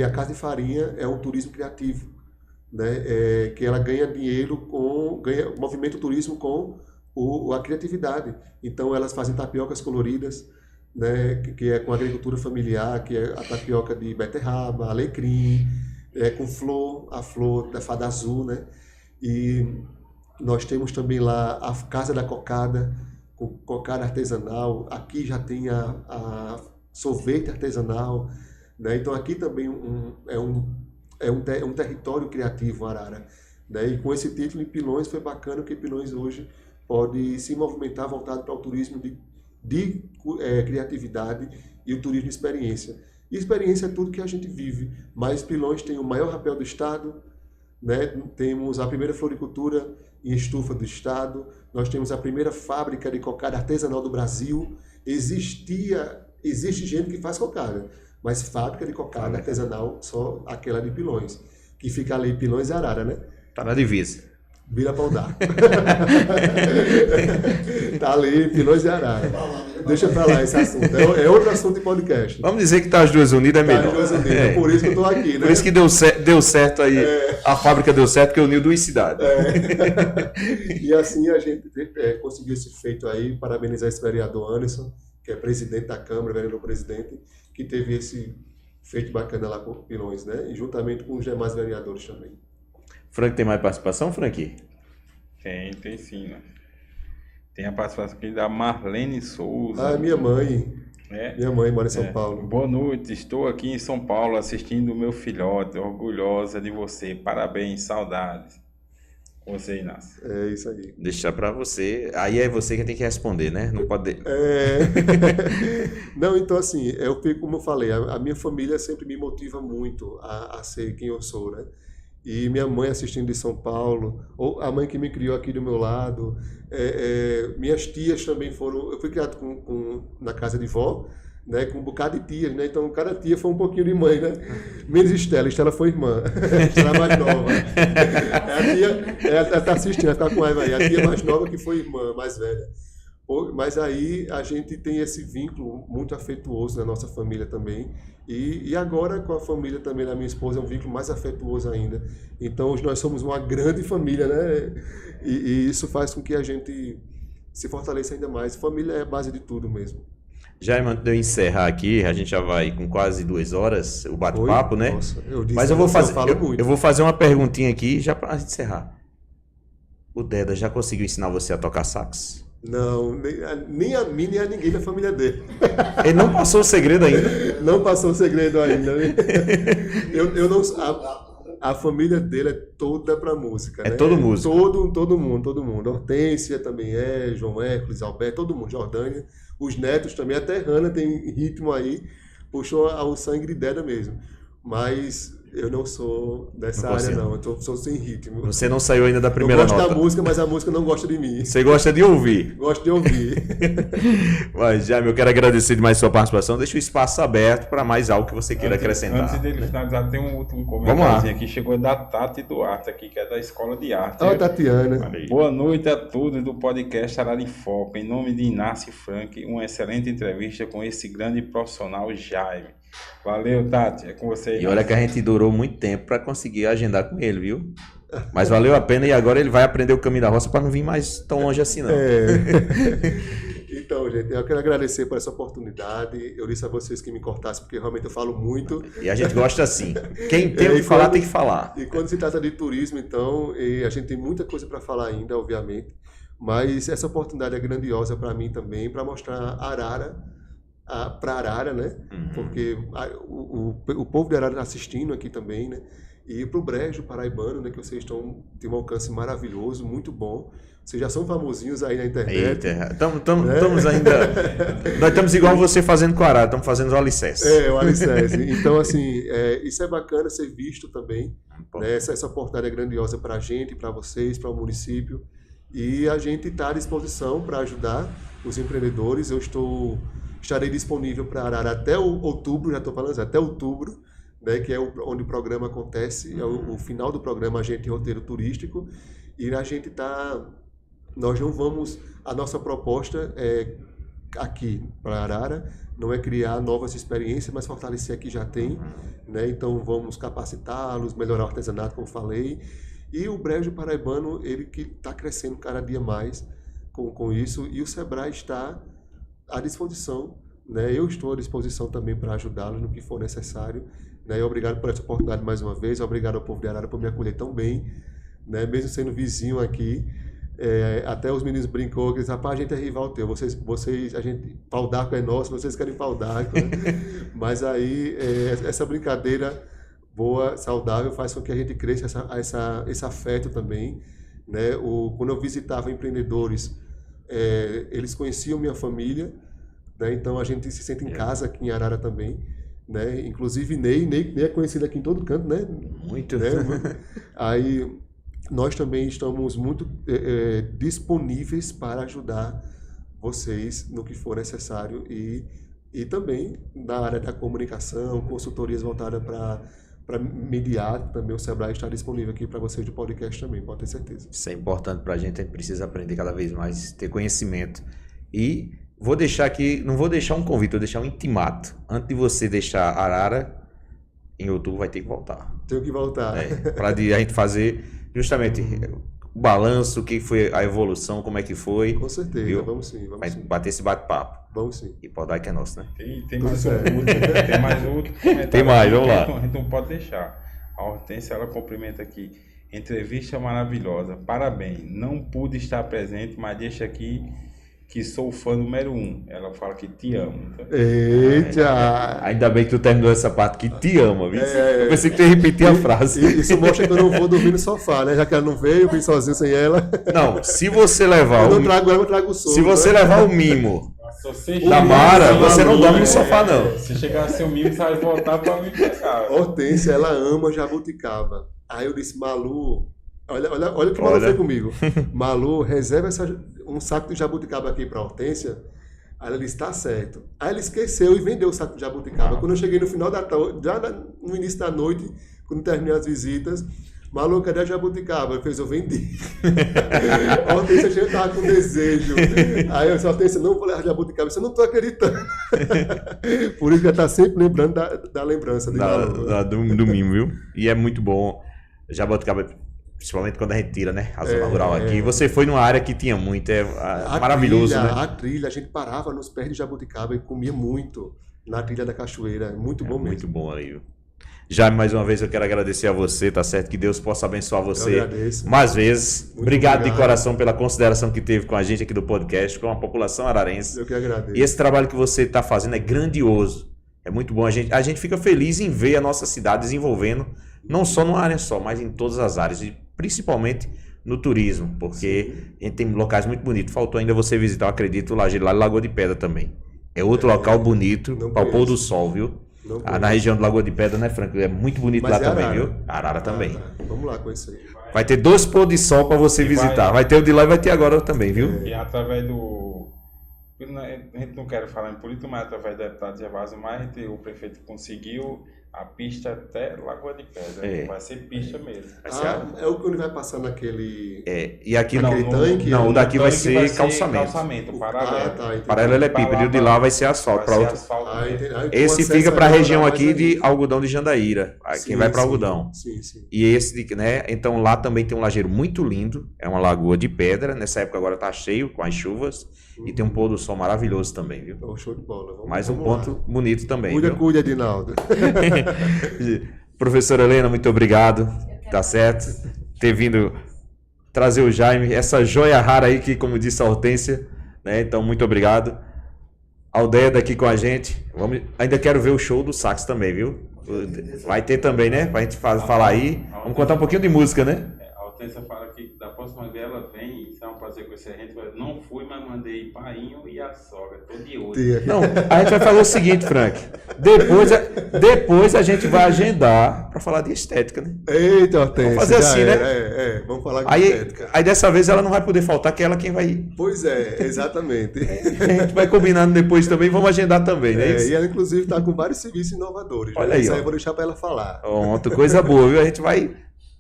a Casa de Farinha é um turismo criativo, né? Que ela ganha dinheiro movimenta o turismo com a criatividade. Então elas fazem tapiocas coloridas, né, que é com agricultura familiar, que é a tapioca de beterraba, alecrim, com a flor da fada azul, né? E nós temos também lá a Casa da Cocada, com cocada artesanal. Aqui já tem a sorvete artesanal, né? Então aqui também é um território criativo, Arara, né? E com esse título em Pilões foi bacana, porque Pilões hoje pode se movimentar voltado para o turismo de criatividade e o turismo de experiência. E experiência é tudo que a gente vive, mas Pilões tem o maior rapel do estado, né? Temos a primeira floricultura em estufa do estado, nós temos a primeira fábrica de cocada artesanal do Brasil. Existe gente que faz cocada, mas fábrica de cocada artesanal só aquela de Pilões, que fica ali em Pilões e Arara, né?
Tá na divisa.
Vira pau d'arco. Tá ali, Pilões e Arara. Deixa pra lá esse assunto. É outro assunto de podcast.
Vamos dizer que tá as duas unidas é
Tá,
melhor.
as duas unidas. É por isso que eu tô aqui, né?
Por isso que deu certo aí. A fábrica deu certo, porque uniu duas cidades.
E assim a gente conseguiu esse feito aí. Parabenizar esse vereador Anderson, que é presidente da Câmara, vereador presidente, que teve esse feito bacana lá com Pilões, né? E juntamente com os demais vereadores também.
Frank, tem mais participação, Frank?
Tem sim, né? Tem a participação aqui da Marlene Souza.
Ah, minha mãe.
É?
Minha mãe mora em São Paulo.
Boa noite, estou aqui em São Paulo assistindo o meu filhote, orgulhosa de você. Parabéns, saudades. Com você, Inácio.
É isso aí.
Deixar pra você. Aí é você que tem que responder, né? Não pode.
Não, então assim, como eu falei, a minha família sempre me motiva muito a ser quem eu sou, né? E minha mãe assistindo de São Paulo, ou a mãe que me criou aqui do meu lado, minhas tias também foram. Eu fui criado na casa de vó, né, com um bocado de tias, né? Então cada tia foi um pouquinho de mãe, né? Menos Estela foi irmã. Estela mais nova. A tia, ela tá assistindo, ela tá com raiva aí. A tia mais nova que foi irmã, mais velha. Mas aí a gente tem esse vínculo muito afetuoso na nossa família também. E agora com a família também da minha esposa é um vínculo mais afetuoso ainda. Então hoje nós somos uma grande família, né? E isso faz com que a gente se fortaleça ainda mais. Família é a base de tudo mesmo.
Jaime, antes de eu encerrar aqui, a gente já vai com quase 2 horas o bate-papo, né?
Nossa,
mas eu vou fazer uma perguntinha aqui já pra gente encerrar. O Deda já conseguiu ensinar você a tocar sax?
Não, nem a mim, nem a ninguém da família dele.
Ele não passou o segredo ainda?
Não passou o segredo ainda. Né? Eu não... A família dele é toda pra música,
né?
É
todo músico.
Todo mundo. Hortência também é, João Hércules, Alberto, todo mundo. Jordânia, os netos também, até Hannah tem ritmo aí, puxou o sangue de Deda mesmo. Mas eu não sou dessa área, não. Eu sou sem ritmo.
Você não saiu ainda da primeira nota.
Eu gosto da música, mas a música não gosta de mim.
Você gosta de ouvir?
Gosto de ouvir.
Mas, Jaime, eu quero agradecer demais a sua participação. Deixa o espaço aberto para mais algo que você queira acrescentar.
Antes dele finalizar, tem um último comentário aqui. Chegou da Tati Duarte aqui, que é da Escola de Arte.
Ó, Tatiana.
Boa noite a todos do podcast Arara em Foco. Em nome de Inácio Frank, uma excelente entrevista com esse grande profissional Jaime. Valeu, Tati, é com você.
E olha que a gente durou muito tempo para conseguir agendar com ele, viu? Mas valeu a pena e agora ele vai aprender o caminho da roça para não vir mais tão longe assim, não.
Então, gente, eu quero agradecer por essa oportunidade. Eu disse a vocês que me cortassem, porque realmente eu falo muito.
E a gente gosta assim. Quem tem o que falar, tem que falar.
E quando se trata de turismo, então, a gente tem muita coisa para falar ainda, obviamente. Mas essa oportunidade é grandiosa para mim também, para mostrar Arara, para Arara, né? Porque o povo de Arara está assistindo aqui também, né? E para o Brejo Paraibano, né? Que vocês têm um alcance maravilhoso, muito bom. Vocês já são famosinhos aí na internet.
Estamos ainda... Nós estamos igual você fazendo com a Arara, estamos fazendo o alicerce.
O alicerce. Então, assim, isso é bacana ser visto também. Né? Essa oportunidade é grandiosa para a gente, para vocês, para o município. E a gente está à disposição para ajudar os empreendedores. Eu estarei disponível para Arara até outubro, já estou falando, até outubro, né, que é onde o programa acontece, é o final do programa Agente Roteiro Turístico, e a gente nós não vamos, a nossa proposta aqui para Arara não é criar novas experiências, mas fortalecer a que já tem, né, então vamos capacitá-los, melhorar o artesanato, como falei, e o Brejo Paraibano, ele que está crescendo cada dia mais com isso, e o Sebrae está à disposição, né? Eu estou à disposição também para ajudá-los no que for necessário, né? E obrigado por essa oportunidade mais uma vez, obrigado ao povo de Arara por me acolher tão bem, né? Mesmo sendo vizinho aqui, até os meninos brincou, que dizem, rapaz, a gente é rival teu, a gente, pau d'arco é nosso, vocês querem pau d'arco, né? Mas aí, essa brincadeira boa, saudável, faz com que a gente cresça esse afeto também, né? Quando eu visitava empreendedores, eles conheciam minha família, né? Então a gente se sente em casa aqui em Arara também, né? Inclusive Ney é conhecido aqui em todo canto, né?
Muito,
né? Aí nós também estamos muito disponíveis para ajudar vocês no que for necessário e também na área da comunicação, consultorias voltadas para mediar, também o Sebrae está disponível aqui para vocês do podcast também, pode ter certeza.
Isso é importante para a gente precisa aprender cada vez mais, ter conhecimento. E vou deixar aqui, não vou deixar um convite, vou deixar um intimato. Antes de você deixar Arara, em outubro vai ter que voltar.
Tenho que voltar.
Para a gente fazer justamente o balanço, o que foi a evolução, como é que foi.
Com certeza, viu? Vamos sim.
Vai bater esse bate-papo.
Vamos sim.
E pode dar que é nosso, né?
Tem mais outro comentário.
Tem mais, vamos lá.
A gente não pode deixar. A Hortência, ela cumprimenta aqui. Entrevista maravilhosa. Parabéns. Não pude estar presente, mas deixa aqui que sou fã número 1. Ela fala que te amo. Tá?
Eita!
Ainda bem que tu terminou essa parte que te ama, viu? Eu pensei que tu ia repetir a frase.
Isso mostra que eu não vou dormir no sofá, né? Já que ela não veio, eu vim sozinho sem ela.
Não, se você levar
eu não trago ela, eu trago o sogro.
Se você
né?
levar o mimo da Mara, você não dorme no sofá, não.
Se chegar a ser o mimo, você vai voltar para me pegar.
Hortência, ela ama jabuticaba. Aí eu disse, Malu, olha o que Malu fez comigo. Malu, reserva um saco de jabuticaba aqui para Hortência. Aí ela disse, tá certo. Aí ela esqueceu e vendeu o saco de jabuticaba. Quando eu cheguei no final da tarde, no início da noite, quando terminei as visitas, Malu, cadê a jabuticaba? Eu vendi. A Hortência já estava com desejo. Aí eu disse, Hortência, não vou levar jabuticaba. Eu não estou acreditando. Por isso que ela está sempre lembrando da lembrança de Malu.
Do mimo, viu? E é muito bom. Jabuticaba, principalmente quando a gente tira, né? A zona rural aqui. Você foi numa área que tinha muito. Maravilhoso, né?
A trilha, a gente parava nos pés de jabuticaba e comia muito na trilha da cachoeira. É muito bom mesmo.
Muito bom aí, viu? Jaime, mais uma vez eu quero agradecer a você, tá certo? Que Deus possa abençoar você mais vezes.
Muito
obrigado de coração pela consideração que teve com a gente aqui do podcast, com a população ararense.
Eu que agradeço.
E esse trabalho que você está fazendo é grandioso. É muito bom. A gente fica feliz em ver a nossa cidade desenvolvendo, não só numa área só, mas em todas as áreas, e principalmente no turismo, porque a gente tem locais muito bonitos. Faltou ainda você visitar, eu acredito, o Lajeiro lá, Lagoa de Pedra também. É outro local bonito para o pôr do sol, viu? Na região do Lagoa de Pedra, né, Franco? É muito bonito. Mas lá também, viu? Arara também.
Vamos lá conhecer.
Vai ter 2 pôr de sol para você visitar. Vai ter o de lá e vai ter agora também, viu?
E através do... A gente não quer falar em política, mas através do deputado Gervásio Maia, o prefeito conseguiu a pista até Lagoa de Pedra. Vai ser pista mesmo.
É o que ele vai passando naquele...
E aqui
tanque?
Não, o daqui vai ser calçamento.
Paralelo.
Paralelepípedo. E o de lá vai ser asfalto. Esse fica para a região aqui de Algodão de Jandaíra. Quem vai para Algodão.
Sim.
E esse, né? Então lá também tem um lajeiro muito lindo. É uma lagoa de pedra. Nessa época agora tá cheio com as chuvas. E tem um pôr do sol maravilhoso também, viu?
Show de bola.
Mais um ponto bonito também.
Cuida, Edinaldo.
Professora Helena, muito obrigado. Tá certo? Ter vindo trazer o Jaime, essa joia rara aí que, como disse a Hortência, né? Então, muito obrigado. Aldeia daqui com a gente. Ainda quero ver o show do sax também, viu? Vai ter também, né? Pra gente falar aí. Vamos contar um pouquinho de música, né?
A Hortência fala que da próxima vez ela vem, isso é um prazer conhecer a gente. Não fui, mas mandei Painho e a sogra. Tô de olho.
Não, a gente vai fazer o seguinte, Frank. Depois a gente vai agendar para falar de estética, né?
Eita, Hortência.
Vamos fazer assim, né?
Vamos falar de estética.
Aí dessa vez ela não vai poder faltar, que é ela quem vai...
Pois é, exatamente.
A gente vai combinando depois também, vamos agendar também, né?
E ela, inclusive, está com vários serviços inovadores.
Olha aí,
isso aí eu vou deixar para ela falar.
Outra coisa boa, viu? A gente vai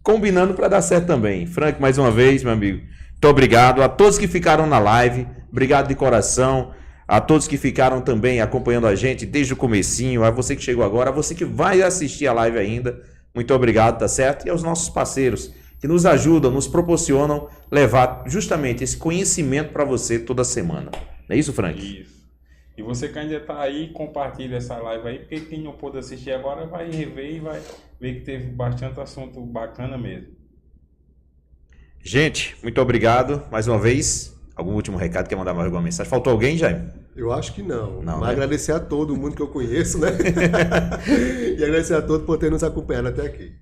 combinando para dar certo também. Frank, mais uma vez, meu amigo, muito obrigado a todos que ficaram na live, obrigado de coração, a todos que ficaram também acompanhando a gente desde o comecinho, a você que chegou agora, a você que vai assistir a live ainda, muito obrigado, tá certo? E aos nossos parceiros que nos ajudam, nos proporcionam levar justamente esse conhecimento para você toda semana. Não é isso, Frank?
Isso. E você que ainda está aí, compartilha essa live aí, porque quem não pôde assistir agora vai rever e vai ver que teve bastante assunto bacana mesmo.
Gente, muito obrigado mais uma vez. Algum último recado? Quer mandar mais alguma mensagem? Faltou alguém, Jaime?
Eu acho que não. Mas
né?
agradecer a todo mundo que eu conheço, né? E agradecer a todos por ter nos acompanhado até aqui.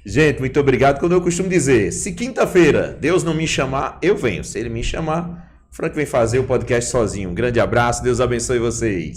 Gente, muito obrigado. Como eu costumo dizer, se quinta-feira Deus não me chamar, eu venho. Se Ele me chamar, Frank vem fazer o podcast sozinho. Um grande abraço, Deus abençoe vocês.